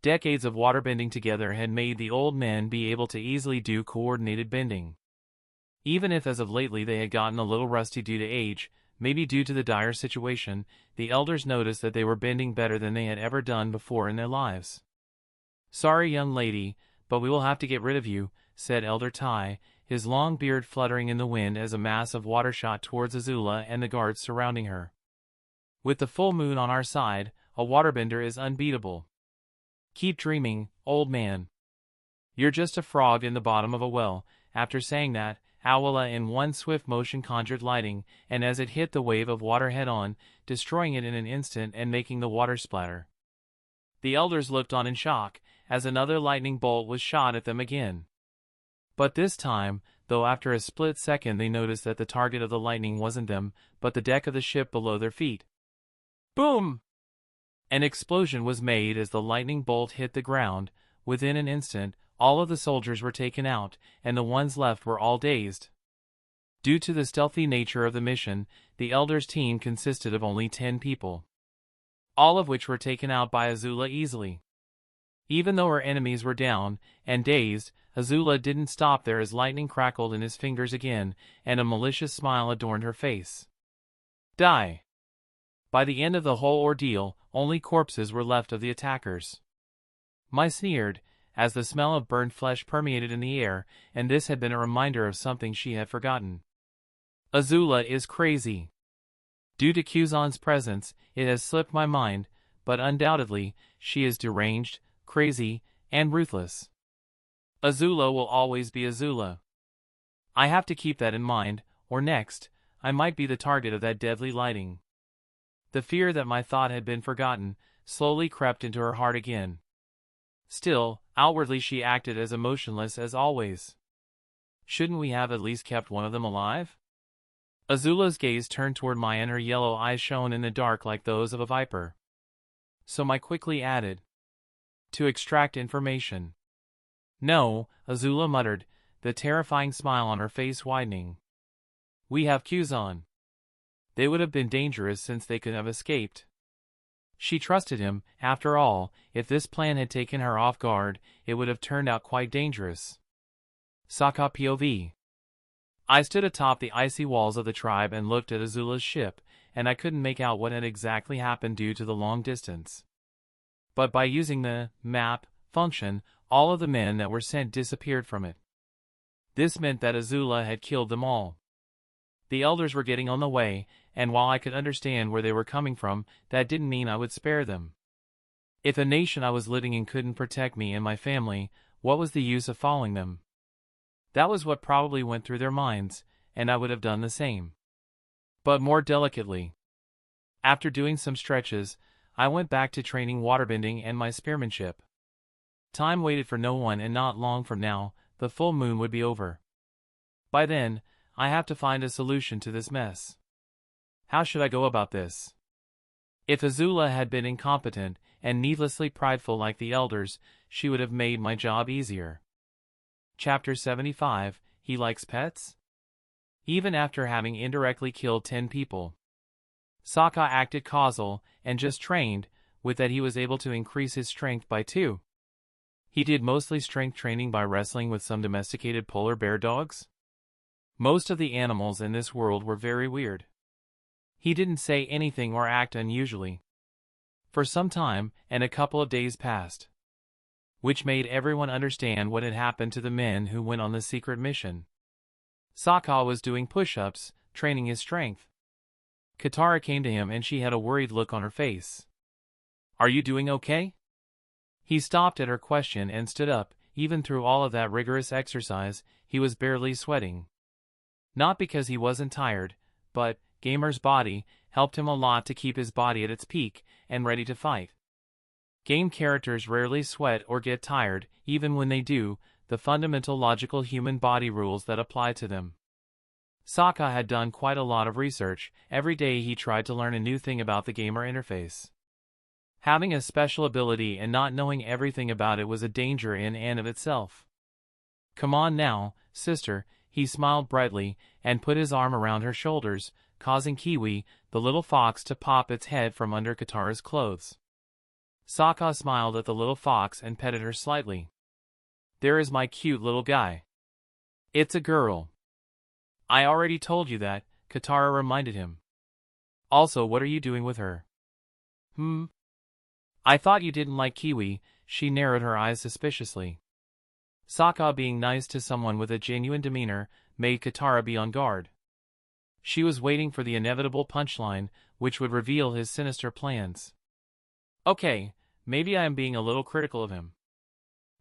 Decades of waterbending together had made the old men be able to easily do coordinated bending. Even if as of lately they had gotten a little rusty due to age, maybe due to the dire situation, the elders noticed that they were bending better than they had ever done before in their lives. "Sorry, young lady, but we will have to get rid of you," said Elder Tai, his long beard fluttering in the wind as a mass of water shot towards Azula and the guards surrounding her. "With the full moon on our side, a waterbender is unbeatable. Keep dreaming, old man. You're just a frog in the bottom of a well." After saying that, ATLA in one swift motion conjured lightning, and as it hit the wave of water head-on, destroying it in an instant and making the water splatter. The elders looked on in shock, as another lightning bolt was shot at them again. But this time, though after a split second they noticed that the target of the lightning wasn't them, but the deck of the ship below their feet. Boom! An explosion was made as the lightning bolt hit the ground. Within an instant, all of the soldiers were taken out, and the ones left were all dazed. Due to the stealthy nature of the mission, the elders' team consisted of only 10 people. All of which were taken out by Azula easily. Even though her enemies were down and dazed, Azula didn't stop there as lightning crackled in his fingers again, and a malicious smile adorned her face. Die! By the end of the whole ordeal, only corpses were left of the attackers. Mai sneered, as the smell of burned flesh permeated in the air, and this had been a reminder of something she had forgotten. Azula is crazy. Due to Kuzan's presence, it has slipped my mind, but undoubtedly, she is deranged, crazy, and ruthless. Azula will always be Azula. I have to keep that in mind, or next, I might be the target of that deadly lighting. The fear that my thought had been forgotten slowly crept into her heart again. Still, outwardly she acted as emotionless as always. Shouldn't we have at least kept one of them alive? Azula's gaze turned toward mine and her yellow eyes shone in the dark like those of a viper. So I quickly added, "To extract information." "No," Azula muttered, the terrifying smile on her face widening. "We have Kuzan. They would have been dangerous since they could have escaped." She trusted him. After all, if this plan had taken her off guard, it would have turned out quite dangerous. Soka POV. I stood atop the icy walls of the tribe and looked at Azula's ship, and I couldn't make out what had exactly happened due to the long distance. But by using the map function, all of the men that were sent disappeared from it. This meant that Azula had killed them all. The elders were getting on the way, and while I could understand where they were coming from, that didn't mean I would spare them. If the nation I was living in couldn't protect me and my family, what was the use of following them? That was what probably went through their minds, and I would have done the same. But more delicately. After doing some stretches, I went back to training waterbending and my spearmanship. Time waited for no one, and not long from now, the full moon would be over. By then, I have to find a solution to this mess. How should I go about this? If Azula had been incompetent and needlessly prideful like the elders, she would have made my job easier. Chapter 75, He Likes Pets? Even after having indirectly killed 10 people, Soka acted causal and just trained, with that he was able to increase his strength by 2. He did mostly strength training by wrestling with some domesticated polar bear dogs. Most of the animals in this world were very weird. He didn't say anything or act unusually. For some time, and a couple of days passed, which made everyone understand what had happened to the men who went on the secret mission. Soka was doing push-ups, training his strength. Katara came to him and she had a worried look on her face. "Are you doing okay?" He stopped at her question and stood up. Even through all of that rigorous exercise, he was barely sweating. Not because he wasn't tired, but Gamer's body helped him a lot to keep his body at its peak and ready to fight. Game characters rarely sweat or get tired. Even when they do, the fundamental logical human body rules that apply to them. Soka had done quite a lot of research. Every day he tried to learn a new thing about the gamer interface. Having a special ability and not knowing everything about it was a danger in and of itself. "Come on now, sister," he smiled brightly and put his arm around her shoulders, causing Kiwi, the little fox, to pop its head from under Katara's clothes. Soka smiled at the little fox and petted her slightly. "There is my cute little guy." "It's a girl." "I already told you that," Katara reminded him. "Also, what are you doing with her?" "I thought you didn't like Kiwi," she narrowed her eyes suspiciously. Soka being nice to someone with a genuine demeanor made Katara be on guard. She was waiting for the inevitable punchline, which would reveal his sinister plans. Okay, maybe I am being a little critical of him.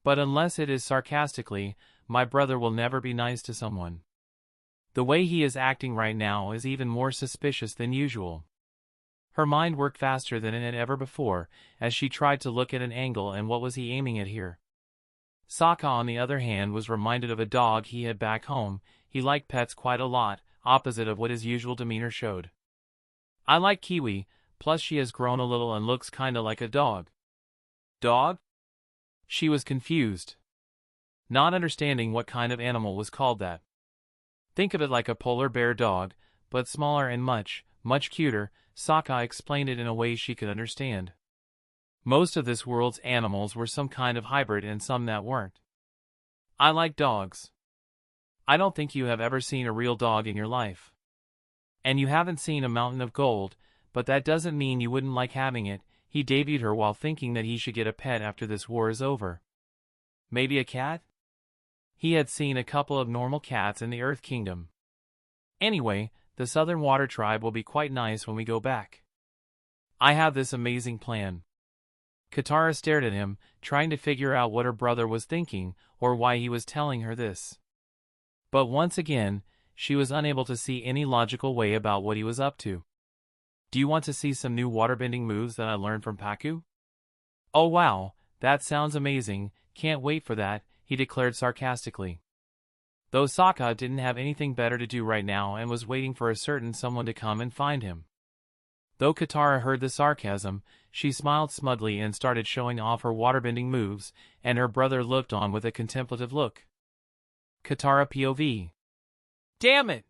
But unless it is sarcastically, my brother will never be nice to someone. The way he is acting right now is even more suspicious than usual. Her mind worked faster than it had ever before, as she tried to look at an angle and what was he aiming at here. Soka, on the other hand, was reminded of a dog he had back home. He liked pets quite a lot, opposite of what his usual demeanor showed. "I like Kiwi, plus she has grown a little and looks kinda like a dog." "Dog?" She was confused, not understanding what kind of animal was called that. "Think of it like a polar bear dog, but smaller and much, much cuter." Soka explained it in a way she could understand. Most of this world's animals were some kind of hybrid and some that weren't. "I like dogs." "I don't think you have ever seen a real dog in your life. And you haven't seen a mountain of gold, but that doesn't mean you wouldn't like having it." He debuted her while thinking that he should get a pet after this war is over. Maybe a cat? He had seen a couple of normal cats in the Earth Kingdom. Anyway, the southern water tribe will be quite nice when we go back. I have this amazing plan. Katara stared at him, trying to figure out what her brother was thinking or why he was telling her this. But once again, she was unable to see any logical way about what he was up to. Do you want to see some new waterbending moves that I learned from Paku? Oh wow, that sounds amazing, can't wait for that, he declared sarcastically. Though Sokka didn't have anything better to do right now and was waiting for a certain someone to come and find him. Though Katara heard the sarcasm, she smiled smugly and started showing off her waterbending moves, and her brother looked on with a contemplative look. Katara POV. Damn it!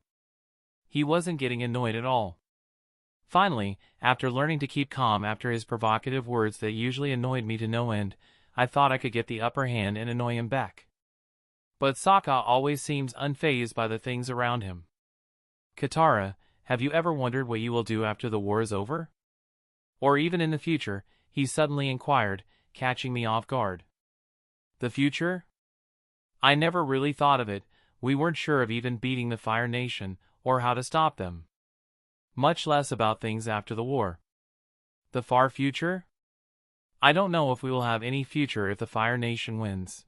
He wasn't getting annoyed at all. Finally, after learning to keep calm after his provocative words that usually annoyed me to no end, I thought I could get the upper hand and annoy him back. But Sokka always seems unfazed by the things around him. Katara, have you ever wondered what you will do after the war is over? Or even in the future, he suddenly inquired, catching me off guard. The future? I never really thought of it, we weren't sure of even beating the Fire Nation, or how to stop them. Much less about things after the war. The far future? I don't know if we will have any future if the Fire Nation wins.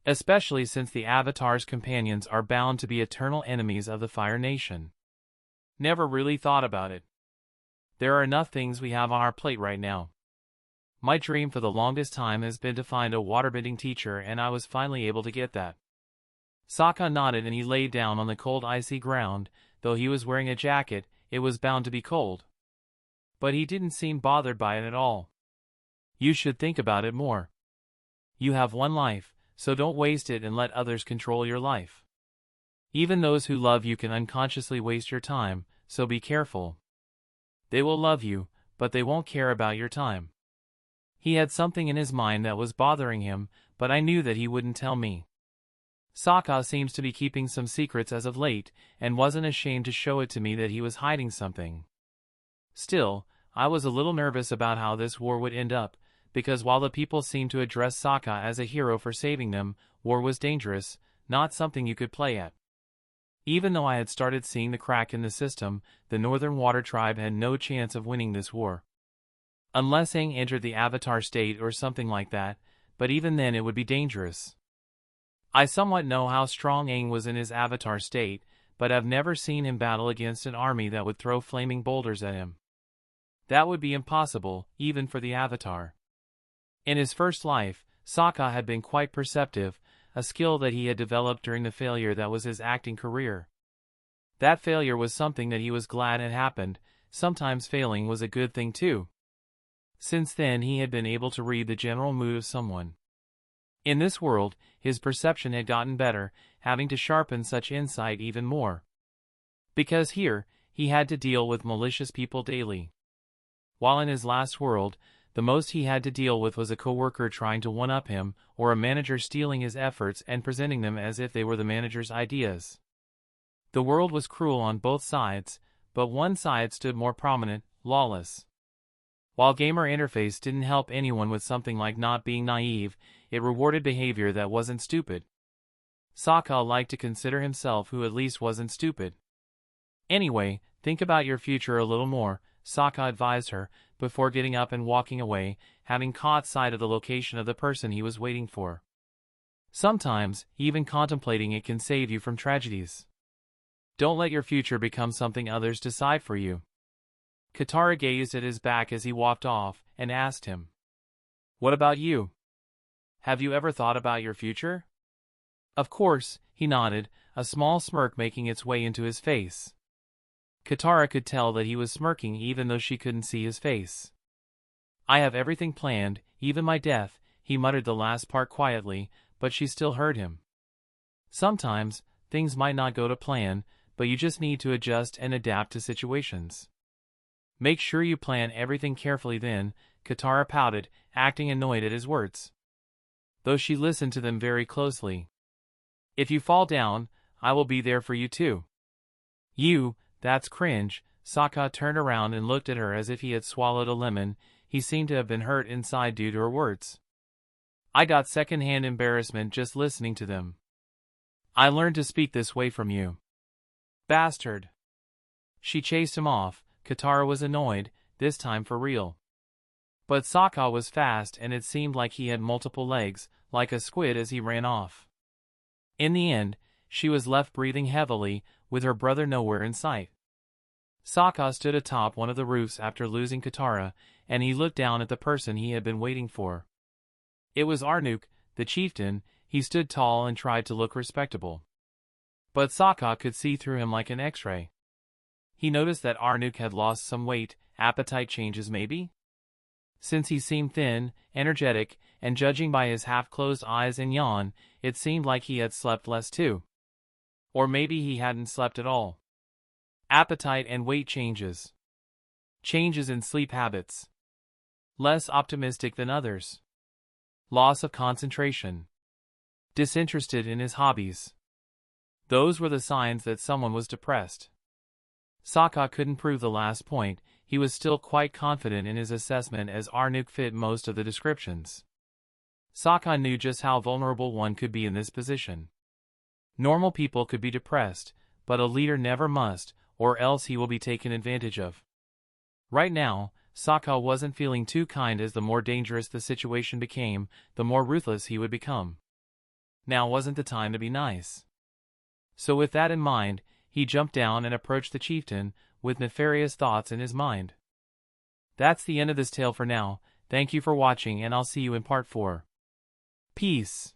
Especially since the Avatar's companions are bound to be eternal enemies of the Fire Nation. Never really thought about it. There are enough things we have on our plate right now. My dream for the longest time has been to find a waterbending teacher, and I was finally able to get that. Sokka nodded and he lay down on the cold icy ground. Though he was wearing a jacket, it was bound to be cold. But he didn't seem bothered by it at all. You should think about it more. You have one life, so don't waste it and let others control your life. Even those who love you can unconsciously waste your time, so be careful. They will love you, but they won't care about your time. He had something in his mind that was bothering him, but I knew that he wouldn't tell me. Sokka seems to be keeping some secrets as of late, and wasn't ashamed to show it to me that he was hiding something. Still, I was a little nervous about how this war would end up, because while the people seemed to address Sokka as a hero for saving them, war was dangerous, not something you could play at. Even though I had started seeing the crack in the system, the Northern Water Tribe had no chance of winning this war. Unless Aang entered the Avatar state or something like that, but even then it would be dangerous. I somewhat know how strong Aang was in his Avatar state, but I've never seen him battle against an army that would throw flaming boulders at him. That would be impossible, even for the Avatar. In his first life, Sokka had been quite perceptive, a skill that he had developed during the failure that was his acting career. That failure was something that he was glad had happened. Sometimes failing was a good thing too. Since then he had been able to read the general mood of someone. In this world, his perception had gotten better, having to sharpen such insight even more. Because here, he had to deal with malicious people daily. While in his last world, the most he had to deal with was a coworker trying to one-up him, or a manager stealing his efforts and presenting them as if they were the manager's ideas. The world was cruel on both sides, but one side stood more prominent, lawless. While gamer interface didn't help anyone with something like not being naive, it rewarded behavior that wasn't stupid. Sokka liked to consider himself who at least wasn't stupid. Anyway, think about your future a little more, Sokka advised her, before getting up and walking away, having caught sight of the location of the person he was waiting for. Sometimes, even contemplating it can save you from tragedies. Don't let your future become something others decide for you. Katara gazed at his back as he walked off, and asked him, "What about you? Have you ever thought about your future?" "Of course," he nodded, a small smirk making its way into his face. Katara could tell that he was smirking even though she couldn't see his face. "I have everything planned, even my death," he muttered the last part quietly, but she still heard him. Sometimes, things might not go to plan, but you just need to adjust and adapt to situations. Make sure you plan everything carefully then, Katara pouted, acting annoyed at his words. Though she listened to them very closely. "If you fall down, I will be there for you too." "You, that's cringe." Sokka turned around and looked at her as if he had swallowed a lemon. He seemed to have been hurt inside due to her words. "I got second-hand embarrassment just listening to them. I learned to speak this way from you." "Bastard." She chased him off. Katara was annoyed, this time for real. But Sokka was fast and it seemed like he had multiple legs, like a squid as he ran off. In the end, she was left breathing heavily, with her brother nowhere in sight. Sokka stood atop one of the roofs after losing Katara, and he looked down at the person he had been waiting for. It was Arnuk, the chieftain. He stood tall and tried to look respectable. But Sokka could see through him like an X-ray. He noticed that Arnuk had lost some weight, appetite changes maybe? Since he seemed thin, energetic, and judging by his half-closed eyes and yawn, it seemed like he had slept less too. Or maybe he hadn't slept at all. Appetite and weight changes. Changes in sleep habits. Less optimistic than others. Loss of concentration. Disinterested in his hobbies. Those were the signs that someone was depressed. Sokka couldn't prove the last point. He was still quite confident in his assessment as Arnuk fit most of the descriptions. Sokka knew just how vulnerable one could be in this position. Normal people could be depressed, but a leader never must, or else he will be taken advantage of. Right now, Sokka wasn't feeling too kind as the more dangerous the situation became, the more ruthless he would become. Now wasn't the time to be nice. So with that in mind, he jumped down and approached the chieftain, with nefarious thoughts in his mind. That's the end of this tale for now. Thank you for watching and I'll see you in part 4. Peace.